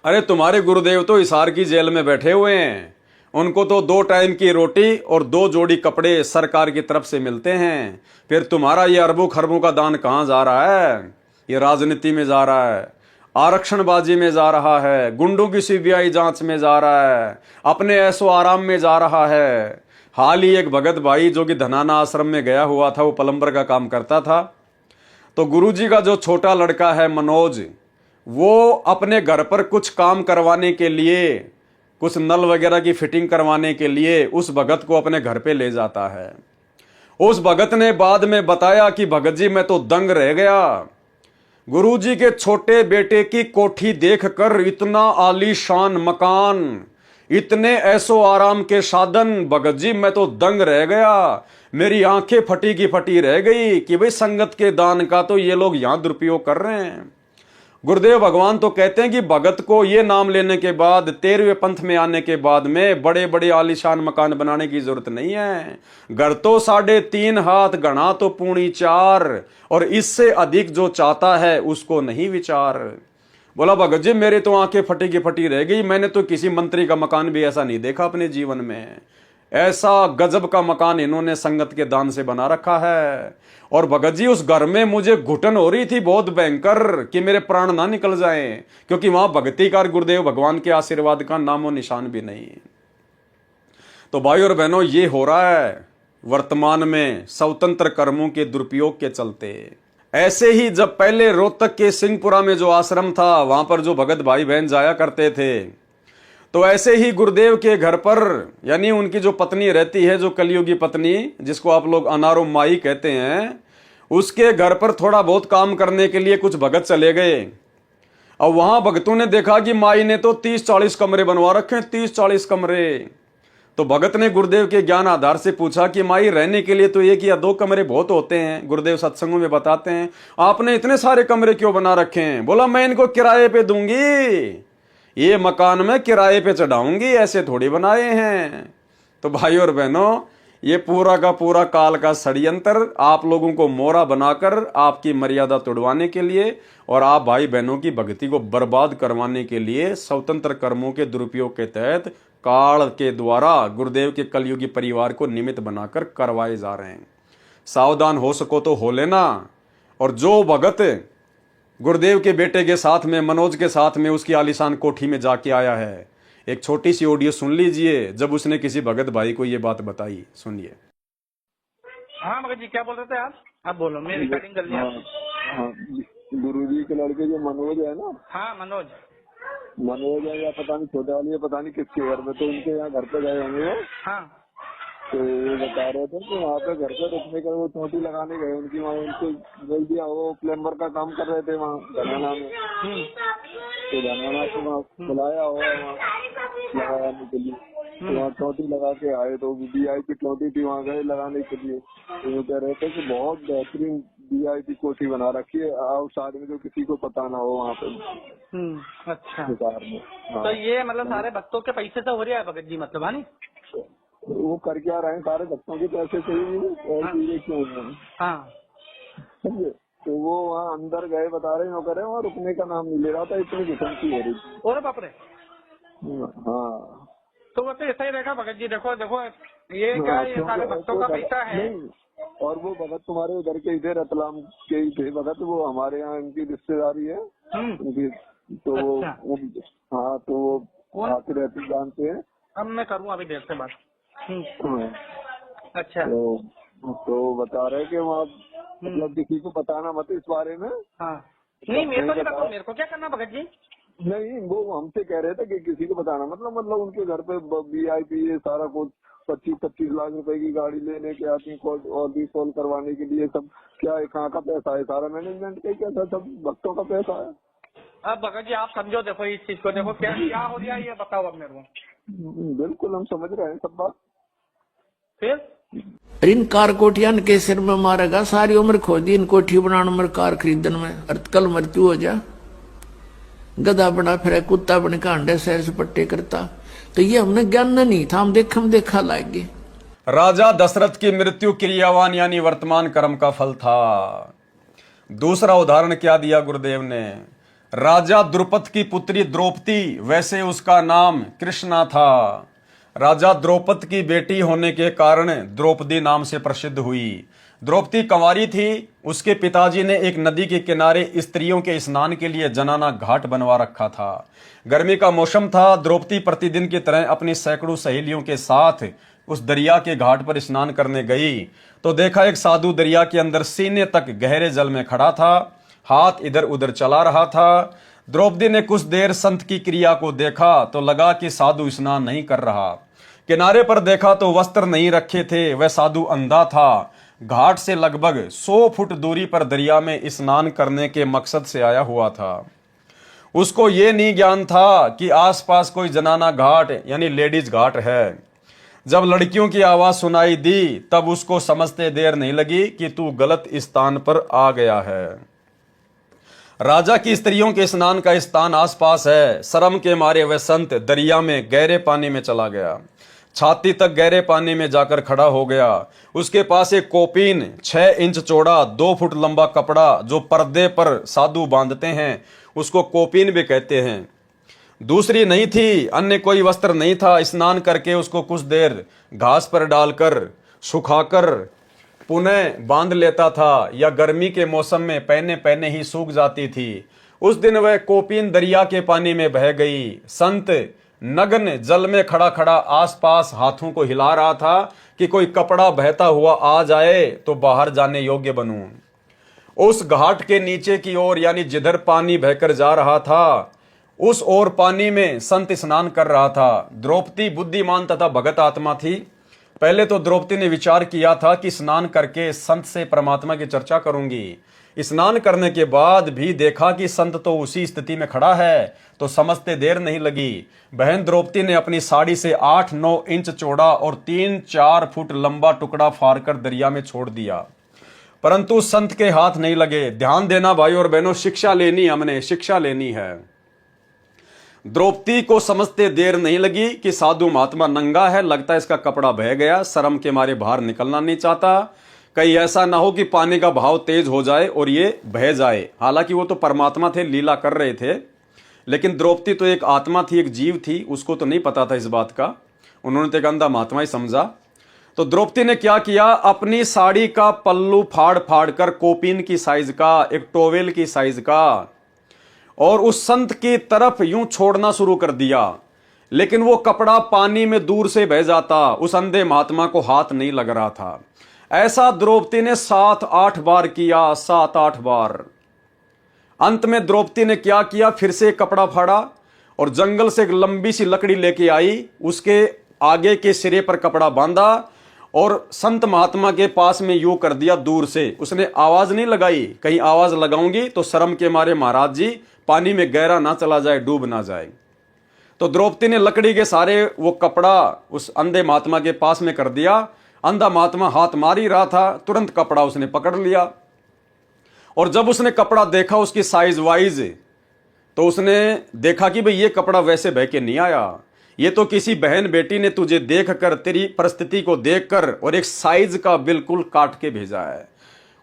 अरे तुम्हारे गुरुदेव तो हिसार की जेल में बैठे हुए हैं, उनको तो 2 टाइम की रोटी और 2 जोड़ी कपड़े सरकार की तरफ से मिलते हैं। फिर तुम्हारा ये अरबों खरबों का दान कहाँ जा रहा है? ये राजनीति में जा रहा है, आरक्षणबाजी में जा रहा है, गुंडों की सीबीआई जांच में जा रहा है, अपने ऐसो आराम में जा रहा है। हाल ही एक भगत भाई जो कि धनाना आश्रम में गया हुआ था, वो प्लम्बर का काम करता था, तो गुरुजी का जो छोटा लड़का है मनोज, वो अपने घर पर कुछ काम करवाने के लिए, कुछ नल वगैरह की फिटिंग करवाने के लिए उस भगत को अपने घर पे ले जाता है। उस भगत ने बाद में बताया कि भगत जी मैं तो दंग रह गया, गुरुजी के छोटे बेटे की कोठी देखकर, इतना आलीशान मकान, इतने ऐसो आराम के साधन, भगत जी मैं तो दंग रह गया। मेरी आंखें फटी की फटी रह गई कि भाई संगत के दान का तो ये लोग यहां दुरुपयोग कर रहे हैं। गुरुदेव भगवान तो कहते हैं कि भगत को ये नाम लेने के बाद, 13वें पंथ में आने के बाद में बड़े बड़े आलीशान मकान बनाने की जरूरत नहीं है। घर तो 3.5 हाथ, घना तो पूणी 4, और इससे अधिक जो चाहता है उसको नहीं विचार। बोला भगत जी मेरे तो आंखें फटी की फटी रह गई, मैंने तो किसी मंत्री का मकान भी ऐसा नहीं देखा अपने जीवन में। ऐसा गजब का मकान इन्होंने संगत के दान से बना रखा है। और भगत जी उस घर में मुझे घुटन हो रही थी बहुत भयंकर कि मेरे प्राण ना निकल जाएं, क्योंकि वहां भक्ति का गुरुदेव भगवान के आशीर्वाद का नामो निशान भी नहीं। तो भाई और बहनों, ये हो रहा है वर्तमान में स्वतंत्र कर्मों के दुरुपयोग के चलते। ऐसे ही जब पहले रोहतक के सिंहपुरा में जो आश्रम था, वहां पर जो भगत भाई बहन जाया करते थे, तो ऐसे ही गुरुदेव के घर पर, यानी उनकी जो पत्नी रहती है, जो कलयुगी पत्नी, जिसको आप लोग अनारो माई कहते हैं, उसके घर पर थोड़ा बहुत काम करने के लिए कुछ भगत चले गए। अब वहां भगतों ने देखा कि माई ने तो 30-40 कमरे बनवा रखे हैं, 30-40 कमरे। तो भगत ने गुरुदेव के ज्ञान आधार से पूछा कि माई रहने के लिए तो 1 या 2 कमरे बहुत होते हैं। गुरुदेव सत्संगों में बताते हैं, आपने इतने सारे कमरे क्यों बना रखे हैं? बोला मैं इनको किराए पे दूंगी, ये मकान में किराए पे चढ़ाऊंगी, ऐसे थोड़ी बनाए हैं। तो भाई और बहनों, ये पूरा का पूरा काल का षड्यंत्र आप लोगों को मोहरा बनाकर आपकी मर्यादा तोड़वाने के लिए और आप भाई बहनों की भक्ति को बर्बाद करवाने के लिए स्वतंत्र कर्मों के दुरुपयोग के तहत काल के द्वारा गुरुदेव के कलयुगी परिवार को निमित्त बनाकर करवाए जा रहे हैं। सावधान हो सको तो हो लेना। और जो भगत गुरुदेव के बेटे के साथ में, मनोज के साथ में उसकी आलीशान कोठी में जाके आया है, एक छोटी सी ऑडियो सुन लीजिए जब उसने किसी भगत भाई को ये बात बताई। सुनिए। हाँ भगत जी क्या बोल रहे थे आप बोलो, मैं रिकॉर्डिंग कर लिया। हाँ, गुरुजी के लड़के जो मनोज है ना, हाँ मनोज है या पता नहीं छोटे वाली है, पता नहीं किसके घर में, तो उनके यहाँ घर पे गए होंगे वो। हाँ तो वो बता रहे थे कि वहाँ पे घर पे रुकने का वो चोटी लगाने गए, उनकी वहाँ उनको बोल दिया, वो प्लम्बर का काम कर रहे थे वहाँ धनाना में, तो धनाना से वहाँ बुलाया हुआ वहाँ लगाने के लिए, तो वहाँ चोटी लगा के आए, तो VIP चोटी थी, वहाँ गए लगाने के लिए। तो वो कह रहे थे कि बहुत बेहतरीन VIP कोठी बना रखी है आउटसाइड में, जो किसी को पता ना हो वहाँ पे। अच्छा में। हाँ। तो ये मतलब सारे भक्तों के पैसे से हो रहा है भगत जी, मतलब है नी? वो कर क्या रहे हैं, सारे भक्तों के पैसे से ही और चीजें क्यों हैं? हाँ समझे? तो वो वहाँ अंदर गए, बता रहे नौकर है, वहाँ रुकने का नाम नहीं ले रहा था, इतनी घुसंती हो रही थी। और बाप रे, हाँ तो वो तो ऐसा ही रहेगा भगत जी। देखो देखो ये क्या है, ये सारे भक्तों का पैसा है। नहीं, और वो भगत तुम्हारे उधर के ही थे, रतलाम के ही थे भगत, वो हमारे यहाँ इनकी रिश्तेदारी है उनकी, तो वो अच्छा। हाँ तो वो आते रहते जानते हैं। अब मैं करूँ अभी देर से बात। हाँ, अच्छा। तो बता रहे कि वहाँ मतलब किसी को बताना मत इस बारे में। हाँ नहीं, मेरे को नहीं बताओ, मेरे को क्या करना भगत जी। नहीं, वो हमसे कह रहे थे कि किसी को बताना मतलब उनके घर पे VIP ये सारा कुछ 25-25 लाख रुपए की गाड़ी लेने के आती है, और भी कॉल करवाने के लिए सब, क्या है, कहाँ का पैसा है, सारा मैनेजमेंट का ही क्या था, सब भक्तों का पैसा है। अब भगत जी आप समझो, देखो इस चीज को, देखो क्या क्या हो गया ये बताओ अब मेरे को। बिल्कुल हम समझ रहे हैं सब बात। फिर इन कार कोठियान के सिर में मारेगा, सारी उम्र खो दी इन कोठी बनाने में, कार खरीदने में, और कल मृत्यु हो जा, गधा बना फिर कुत्ता बन के अंडे सैर से पट्टे करता। तो ये हमने ज्ञान नहीं था, हम देखा लागे। राजा दशरथ की मृत्यु क्रियावान यानी वर्तमान कर्म का फल था। दूसरा उदाहरण क्या दिया गुरुदेव ने, राजा द्रुपद की पुत्री द्रौपदी, वैसे उसका नाम कृष्णा था। राजा द्रौपद की बेटी होने के कारण द्रौपदी नाम से प्रसिद्ध हुई। द्रौपदी कंवारी थी, उसके पिताजी ने एक नदी के किनारे स्त्रियों के स्नान के लिए जनाना घाट बनवा रखा था। गर्मी का मौसम था, द्रौपदी प्रतिदिन की तरह अपनी सैकड़ों सहेलियों के साथ उस दरिया के घाट पर स्नान करने गई तो देखा एक साधु दरिया के अंदर सीने तक गहरे जल में खड़ा था, हाथ इधर उधर चला रहा था। द्रौपदी ने कुछ देर संत की क्रिया को देखा तो लगा कि साधु स्नान नहीं कर रहा। किनारे पर देखा तो वस्त्र नहीं रखे थे, वह साधु अंधा था। घाट से लगभग 100 फुट दूरी पर दरिया में स्नान करने के मकसद से आया हुआ था। उसको ये नहीं ज्ञान था कि आसपास कोई जनाना घाट यानी लेडीज घाट है। जब लड़कियों की आवाज सुनाई दी तब उसको समझते देर नहीं लगी कि तू गलत स्थान पर आ गया है। राजा की स्त्रियों के स्नान का स्थान आसपास है। शर्म के मारे वह संत दरिया में गहरे पानी में चला गया, छाती तक गहरे पानी में जाकर खड़ा हो गया। उसके पास एक कोपीन 6 इंच चौड़ा 2 फुट लंबा कपड़ा जो पर्दे पर साधु बांधते हैं उसको कोपीन भी कहते हैं, दूसरी नहीं थी। अन्य कोई वस्त्र नहीं था। स्नान करके उसको कुछ देर घास पर डालकर सुखाकर पुनः बांध लेता था, या गर्मी के मौसम में पहने ही सूख जाती थी। उस दिन वह कोपीन दरिया के पानी में बह गई। संत नग्न जल में खड़ा खड़ा आसपास हाथों को हिला रहा था कि कोई कपड़ा बहता हुआ आ जाए तो बाहर जाने योग्य बनूं। उस घाट के नीचे की ओर यानी जिधर पानी बहकर जा रहा था उस ओर पानी में संत स्नान कर रहा था। द्रौपदी बुद्धिमान तथा भगत आत्मा थी। पहले तो द्रौपदी ने विचार किया था कि स्नान करके संत से परमात्मा की चर्चा करूंगी। स्नान करने के बाद भी देखा कि संत तो उसी स्थिति में खड़ा है, तो समझते देर नहीं लगी। बहन द्रौपदी ने अपनी साड़ी से 8-9 इंच चौड़ा और 3-4 फुट लंबा टुकड़ा फाड़कर दरिया में छोड़ दिया, परंतु संत के हाथ नहीं लगे। ध्यान देना भाई और बहनों, शिक्षा लेनी, हमने शिक्षा लेनी है। द्रौपदी को समझते देर नहीं लगी कि साधु महात्मा नंगा है, लगता है इसका कपड़ा बह गया, शर्म के मारे बाहर निकलना नहीं चाहता, कहीं ऐसा ना हो कि पानी का भाव तेज हो जाए और ये बह जाए। हालांकि वो तो परमात्मा थे, लीला कर रहे थे, लेकिन द्रौपदी तो एक आत्मा थी, एक जीव थी, उसको तो नहीं पता था इस बात का। उन्होंने तो एक अंधा महात्मा ही समझा। तो द्रौपदी ने क्या किया, अपनी साड़ी का पल्लू फाड़ फाड़ कर कोपीन की साइज का, एक टोवेल की साइज का, और उस संत की तरफ यूं छोड़ना शुरू कर दिया। लेकिन वो कपड़ा पानी में दूर से बह जाता, उस अंधे महात्मा को हाथ नहीं लग रहा था। ऐसा द्रौपदी ने 7-8 बार किया, 7-8 बार। अंत में द्रौपदी ने क्या किया, फिर से कपड़ा फाड़ा और जंगल से एक लंबी सी लकड़ी लेके आई, उसके आगे के सिरे पर कपड़ा बांधा और संत महात्मा के पास में यूं कर दिया दूर से। उसने आवाज नहीं लगाई, कहीं आवाज लगाऊंगी तो शर्म के मारे महाराज जी पानी में गहरा ना चला जाए, डूब ना जाए। तो द्रौपदी ने लकड़ी के सारे वो कपड़ा उस अंधे महात्मा के पास में कर दिया। अंधा महात्मा हाथ मार ही रहा था, तुरंत कपड़ा उसने पकड़ लिया और जब उसने कपड़ा देखा उसकी साइज वाइज, तो उसने देखा कि भाई ये कपड़ा वैसे बह के नहीं आया, ये तो किसी बहन बेटी ने तुझे देखकर, तेरी परिस्थिति को देखकर और एक साइज का बिल्कुल काट के भेजा है।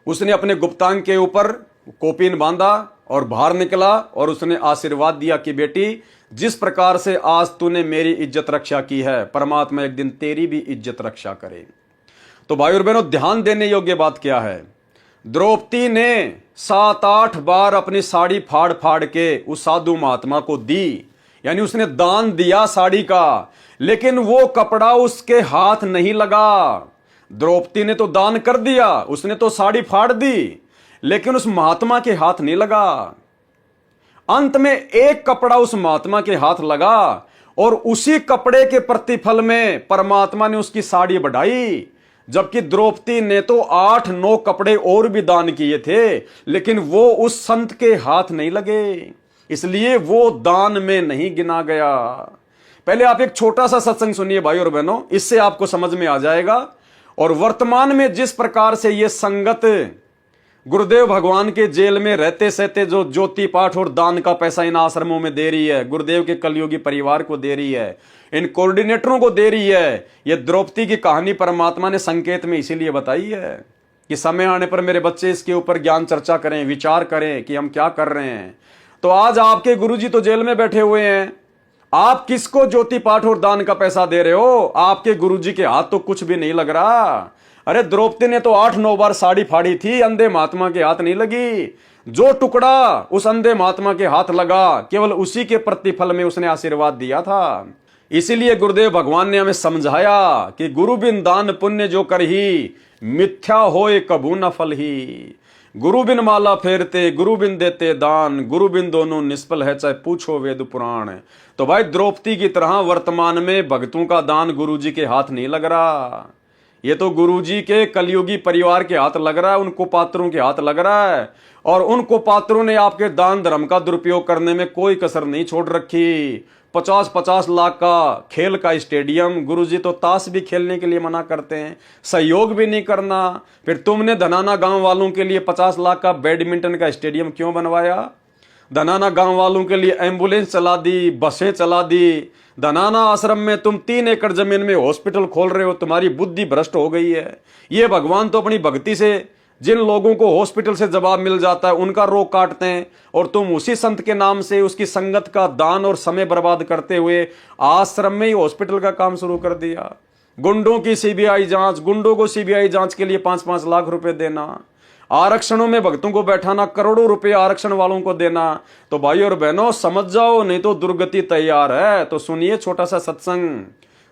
उसने अपने गुप्तांग के ऊपर कोपीन बांधा और बाहर निकला और उसने आशीर्वाद दिया कि बेटी, जिस प्रकार से आज तूने मेरी इज्जत रक्षा की है, परमात्मा एक दिन तेरी भी इज्जत रक्षा करे। तो भाई और बहनों, ध्यान देने योग्य बात क्या है, द्रौपदी ने 7-8 बार अपनी साड़ी फाड़ फाड़ के उस साधु महात्मा को दी, यानी उसने दान दिया साड़ी का, लेकिन वो कपड़ा उसके हाथ नहीं लगा। द्रौपदी ने तो दान कर दिया, उसने तो साड़ी फाड़ दी, लेकिन उस महात्मा के हाथ नहीं लगा। अंत में एक कपड़ा उस महात्मा के हाथ लगा और उसी कपड़े के प्रतिफल में परमात्मा ने उसकी साड़ी बढ़ाई। जबकि द्रौपदी ने तो 8-9 कपड़े और भी दान किए थे, लेकिन वो उस संत के हाथ नहीं लगे, इसलिए वो दान में नहीं गिना गया। पहले आप एक छोटा सा सत्संग सुनिए भाई और बहनों, इससे आपको समझ में आ जाएगा। और वर्तमान में जिस प्रकार से ये संगत गुरुदेव भगवान के जेल में रहते सहते जो ज्योति पाठ और दान का पैसा इन आश्रमों में दे रही है, गुरुदेव के कलयुगी परिवार को दे रही है, इन कोऑर्डिनेटरों को दे रही है, ये द्रौपदी की कहानी परमात्मा ने संकेत में इसीलिए बताई है कि समय आने पर मेरे बच्चे इसके ऊपर ज्ञान चर्चा करें, विचार करें कि हम क्या कर रहे हैं। तो आज आपके गुरुजी तो जेल में बैठे हुए हैं, आप किसको ज्योति पाठ और दान का पैसा दे रहे हो? आपके गुरुजी के हाथ तो कुछ भी नहीं लग रहा। अरे द्रौपदी ने तो 8-9 बार साड़ी फाड़ी थी, अंधे महात्मा के हाथ नहीं लगी। जो टुकड़ा उस अंधे महात्मा के हाथ लगा, केवल उसी के प्रतिफल में उसने आशीर्वाद दिया था। इसीलिए गुरुदेव भगवान ने हमें समझाया कि गुरु बिन दान पुण्य जो करही, मिथ्या होए कबू न फल ही। गुरु बिन माला फेरते, गुरु बिन देते दान, गुरु बिन दोनों निष्फल है, चाहे पूछो वेद पुराण। तो भाई द्रौपदी की तरह वर्तमान में भक्तों का दान गुरुजी के हाथ नहीं लग रहा, ये तो गुरुजी के कलयुगी परिवार के हाथ लग रहा है, उनको पात्रों के हाथ लग रहा है। और उनको पात्रों ने आपके दान धर्म का दुरुपयोग करने में कोई कसर नहीं छोड़ रखी। 50-50 लाख का खेल का स्टेडियम, गुरुजी तो ताश भी खेलने के लिए मना करते हैं, सहयोग भी नहीं करना। फिर तुमने धनाना गांव वालों के लिए 50 लाख का बैडमिंटन का स्टेडियम क्यों बनवाया? धनाना गांव वालों के लिए एम्बुलेंस चला दी, बसें चला दी। धनाना आश्रम में तुम 3 एकड़ जमीन में हॉस्पिटल खोल रहे हो, तुम्हारी बुद्धि भ्रष्ट हो गई है। ये भगवान तो अपनी भक्ति से जिन लोगों को हॉस्पिटल से जवाब मिल जाता है उनका रोग काटते हैं, और तुम उसी संत के नाम से उसकी संगत का दान और समय बर्बाद करते हुए आश्रम में ही हॉस्पिटल का काम शुरू कर दिया। गुंडों की सीबीआई जांच, गुंडों को सीबीआई जांच के लिए 5-5 लाख रुपए देना, आरक्षणों में भक्तों को बैठाना, करोड़ों रुपए आरक्षण वालों को देना। तो भाई और बहनों समझ जाओ, नहीं तो दुर्गति तैयार है। तो सुनिए छोटा सा सत्संग।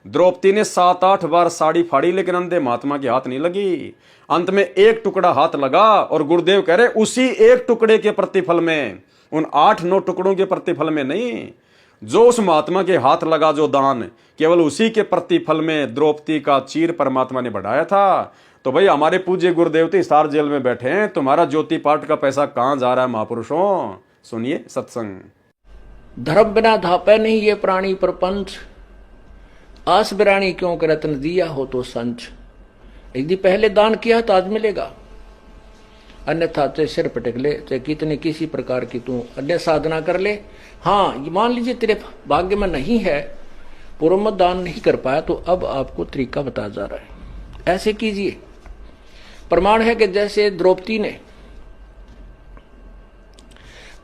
द्रौपदी ने 7-8 बार साड़ी फाड़ी, लेकिन अंधे महात्मा के हाथ नहीं लगी। अंत में एक टुकड़ा हाथ लगा, और गुरुदेव कह रहे उसी एक टुकड़े के प्रतिफल में, उन 8-9 टुकड़ों के प्रतिफल में नहीं। जो उस महात्मा के हाथ लगा जो दान, केवल उसी के प्रतिफल में द्रौपदी का चीर परमात्मा ने बढ़ाया था। तो भाई हमारे पूज्य गुरुदेव तो हिसार जेल में बैठे हैं, तुम्हारा ज्योति पाठ का पैसा कहां जा रहा है महापुरुषों? सुनिए सत्संग। धर्म बिना धापे नहीं ये प्राणी प्रपंच, आस बिरानी क्यों कर रत्न दिया हो तो संच। यदि पहले दान किया तो आज मिलेगा, अन्यथा चाहे सिर पटक ले, चाहे कितने किसी प्रकार की तू अन्य साधना कर ले। हाँ, मान लीजिए तेरे भाग्य में नहीं है, पूर्व में दान नहीं कर पाया, तो अब आपको तरीका बताया जा रहा है, ऐसे कीजिए। प्रमाण है कि जैसे द्रौपदी ने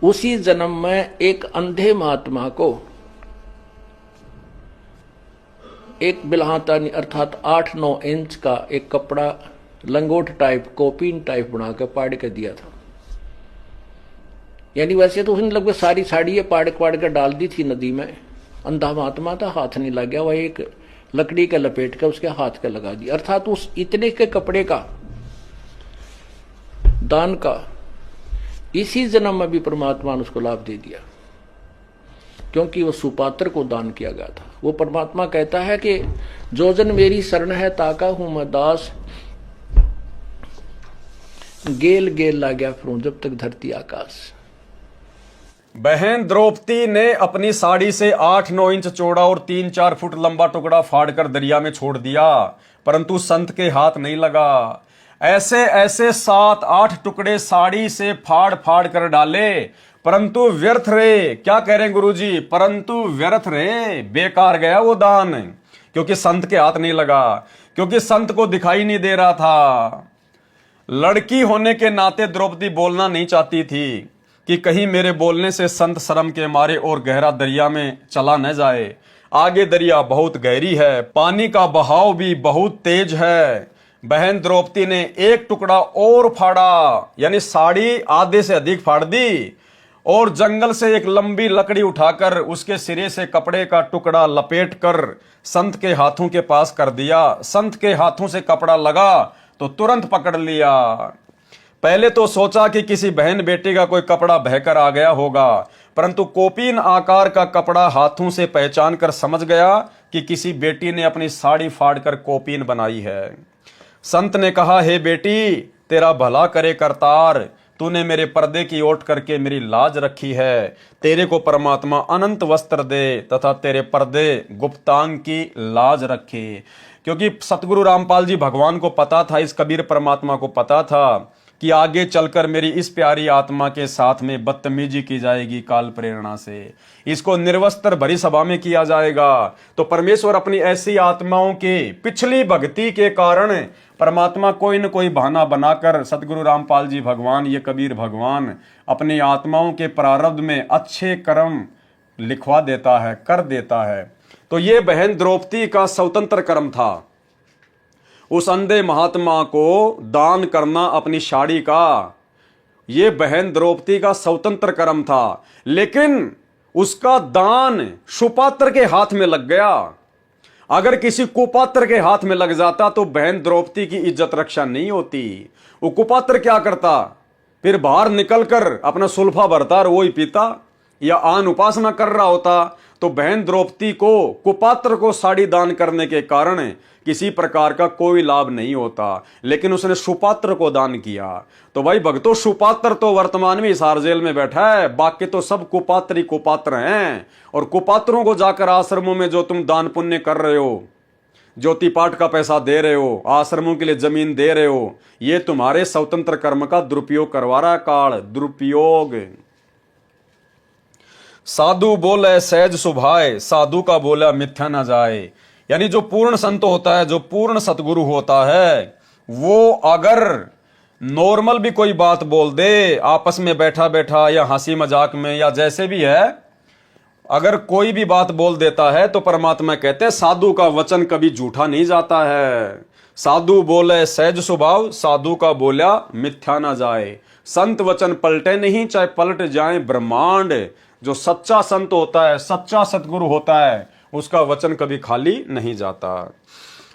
उसी जन्म में एक अंधे महात्मा को एक बिल्हातानी अर्थात 8-9 इंच का एक कपड़ा लंगोट टाइप, कोपीन टाइप बना के पाड़ के दिया था। यानी वैसे तो उसने लगभग सारी साड़ी पाड़ के डाल दी थी नदी में। अंधा महात्मा था, हाथ नहीं लग गया, वह एक लकड़ी का लपेट कर उसके हाथ का लगा दिया। अर्थात उस इतने के कपड़े का दान का इसी जन्म में भी परमात्मा ने उसको लाभ दे दिया, क्योंकि वो सुपात्र को दान किया गया था। वो परमात्मा कहता है कि जो जन मेरी शरण है ताका हूं मैं दास, गेल गेल ला गया फिरूं जब तक धरती आकाश। बहन द्रौपदी ने अपनी साड़ी से 8-9 इंच चौड़ा और 3-4 फुट लंबा टुकड़ा फाड़कर दरिया में छोड़ दिया, परंतु संत के हाथ नहीं लगा। ऐसे ऐसे 7-8 टुकड़े साड़ी से फाड़ फाड़ कर डाले, परंतु व्यर्थ रहे। क्या कह रहे हैं गुरुजी? परंतु व्यर्थ रहे, बेकार गया वो दान, क्योंकि संत के हाथ नहीं लगा, क्योंकि संत को दिखाई नहीं दे रहा था। लड़की होने के नाते द्रौपदी बोलना नहीं चाहती थी कि कहीं मेरे बोलने से संत शर्म के मारे और गहरा दरिया में चला न जाए। आगे दरिया बहुत गहरी है, पानी का बहाव भी बहुत तेज है। बहन द्रौपदी ने एक टुकड़ा और फाड़ा, यानी साड़ी आधे से अधिक फाड़ दी, और जंगल से एक लंबी लकड़ी उठाकर उसके सिरे से कपड़े का टुकड़ा लपेटकर संत के हाथों के पास कर दिया। संत के हाथों से कपड़ा लगा तो तुरंत पकड़ लिया। पहले तो सोचा कि किसी बहन बेटी का कोई कपड़ा बहकर आ गया होगा, परंतु कोपीन आकार का कपड़ा हाथों से पहचान कर समझ गया कि किसी बेटी ने अपनी साड़ी फाड़कर कोपीन बनाई है। संत ने कहा, हे बेटी, तेरा भला करे करतार, तूने मेरे पर्दे की ओट करके मेरी लाज रखी है। तेरे को परमात्मा अनंत वस्त्र दे तथा तेरे पर्दे गुप्तांग की लाज रखे। क्योंकि सतगुरु रामपाल जी भगवान को पता था, इस कबीर परमात्मा को पता था कि आगे चलकर मेरी इस प्यारी आत्मा के साथ में बदतमीजी की जाएगी काल प्रेरणा से, इसको निर्वस्त्र भरी सभा में किया जाएगा। तो परमेश्वर अपनी ऐसी आत्माओं के पिछली भक्ति के कारण परमात्मा कोई न कोई बहाना बनाकर सतगुरु रामपाल जी भगवान, ये कबीर भगवान, अपनी आत्माओं के प्रारब्ध में अच्छे कर्म लिखवा देता है, कर देता है। तो ये बहन द्रौपदी का स्वतंत्र कर्म था, उस अंधे महात्मा को दान करना अपनी साड़ी का, ये बहन द्रौपदी का स्वतंत्र कर्म था। लेकिन उसका दान सुपात्र के हाथ में लग गया। अगर किसी कुपात्र के हाथ में लग जाता तो बहन द्रौपदी की इज्जत रक्षा नहीं होती। वो कुपात्र क्या करता, फिर बाहर निकलकर अपना सुल्फा भरता और वो ही पीता, या आन उपासना कर रहा होता। तो बहन द्रौपदी को कुपात्र को साड़ी दान करने के कारण किसी प्रकार का कोई लाभ नहीं होता, लेकिन उसने सुपात्र को दान किया। तो भाई भक्तों, सुपात्र तो वर्तमान में हिसार जेल में बैठा है, बाकी तो सब कुपात्र ही कुपात्र हैं। और कुपात्रों को जाकर आश्रमों में जो तुम दान पुण्य कर रहे हो, ज्योति पाठ का पैसा दे रहे हो, आश्रमों के लिए जमीन दे रहे हो, ये तुम्हारे स्वतंत्र कर्म का दुरुपयोग करवा रहा है काल, दुरुपयोग। साधु बोले सहज सुभाए, साधु का बोला मिथ्या न जाए। यानी जो पूर्ण संत होता है, जो पूर्ण सतगुरु होता है, वो अगर नॉर्मल भी कोई बात बोल दे, आपस में बैठा बैठा या हंसी मजाक में या जैसे भी है, अगर कोई भी बात बोल देता है तो परमात्मा कहते हैं साधु का वचन कभी झूठा नहीं जाता है। साधु बोले सहज स्वभाव, साधु का बोला मिथ्या ना जाए। संत वचन पलटे नहीं, चाहे पलट जाए ब्रह्मांड। जो सच्चा संत होता है, सच्चा सतगुरु होता है, उसका वचन कभी खाली नहीं जाता।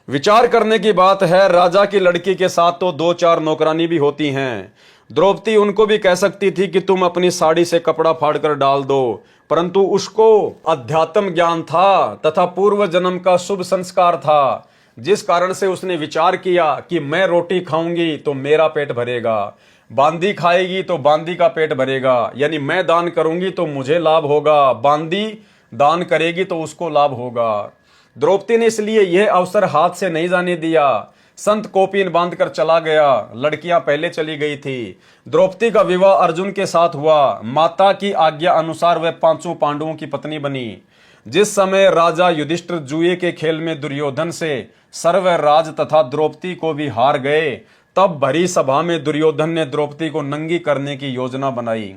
विचार करने की बात है, राजा की लड़की के साथ तो 2-4 नौकरानी भी होती हैं। द्रौपदी उनको भी कह सकती थी कि तुम अपनी साड़ी से कपड़ा फाड़कर डाल दो, परंतु उसको अध्यात्म ज्ञान था तथा पूर्व जन्म का शुभ संस्कार था, जिस कारण से उसने विचार किया कि मैं रोटी खाऊंगी तो मेरा पेट भरेगा, बांदी खाएगी तो बांदी का पेट भरेगा, यानी मैं दान करूंगी तो मुझे लाभ होगा, बांदी दान करेगी तो उसको लाभ होगा। द्रौपदी ने इसलिए यह अवसर हाथ से नहीं जाने दिया। संत कोपीन बांधकर चला गया, लड़कियां पहले चली गई थी। द्रौपदी का विवाह अर्जुन के साथ हुआ। माता की आज्ञा अनुसार वह 5 पांडवों की पत्नी बनी। जिस समय राजा युधिष्ठिर जुए के खेल में दुर्योधन से सर्व राज तथा द्रौपदी को भी हार गए, तब भरी सभा में दुर्योधन ने द्रौपदी को नंगी करने की योजना बनाई।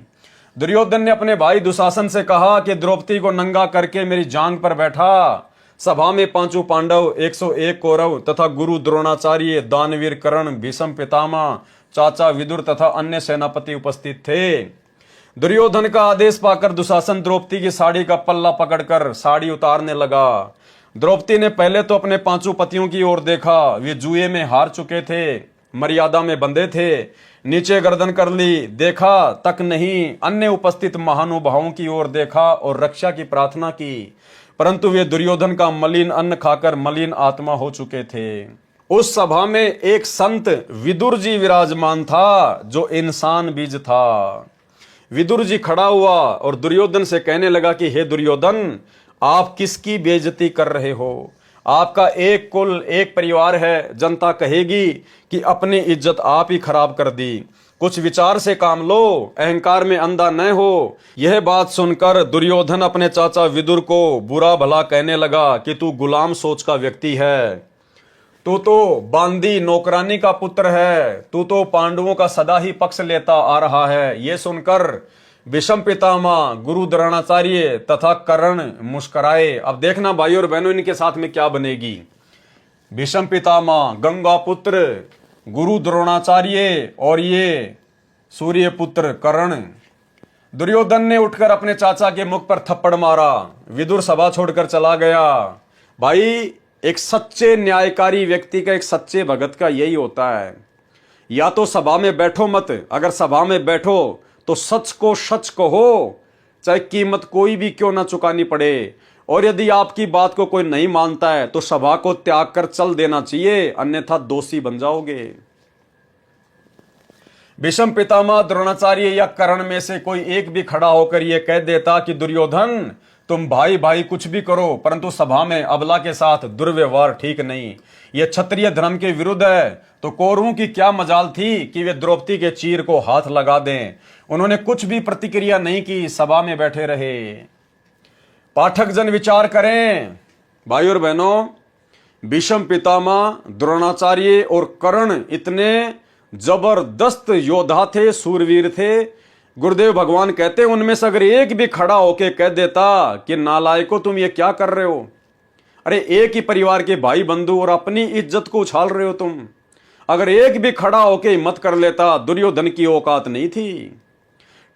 दुर्योधन ने अपने भाई दुशासन से कहा कि द्रौपदी को नंगा करके मेरी जांग पर बैठा। सभा में 5 पांडव, 101 कौरव तथा गुरु द्रोणाचार्य, दानवीर कर्ण, भीष्म पितामह, चाचा विदुर तथा अन्य सेनापति उपस्थित थे। दुर्योधन का आदेश पाकर दुशासन द्रौपदी की साड़ी का पल्ला पकड़कर साड़ी उतारने लगा। द्रौपदी ने पहले तो अपने 5 पतियों की ओर देखा। वे जुए में हार चुके थे, मर्यादा में बंधे थे। नीचे गर्दन कर ली, देखा तक नहीं। अन्य उपस्थित महानुभावों की ओर देखा और रक्षा की प्रार्थना की, परंतु वे दुर्योधन का मलिन अन्न खाकर मलिन आत्मा हो चुके थे। उस सभा में एक संत विदुर जी विराजमान था, जो इंसान बीज था। विदुर जी खड़ा हुआ और दुर्योधन से कहने लगा कि हे दुर्योधन, आप किसकी बेइज्जती कर रहे हो? आपका एक कुल, एक परिवार है। जनता कहेगी कि अपनी इज्जत आप ही खराब कर दी। कुछ विचार से काम लो, अहंकार में अंधा न हो। यह बात सुनकर दुर्योधन अपने चाचा विदुर को बुरा भला कहने लगा कि तू गुलाम सोच का व्यक्ति है, तू तो बांदी नौकरानी का पुत्र है, तू तो पांडवों का सदा ही पक्ष लेता आ रहा है। ये सुनकर भीष्म पितामह, गुरु द्रोणाचार्य तथा कर्ण मुस्कुराए। अब देखना भाइयों और बहनों इनके साथ में क्या बनेगी। भीष्म पितामह, गंगा पुत्र गुरु द्रोणाचार्य और ये सूर्य पुत्र कर्ण। दुर्योधन ने उठकर अपने चाचा के मुख पर थप्पड़ मारा, विदुर सभा छोड़कर चला गया। भाई एक सच्चे न्यायकारी व्यक्ति का, एक सच्चे भगत का यही होता है, या तो सभा में बैठो मत, अगर सभा में बैठो तो सच को सच कहो, चाहे कीमत कोई भी क्यों ना चुकानी पड़े। और यदि आपकी बात को कोई नहीं मानता है तो सभा को त्याग कर चल देना चाहिए, अन्यथा दोषी बन जाओगे। भीष्म पितामह, द्रोणाचार्य या कर्ण में से कोई एक भी खड़ा होकर यह कह देता कि दुर्योधन तुम भाई भाई कुछ भी करो, परंतु सभा में अबला के साथ दुर्व्यवहार ठीक नहीं, यह क्षत्रिय धर्म के विरुद्ध है, तो कौरवों की क्या मजाल थी कि वे द्रौपदी के चीर को हाथ लगा दें। उन्होंने कुछ भी प्रतिक्रिया नहीं की, सभा में बैठे रहे। पाठक जन विचार करें भाई और बहनों, भीष्म पितामह, द्रोणाचार्य और कर्ण इतने जबरदस्त योद्धा थे, सूरवीर थे। गुरुदेव भगवान कहते हैं उनमें से अगर एक भी खड़ा होके कह देता कि नालायको तुम ये क्या कर रहे हो, अरे एक ही परिवार के भाई बंधु और अपनी इज्जत को उछाल रहे हो तुम, अगर एक भी खड़ा होके हिम्मत कर लेता, दुर्योधन की औकात नहीं थी।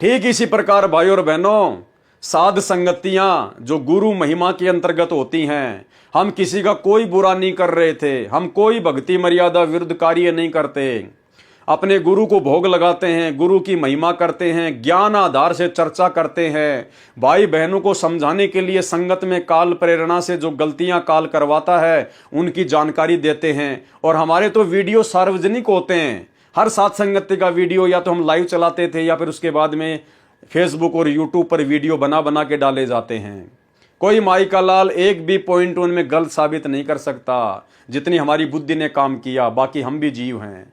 ठीक इसी प्रकार भाई और बहनों, साध संगतियां जो गुरु महिमा के अंतर्गत होती हैं, हम किसी का कोई बुरा नहीं कर रहे थे, हम कोई भक्ति मर्यादा विरुद्ध कार्य नहीं करते, अपने गुरु को भोग लगाते हैं, गुरु की महिमा करते हैं, ज्ञान आधार से चर्चा करते हैं, भाई बहनों को समझाने के लिए संगत में काल प्रेरणा से जो गलतियां काल करवाता है उनकी जानकारी देते हैं। और हमारे तो वीडियो सार्वजनिक होते हैं, हर साथ संगति का वीडियो या तो हम लाइव चलाते थे या फिर उसके बाद में फेसबुक और यूट्यूब पर वीडियो बना बना के डाले जाते हैं। कोई माई का लाल एक भी पॉइंट उनमें गलत साबित नहीं कर सकता, जितनी हमारी बुद्धि ने काम किया। बाकी हम भी जीव हैं।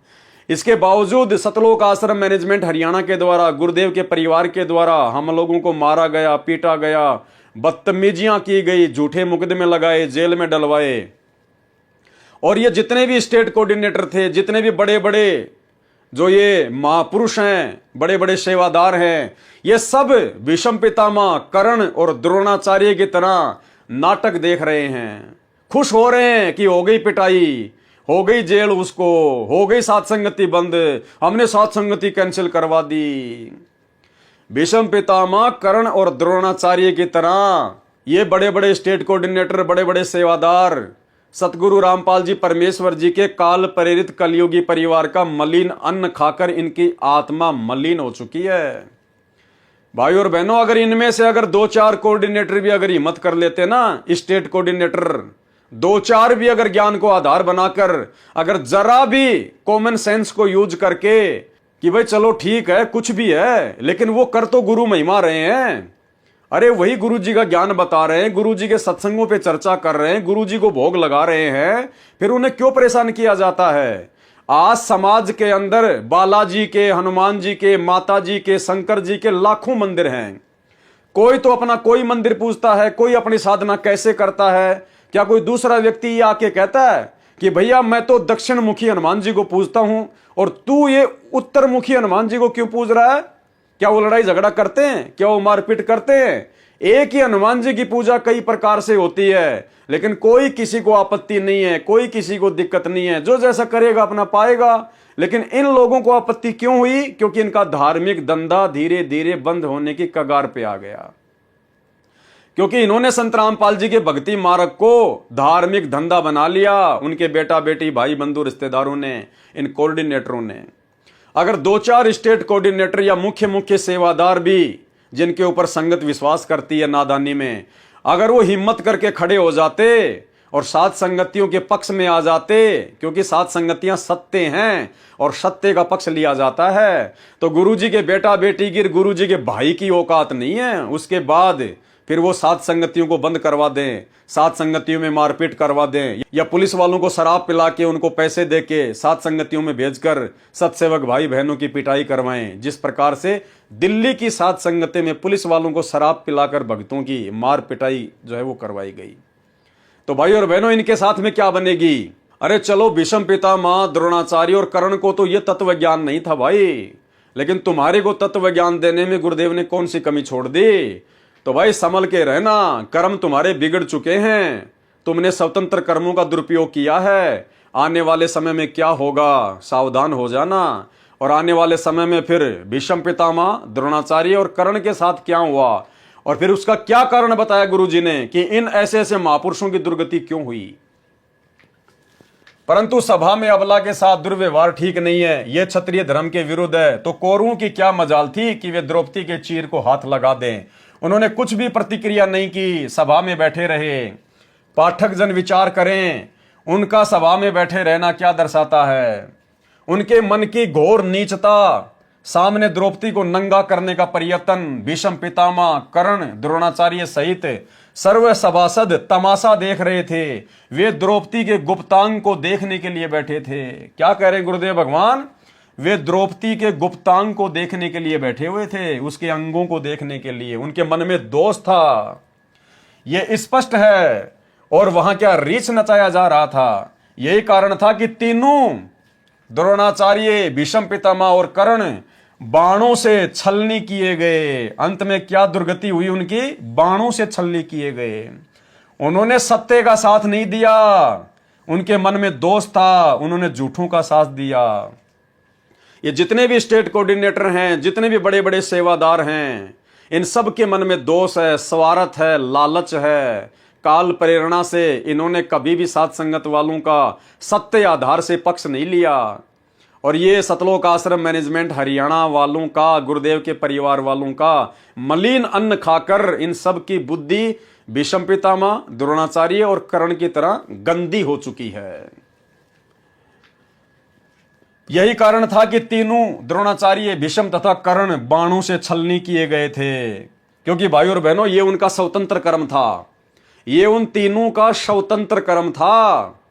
इसके बावजूद सतलोक आश्रम मैनेजमेंट हरियाणा के द्वारा, गुरुदेव के परिवार के द्वारा हम लोगों को मारा गया, पीटा गया, बदतमीजियां की गई, झूठे मुकदमे लगाए, जेल में डलवाए। और ये जितने भी स्टेट कोऑर्डिनेटर थे, जितने भी बड़े बड़े जो ये महापुरुष हैं, बड़े बड़े सेवादार हैं, ये सब भीष्म पितामह, कर्ण और द्रोणाचार्य की तरह नाटक देख रहे हैं, खुश हो रहे हैं कि हो गई पिटाई, हो गई जेल, उसको हो गई साथ संगति बंद, हमने साथ संगति कैंसिल करवा दी। भीष्म पितामह, कर्ण और द्रोणाचार्य की तरह ये बड़े बड़े स्टेट कोऑर्डिनेटर, बड़े बड़े सेवादार सतगुरु रामपाल जी परमेश्वर जी के काल प्रेरित कलयुगी परिवार का मलिन अन्न खाकर इनकी आत्मा मलिन हो चुकी है। भाई और बहनों, अगर इनमें से अगर 2-4 कोऑर्डिनेटर भी अगर हिम्मत कर लेते ना, स्टेट कोऑर्डिनेटर 2-4 भी अगर ज्ञान को आधार बनाकर, अगर जरा भी कॉमन सेंस को यूज करके कि भाई चलो ठीक है कुछ भी है, लेकिन वो कर तो गुरु महिमा रहे हैं, अरे वही गुरु जी का ज्ञान बता रहे हैं, गुरु जी के सत्संगों पे चर्चा कर रहे हैं, गुरु जी को भोग लगा रहे हैं, फिर उन्हें क्यों परेशान किया जाता है। आज समाज के अंदर बालाजी के, हनुमान जी के, माता जी के, शंकर जी के लाखों मंदिर हैं। कोई तो अपना कोई मंदिर पूजता है, कोई अपनी साधना कैसे करता है। क्या कोई दूसरा व्यक्ति ये आके कहता है कि भैया मैं तो दक्षिण मुखी हनुमान जी को पूजता हूं और तू ये उत्तर मुखी हनुमान जी को क्यों पूज रहा है? क्या वो लड़ाई झगड़ा करते हैं? क्या वो मारपीट करते हैं? एक ही हनुमान जी की पूजा कई प्रकार से होती है, लेकिन कोई किसी को आपत्ति नहीं है, कोई किसी को दिक्कत नहीं है, जो जैसा करेगा अपना पाएगा। लेकिन इन लोगों को आपत्ति क्यों हुई? क्योंकि इनका धार्मिक धंधा धीरे धीरे बंद होने की कगार पे आ गया, क्योंकि इन्होंने संत रामपाल जी के भक्ति मार्ग को धार्मिक धंधा बना लिया। उनके बेटा बेटी, भाई बंधु, रिश्तेदारों ने, इन कोऑर्डिनेटरों ने। अगर 2-4 स्टेट कोऑर्डिनेटर या मुख्य मुख्य सेवादार भी, जिनके ऊपर संगत विश्वास करती है नादानी में, अगर वो हिम्मत करके खड़े हो जाते और सात संगतियों के पक्ष में आ जाते, क्योंकि सात संगतियां सत्य हैं और सत्य का पक्ष लिया जाता है, तो गुरुजी के बेटा बेटी की, गुरुजी के भाई की औकात नहीं है। उसके बाद फिर वो सात संगतियों को बंद करवा दें, सात संगतियों में मारपीट करवा दें, या पुलिस वालों को शराब पिला के, उनको पैसे दे के सात संगतियों में भेजकर सत्सेवक भाई बहनों की पिटाई करवाएं। जिस प्रकार से दिल्ली की सात संगति में पुलिस वालों को शराब पिलाकर भक्तों की मार पिटाई जो है वो करवाई गई। तो भाई और बहनों, इनके साथ में क्या बनेगी? अरे चलो, भीष्म पितामह, द्रोणाचार्य और कर्ण को तो ये तत्व ज्ञान नहीं था भाई, लेकिन तुम्हारे को तत्व ज्ञान देने में गुरुदेव ने कौन सी कमी छोड़ दी? तो भाई संभल के रहना, कर्म तुम्हारे बिगड़ चुके हैं, तुमने स्वतंत्र कर्मों का दुरुपयोग किया है। आने वाले समय में क्या होगा, सावधान हो जाना। और आने वाले समय में फिर भीष्म पितामह, द्रोणाचार्य और कर्ण के साथ क्या हुआ, और फिर उसका क्या कारण बताया गुरुजी ने कि इन ऐसे ऐसे महापुरुषों की दुर्गति क्यों हुई। परंतु सभा में अबला के साथ दुर्व्यवहार ठीक नहीं है, यह क्षत्रिय धर्म के विरुद्ध है। तो कौरवों की क्या मजाल थी कि वे द्रौपदी के चीर को हाथ लगा दें। उन्होंने कुछ भी प्रतिक्रिया नहीं की, सभा में बैठे रहे। पाठक जन विचार करें, उनका सभा में बैठे रहना क्या दर्शाता है? उनके मन की घोर नीचता, सामने द्रौपदी को नंगा करने का प्रयत्न। भीष्म पितामह, कर्ण, द्रोणाचार्य सहित सर्व सभासद तमाशा देख रहे थे। वे द्रौपदी के गुप्तांग को देखने के लिए बैठे थे। क्या कह रहे गुरुदेव भगवान? वे द्रौपदी के गुप्तांग को देखने के लिए बैठे हुए थे, उसके अंगों को देखने के लिए। उनके मन में दोष था, यह स्पष्ट है। और वहां क्या रीछ नचाया जा रहा था? यही कारण था कि तीनों, द्रोणाचार्य, भीष्म पितामह और कर्ण, बाणों से छलनी किए गए। अंत में क्या दुर्गति हुई उनकी? बाणों से छलनी किए गए। उन्होंने सत्य का साथ नहीं दिया, उनके मन में दोष था, उन्होंने झूठों का साथ दिया। ये जितने भी स्टेट कोऑर्डिनेटर हैं, जितने भी बड़े बड़े सेवादार हैं, इन सब के मन में दोष है, स्वार्थ है, लालच है। काल प्रेरणा से इन्होंने कभी भी साथ संगत वालों का सत्य आधार से पक्ष नहीं लिया। और ये सतलोक आश्रम मैनेजमेंट हरियाणा वालों का, गुरुदेव के परिवार वालों का मलिन अन्न खाकर इन सब की बुद्धि भीष्म पितामह, द्रोणाचार्य और कर्ण की तरह गंदी हो चुकी है। यही कारण था कि तीनों, द्रोणाचार्य, भीष्म तथा कर्ण, बाणों से छलनी किए गए थे। क्योंकि भाई और बहनों, ये उनका स्वतंत्र कर्म था, ये उन तीनों का स्वतंत्र कर्म था।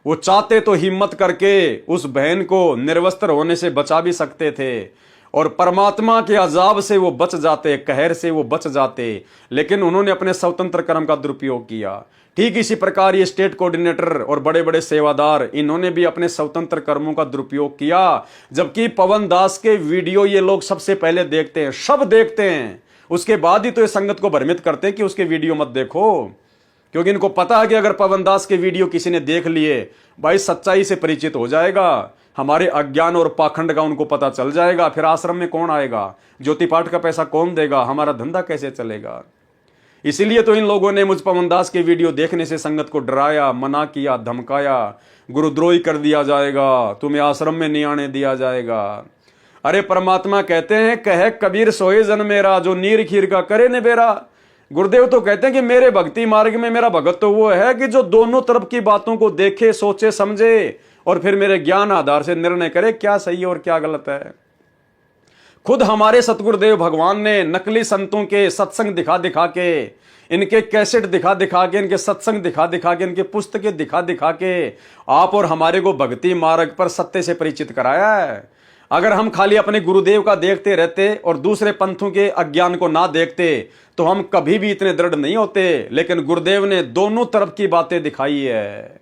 वो चाहते तो हिम्मत करके उस बहन को निर्वस्त्र होने से बचा भी सकते थे, और परमात्मा के अजाब से वो बच जाते, कहर से वो बच जाते, लेकिन उन्होंने अपने स्वतंत्र कर्म का दुरुपयोग किया। ठीक इसी प्रकार ये स्टेट कोऑर्डिनेटर और बड़े बड़े सेवादार, इन्होंने भी अपने स्वतंत्र कर्मों का दुरुपयोग किया। जबकि पवन दास के वीडियो ये लोग सबसे पहले देखते हैं, सब देखते हैं, उसके बाद ही तो ये संगत को भ्रमित करते हैं कि उसके वीडियो मत देखो। क्योंकि इनको पता है कि अगर पवन दास के वीडियो किसी ने देख लिए, भाई सच्चाई से परिचित हो जाएगा, हमारे अज्ञान और पाखंड का उनको पता चल जाएगा। फिर आश्रम में कौन आएगा, ज्योति पाठ का पैसा कौन देगा, हमारा धंधा कैसे चलेगा। इसीलिए तो इन लोगों ने मुझ पवन दास के वीडियो देखने से संगत को डराया, मना किया, धमकाया, गुरुद्रोही कर दिया जाएगा, तुम्हें आश्रम में नहीं आने दिया जाएगा। अरे परमात्मा कहते हैं, कहे कबीर सोए जन मेरा, जो नीर खीर का करे ने बेरा। गुरुदेव तो कहते हैं कि मेरे भक्ति मार्ग में मेरा भगत तो वो है कि जो दोनों तरफ की बातों को देखे, सोचे, समझे और फिर मेरे ज्ञान आधार से निर्णय करे क्या सही और क्या गलत है। खुद हमारे सतगुरुदेव भगवान ने नकली संतों के सत्संग दिखा दिखा के, इनके कैसेट दिखा दिखा के, इनके सत्संग दिखा दिखा के, इनके पुस्तकें दिखा दिखा के आप और हमारे को भक्ति मार्ग पर सत्य से परिचित कराया है। अगर हम खाली अपने गुरुदेव का देखते रहते और दूसरे पंथों के अज्ञान को ना देखते तो हम कभी भी इतने दृढ़ नहीं होते। लेकिन गुरुदेव ने दोनों तरफ की बातें दिखाई है।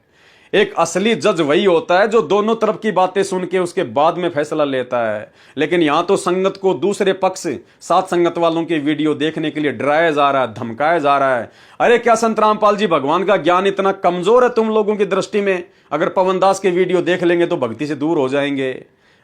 एक असली जज वही होता है जो दोनों तरफ की बातें सुन के उसके बाद में फैसला लेता है। लेकिन यहां तो संगत को दूसरे पक्ष, साथ संगत वालों के वीडियो देखने के लिए डराया जा रहा है, धमकाया जा रहा है। अरे क्या संत रामपाल जी भगवान का ज्ञान इतना कमजोर है तुम लोगों की दृष्टि में? अगर पवन दास के वीडियो देख लेंगे तो भक्ति से दूर हो जाएंगे।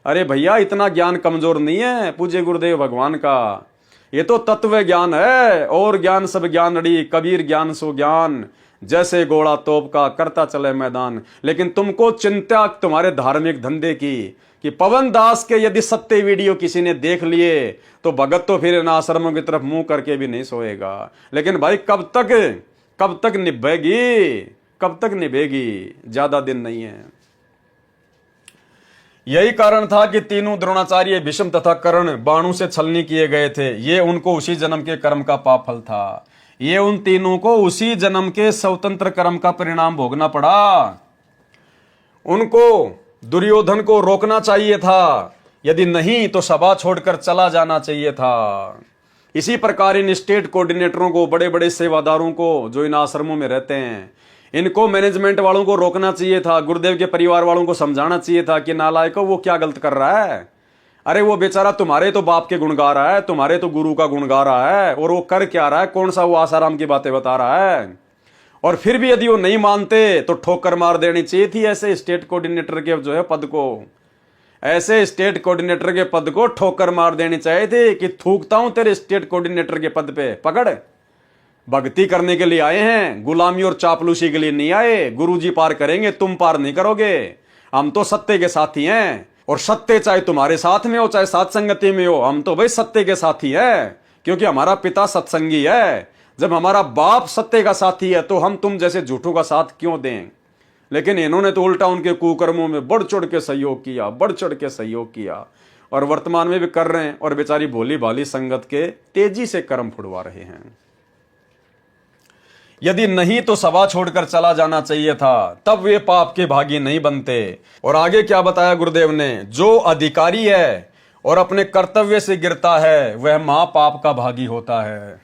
अरे भैया, इतना ज्ञान कमजोर नहीं है पूज्य गुरुदेव भगवान का। ये तो तत्व ज्ञान है। और ज्ञान सब ज्ञान अड़ी, कबीर ज्ञान सो ज्ञान, जैसे घोड़ा तोप का करता चले मैदान। लेकिन तुमको चिंता तुम्हारे धार्मिक धंधे की कि पवन दास के यदि सत्य वीडियो किसी ने देख लिए तो भगत तो फिर इन आश्रमों की तरफ मुंह करके भी नहीं सोएगा। लेकिन भाई कब तक निभेगी, कब तक निभेगी? ज्यादा दिन नहीं है। यही कारण था कि तीनों, द्रोणाचार्य, भीष्म तथा कर्ण, बाणों से छलनी किए गए थे। ये उनको उसी जन्म के कर्म का पाप फल था। ये उन तीनों को उसी जन्म के स्वतंत्र कर्म का परिणाम भोगना पड़ा। उनको दुर्योधन को रोकना चाहिए था, यदि नहीं तो सभा छोड़कर चला जाना चाहिए था। इसी प्रकार इन स्टेट कोऑर्डिनेटरों को, बड़े बड़े सेवादारों को जो इन आश्रमों में रहते हैं, इनको मैनेजमेंट वालों को रोकना चाहिए था, गुरुदेव के परिवार वालों को समझाना चाहिए था कि नालायको वो क्या गलत कर रहा है। अरे वो बेचारा तुम्हारे तो बाप के गुण गा रहा है, तुम्हारे तो गुरु का गुण गा रहा है, और वो कर क्या रहा है, कौन सा वो आसाराम की बातें बता रहा है। और फिर भी यदि वो नहीं मानते तो ठोकर मार देनी चाहिए थी ऐसे स्टेट कोऑर्डिनेटर के जो है पद को, ऐसे स्टेट कोऑर्डिनेटर के पद को ठोकर मार देनी चाहिए थी कि थूकता हूं तेरे स्टेट कोऑर्डिनेटर के पद पे, पकड़। भक्ति करने के लिए आए हैं, गुलामी और चापलूसी के लिए नहीं आए। गुरुजी पार करेंगे, तुम पार नहीं करोगे। हम तो सत्य के साथी हैं, और सत्य चाहे तुम्हारे साथ में हो चाहे साथ संगति में हो, हम तो भाई सत्य के साथी हैं, क्योंकि हमारा पिता सत्संगी है। जब हमारा बाप सत्य का साथी है तो हम तुम जैसे झूठों का साथ क्यों दें। लेकिन इन्होंने तो उल्टा उनके कुकर्मों में बढ़ चढ़ के सहयोग किया, बढ़ चढ़ के सहयोग किया, और वर्तमान में भी कर रहे हैं, और बेचारी भोली भाली संगत के तेजी से कर्म फुड़वा रहे हैं। यदि नहीं तो सभा छोड़कर चला जाना चाहिए था, तब वे पाप के भागी नहीं बनते। और आगे क्या बताया गुरुदेव ने, जो अधिकारी है और अपने कर्तव्य से गिरता है वह महापाप का भागी होता है।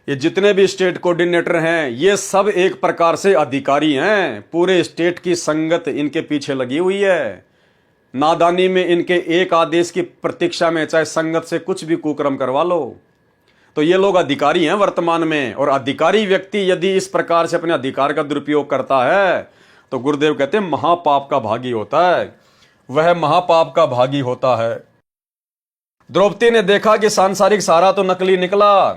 ये जितने भी स्टेट कोऑर्डिनेटर हैं ये सब एक प्रकार से अधिकारी हैं, पूरे स्टेट की संगत इनके पीछे लगी हुई है। नादानी में इनके एक आदेश की प्रतीक्षा में चाहे संगत से कुछ भी कुकर्म करवा लो, तो ये लोग अधिकारी हैं वर्तमान में। और अधिकारी व्यक्ति यदि इस प्रकार से अपने अधिकार का दुरुपयोग करता है तो गुरुदेव कहते हैं महापाप का भागी होता है, वह महापाप का भागी होता है। द्रौपदी ने देखा कि सांसारिक सहारा तो नकली निकला,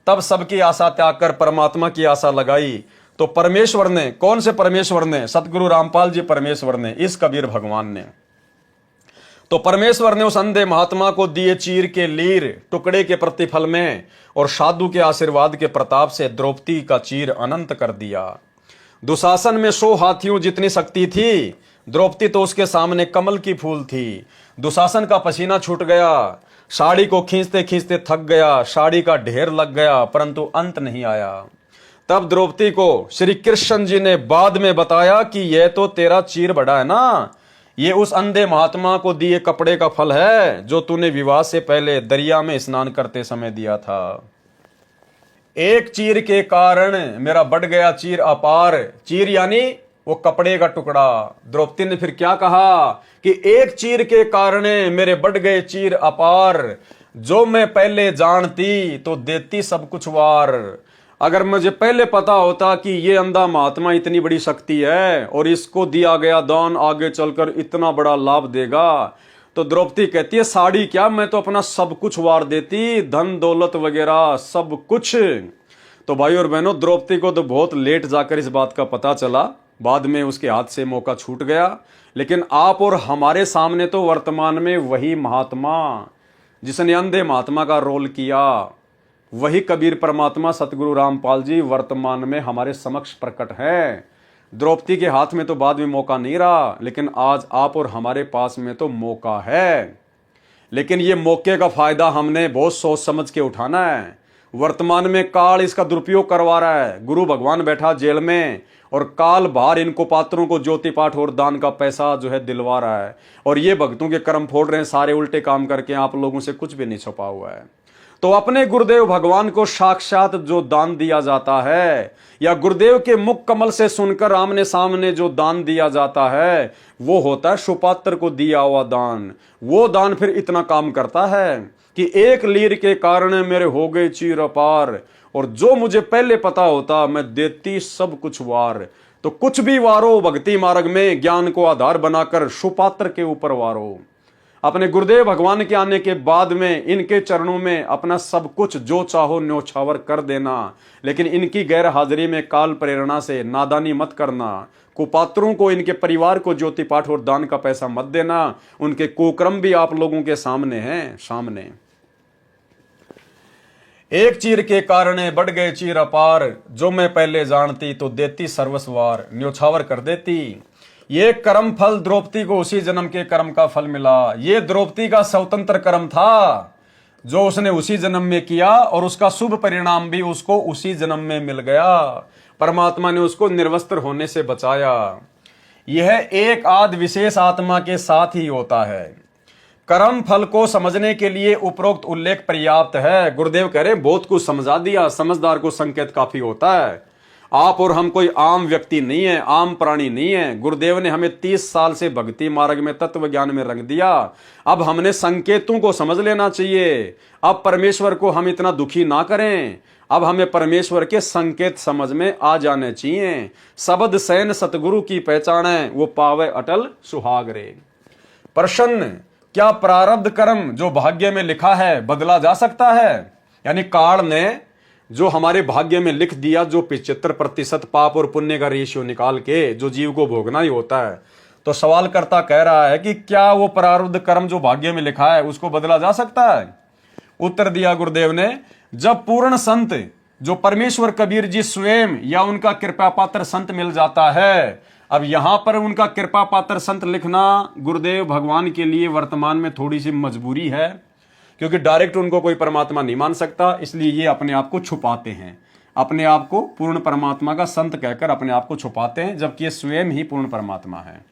तब सबकी आशा त्याग कर परमात्मा की आशा लगाई। तो परमेश्वर ने, कौन से परमेश्वर ने? सतगुरु रामपाल जी परमेश्वर ने, इस कबीर भगवान ने। तो परमेश्वर ने उस अंधे महात्मा को दिए चीर के लीर टुकड़े के प्रतिफल में, और साधु के आशीर्वाद के प्रताप से द्रौपदी का चीर अनंत कर दिया। दुशासन में 100 हाथियों जितनी शक्ति थी, द्रौपदी तो उसके सामने कमल की फूल थी। दुशासन का पसीना छूट गया, साड़ी को खींचते खींचते थक गया, साड़ी का ढेर लग गया, परंतु अंत नहीं आया। तब द्रौपदी को श्री कृष्ण जी ने बाद में बताया कि यह तो तेरा चीर बड़ा है ना, ये उस अंधे महात्मा को दिए कपड़े का फल है जो तूने विवाह से पहले दरिया में स्नान करते समय दिया था। एक चीर के कारण मेरा बढ़ गया चीर अपार। चीर यानी वो कपड़े का टुकड़ा। द्रौपदी ने फिर क्या कहा कि एक चीर के कारण मेरे बढ़ गए चीर अपार, जो मैं पहले जानती तो देती सब कुछ वार। अगर मुझे पहले पता होता कि ये अंधा महात्मा इतनी बड़ी शक्ति है और इसको दिया गया दान आगे चलकर इतना बड़ा लाभ देगा, तो द्रौपदी कहती है साड़ी क्या, मैं तो अपना सब कुछ वार देती, धन दौलत वगैरह सब कुछ। तो भाई और बहनों, द्रौपदी को तो बहुत लेट जाकर इस बात का पता चला, बाद में उसके हाथ से मौका छूट गया। लेकिन आप और हमारे सामने तो वर्तमान में वही महात्मा जिसने अंधे महात्मा का रोल किया, वही कबीर परमात्मा सतगुरु रामपाल जी वर्तमान में हमारे समक्ष प्रकट हैं। द्रौपदी के हाथ में तो बाद में मौका नहीं रहा, लेकिन आज आप और हमारे पास में तो मौका है। लेकिन ये मौके का फायदा हमने बहुत सोच समझ के उठाना है। वर्तमान में काल इसका दुरुपयोग करवा रहा है। गुरु भगवान बैठा जेल में और काल बाहर इनको पात्रों को ज्योति पाठ और दान का पैसा जो है दिलवा रहा है, और ये भक्तों के कर्म फोड़ रहे हैं सारे उल्टे काम करके। आप लोगों से कुछ भी नहीं छुपा हुआ है। तो अपने गुरुदेव भगवान को साक्षात जो दान दिया जाता है, या गुरुदेव के मुख कमल से सुनकर आमने सामने जो दान दिया जाता है, वो होता है सुपात्र को दिया हुआ दान। वो दान फिर इतना काम करता है कि एक लीर के कारण मेरे हो गए चीर अपार, और जो मुझे पहले पता होता मैं देती सब कुछ वार। तो कुछ भी वारो भक्ति मार्ग में, ज्ञान को आधार बनाकर सुपात्र के ऊपर वारो। अपने गुरुदेव भगवान के आने के बाद में इनके चरणों में अपना सब कुछ जो चाहो न्योछावर कर देना, लेकिन इनकी गैर हाजिरी में काल प्रेरणा से नादानी मत करना। कुपात्रों को, इनके परिवार को ज्योति पाठ और दान का पैसा मत देना। उनके कुक्रम भी आप लोगों के सामने हैं, सामने। एक चीर के कारण बढ़ गए चीर अपार, जो मैं पहले जानती तो देती सर्वस्वार, न्योछावर कर देती। ये कर्म फल द्रौपदी को उसी जन्म के कर्म का फल मिला। ये द्रौपदी का स्वतंत्र कर्म था जो उसने उसी जन्म में किया, और उसका शुभ परिणाम भी उसको उसी जन्म में मिल गया। परमात्मा ने उसको निर्वस्त्र होने से बचाया। यह एक आद विशेष आत्मा के साथ ही होता है। कर्म फल को समझने के लिए उपरोक्त उल्लेख पर्याप्त है। गुरुदेव कह रहे बहुत कुछ समझा दिया, समझदार को संकेत काफी होता है। आप और हम कोई आम व्यक्ति नहीं है, आम प्राणी नहीं है। गुरुदेव ने हमें 30 साल से भक्ति मार्ग में, तत्व ज्ञान में रंग दिया। अब हमने संकेतों को समझ लेना चाहिए। अब परमेश्वर को हम इतना दुखी ना करें। अब हमें परमेश्वर के संकेत समझ में आ जाने चाहिए। शब्द सैन सतगुरु की पहचान है, वो पावे अटल सुहाग रे। प्रश्न, क्या प्रारब्ध कर्म जो भाग्य में लिखा है बदला जा सकता है? यानी काल ने जो हमारे भाग्य में लिख दिया, जो 75% पाप और पुण्य का रेशियो निकाल के जो जीव को भोगना ही होता है, तो सवाल करता कह रहा है कि क्या वो प्रारब्ध कर्म जो भाग्य में लिखा है उसको बदला जा सकता है? उत्तर दिया गुरुदेव ने, जब पूर्ण संत जो परमेश्वर कबीर जी स्वयं या उनका कृपा पात्र संत मिल जाता है। अब यहां पर उनका कृपा पात्र संत लिखना गुरुदेव भगवान के लिए वर्तमान में थोड़ी सी मजबूरी है, क्योंकि डायरेक्ट उनको कोई परमात्मा नहीं मान सकता, इसलिए ये अपने आप को छुपाते हैं। अपने आप को पूर्ण परमात्मा का संत कहकर अपने आप को छुपाते हैं, जबकि ये स्वयं ही पूर्ण परमात्मा है।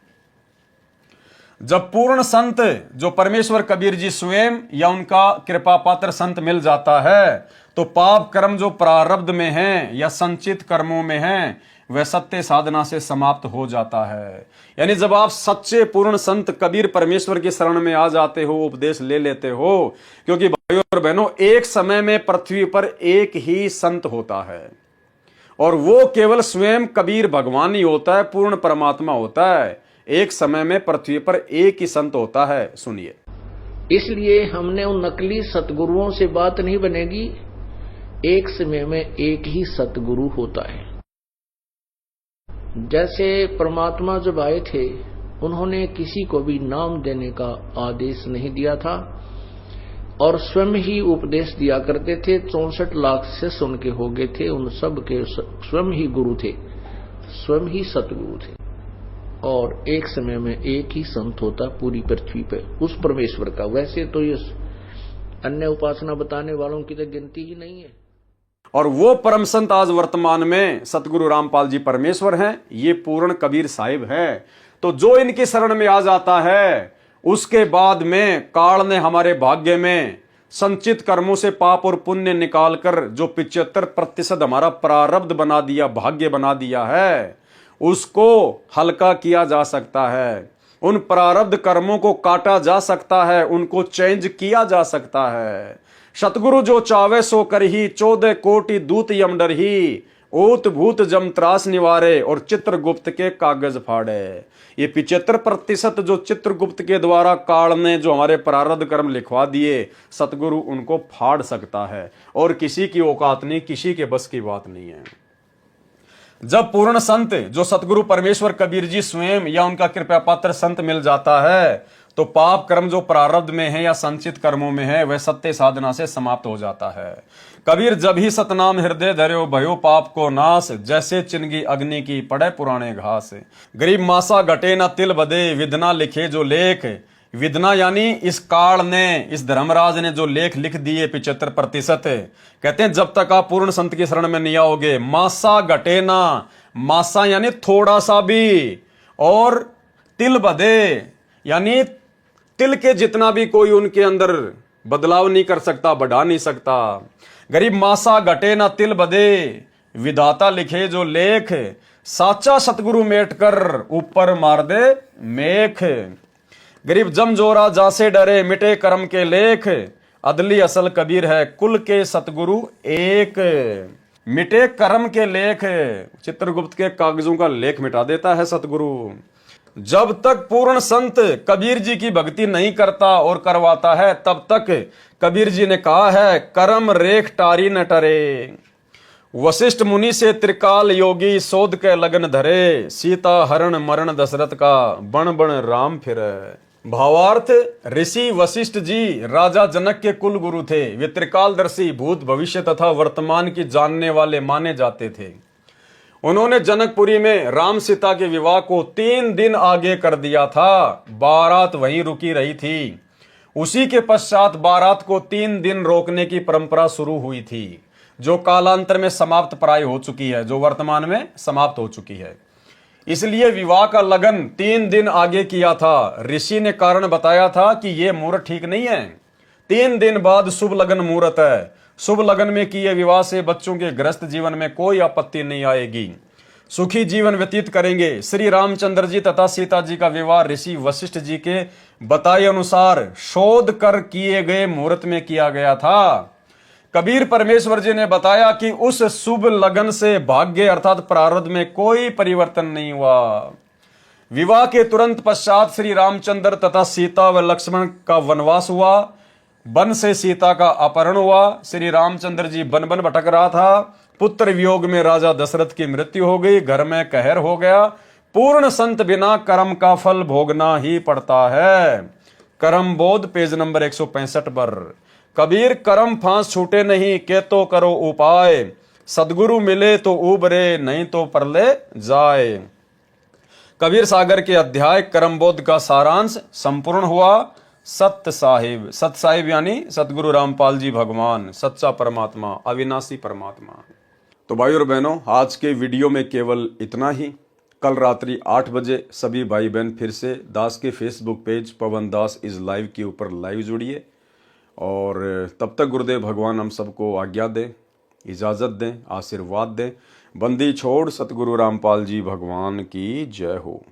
जब पूर्ण संत जो परमेश्वर कबीर जी स्वयं या उनका कृपा पात्र संत मिल जाता है, तो पाप कर्म जो प्रारब्ध में है या संचित कर्मों में है, वह सत्य साधना से समाप्त हो जाता है। यानी जब आप सच्चे पूर्ण संत कबीर परमेश्वर की शरण में आ जाते हो, उपदेश ले लेते हो, क्योंकि भाइयों और बहनों, एक समय में पृथ्वी पर एक ही संत होता है, और वो केवल स्वयं कबीर भगवान ही होता है, पूर्ण परमात्मा होता है। एक समय में पृथ्वी पर एक ही संत होता है। सुनिए, इसलिए हमने उन नकली सतगुरुओं से बात नहीं बनेगी। एक समय में एक ही सतगुरु होता है। जैसे परमात्मा जब आए थे, उन्होंने किसी को भी नाम देने का आदेश नहीं दिया था और स्वयं ही उपदेश दिया करते थे। 64 लाख से सुन के हो गए थे, उन सब के स्वयं ही गुरु थे, स्वयं ही सतगुरु थे। और एक समय में एक ही संत होता पूरी पृथ्वी पे उस परमेश्वर का। वैसे तो ये अन्य उपासना बताने वालों की तो गिनती ही नहीं है। और वो परम संत आज वर्तमान में सतगुरु रामपाल जी परमेश्वर हैं, ये पूर्ण कबीर साहिब हैं। तो जो इनकी शरण में आ जाता है, उसके बाद में काल ने हमारे भाग्य में संचित कर्मों से पाप और पुण्य निकालकर जो 75% हमारा प्रारब्ध बना दिया, भाग्य बना दिया है, उसको हल्का किया जा सकता है। उन प्रारब्ध कर्मों को काटा जा सकता है, उनको चेंज किया जा सकता है। सतगुरु जो चावे सो करही, 14 कोटि दूत यम डरही, ओत भूत जम त्रास निवारे, और चित्रगुप्त के कागज फाड़े। ये 75% जो चित्रगुप्त के द्वारा काल ने जो हमारे प्रारब्ध कर्म लिखवा दिए, सतगुरु उनको फाड़ सकता है, और किसी की औकात नहीं, किसी के बस की बात नहीं है। जब पूर्ण संत जो सतगुरु परमेश्वर कबीर जी स्वयं या उनका कृपा पात्र संत मिल जाता है, तो पाप कर्म जो प्रारब्ध में है या संचित कर्मों में है, वह सत्य साधना से समाप्त हो जाता है। कबीर जब ही सतनाम हृदय धर्यो, भयो पाप को नाश, जैसे चिनगी अग्नि की पड़े पुराने घास। गरीब मासा घटे ना तिल बदे, विदना लिखे जो लेख। विदना यानी इस काल ने, इस धर्मराज ने जो लेख लिख दिए 75%, कहते हैं जब तक आप पूर्ण संत की शरण में नहीं आओगे, मासा घटे ना, मासा यानी थोड़ा सा भी, और तिल बदे यानी तिल के जितना भी कोई उनके अंदर बदलाव नहीं कर सकता, बढ़ा नहीं सकता। गरीब मासा घटे ना तिल बदे, विधाता लिखे जो लेख, साचा सतगुरु मेट कर ऊपर मार दे मेख। गरीब जमजोरा जासे डरे, मिटे कर्म के लेख, अदली असल कबीर है कुल के सतगुरु एक। मिटे कर्म के लेख, चित्रगुप्त के कागजों का लेख मिटा देता है सतगुरु। जब तक पूर्ण संत कबीर जी की भक्ति नहीं करता और करवाता है, तब तक कबीर जी ने कहा है, कर्म रेख टारी न टरे। वशिष्ठ मुनि से त्रिकाल योगी, सोध के लगन धरे, सीता हरण मरण दशरथ का, बण बण राम फिरे। भावार्थ, ऋषि वशिष्ठ जी राजा जनक के कुल गुरु थे। वे त्रिकालदर्शी, भूत भविष्य तथा वर्तमान की जानने वाले माने जाते थे। उन्होंने जनकपुरी में राम सीता के विवाह को 3 दिन आगे कर दिया था। बारात वहीं रुकी रही थी। उसी के पश्चात बारात को 3 दिन रोकने की परंपरा शुरू हुई थी, जो कालांतर में समाप्त प्राय हो चुकी है, जो वर्तमान में समाप्त हो चुकी है। इसलिए विवाह का लगन 3 दिन आगे किया था। ऋषि ने कारण बताया था कि यह मुहूर्त ठीक नहीं है, 3 दिन बाद शुभ लगन मुहूर्त है, शुभ लगन में किए विवाह से बच्चों के गृहस्थ जीवन में कोई आपत्ति नहीं आएगी, सुखी जीवन व्यतीत करेंगे। श्री रामचंद्र जी तथा सीता जी का विवाह ऋषि वशिष्ठ जी के बताए अनुसार शोध कर किए गए मुहूर्त में किया गया था। कबीर परमेश्वर जी ने बताया कि उस शुभ लगन से भाग्य अर्थात प्रारब्ध में कोई परिवर्तन नहीं हुआ। विवाह के तुरंत पश्चात श्री रामचंद्र तथा सीता व लक्ष्मण का वनवास हुआ। वन से सीता का अपहरण हुआ। श्री रामचंद्र जी वन वन भटक रहा था। पुत्र वियोग में राजा दशरथ की मृत्यु हो गई। घर में कहर हो गया। पूर्ण संत बिना कर्म का फल भोगना ही पड़ता है। कर्म बोध पेज नंबर 165 पर। कबीर कर्म फांस छूटे नहीं के तो करो उपाय, सदगुरु मिले तो उबरे नहीं तो परले जाए। कबीर सागर के अध्याय कर्मबोध का सारांश संपूर्ण हुआ। सत्य साहिब यानी सतगुरु रामपाल जी भगवान, सच्चा परमात्मा, अविनाशी परमात्मा। तो भाई और बहनों, आज के वीडियो में केवल इतना ही। कल रात्रि 8 बजे सभी भाई बहन फिर से दास के Facebook page Pawan Das is live के ऊपर लाइव जुड़िए। और तब तक गुरुदेव भगवान हम सबको आज्ञा दें, इजाज़त दें, आशीर्वाद दें। बंदी छोड़ सतगुरु रामपाल जी भगवान की जय हो।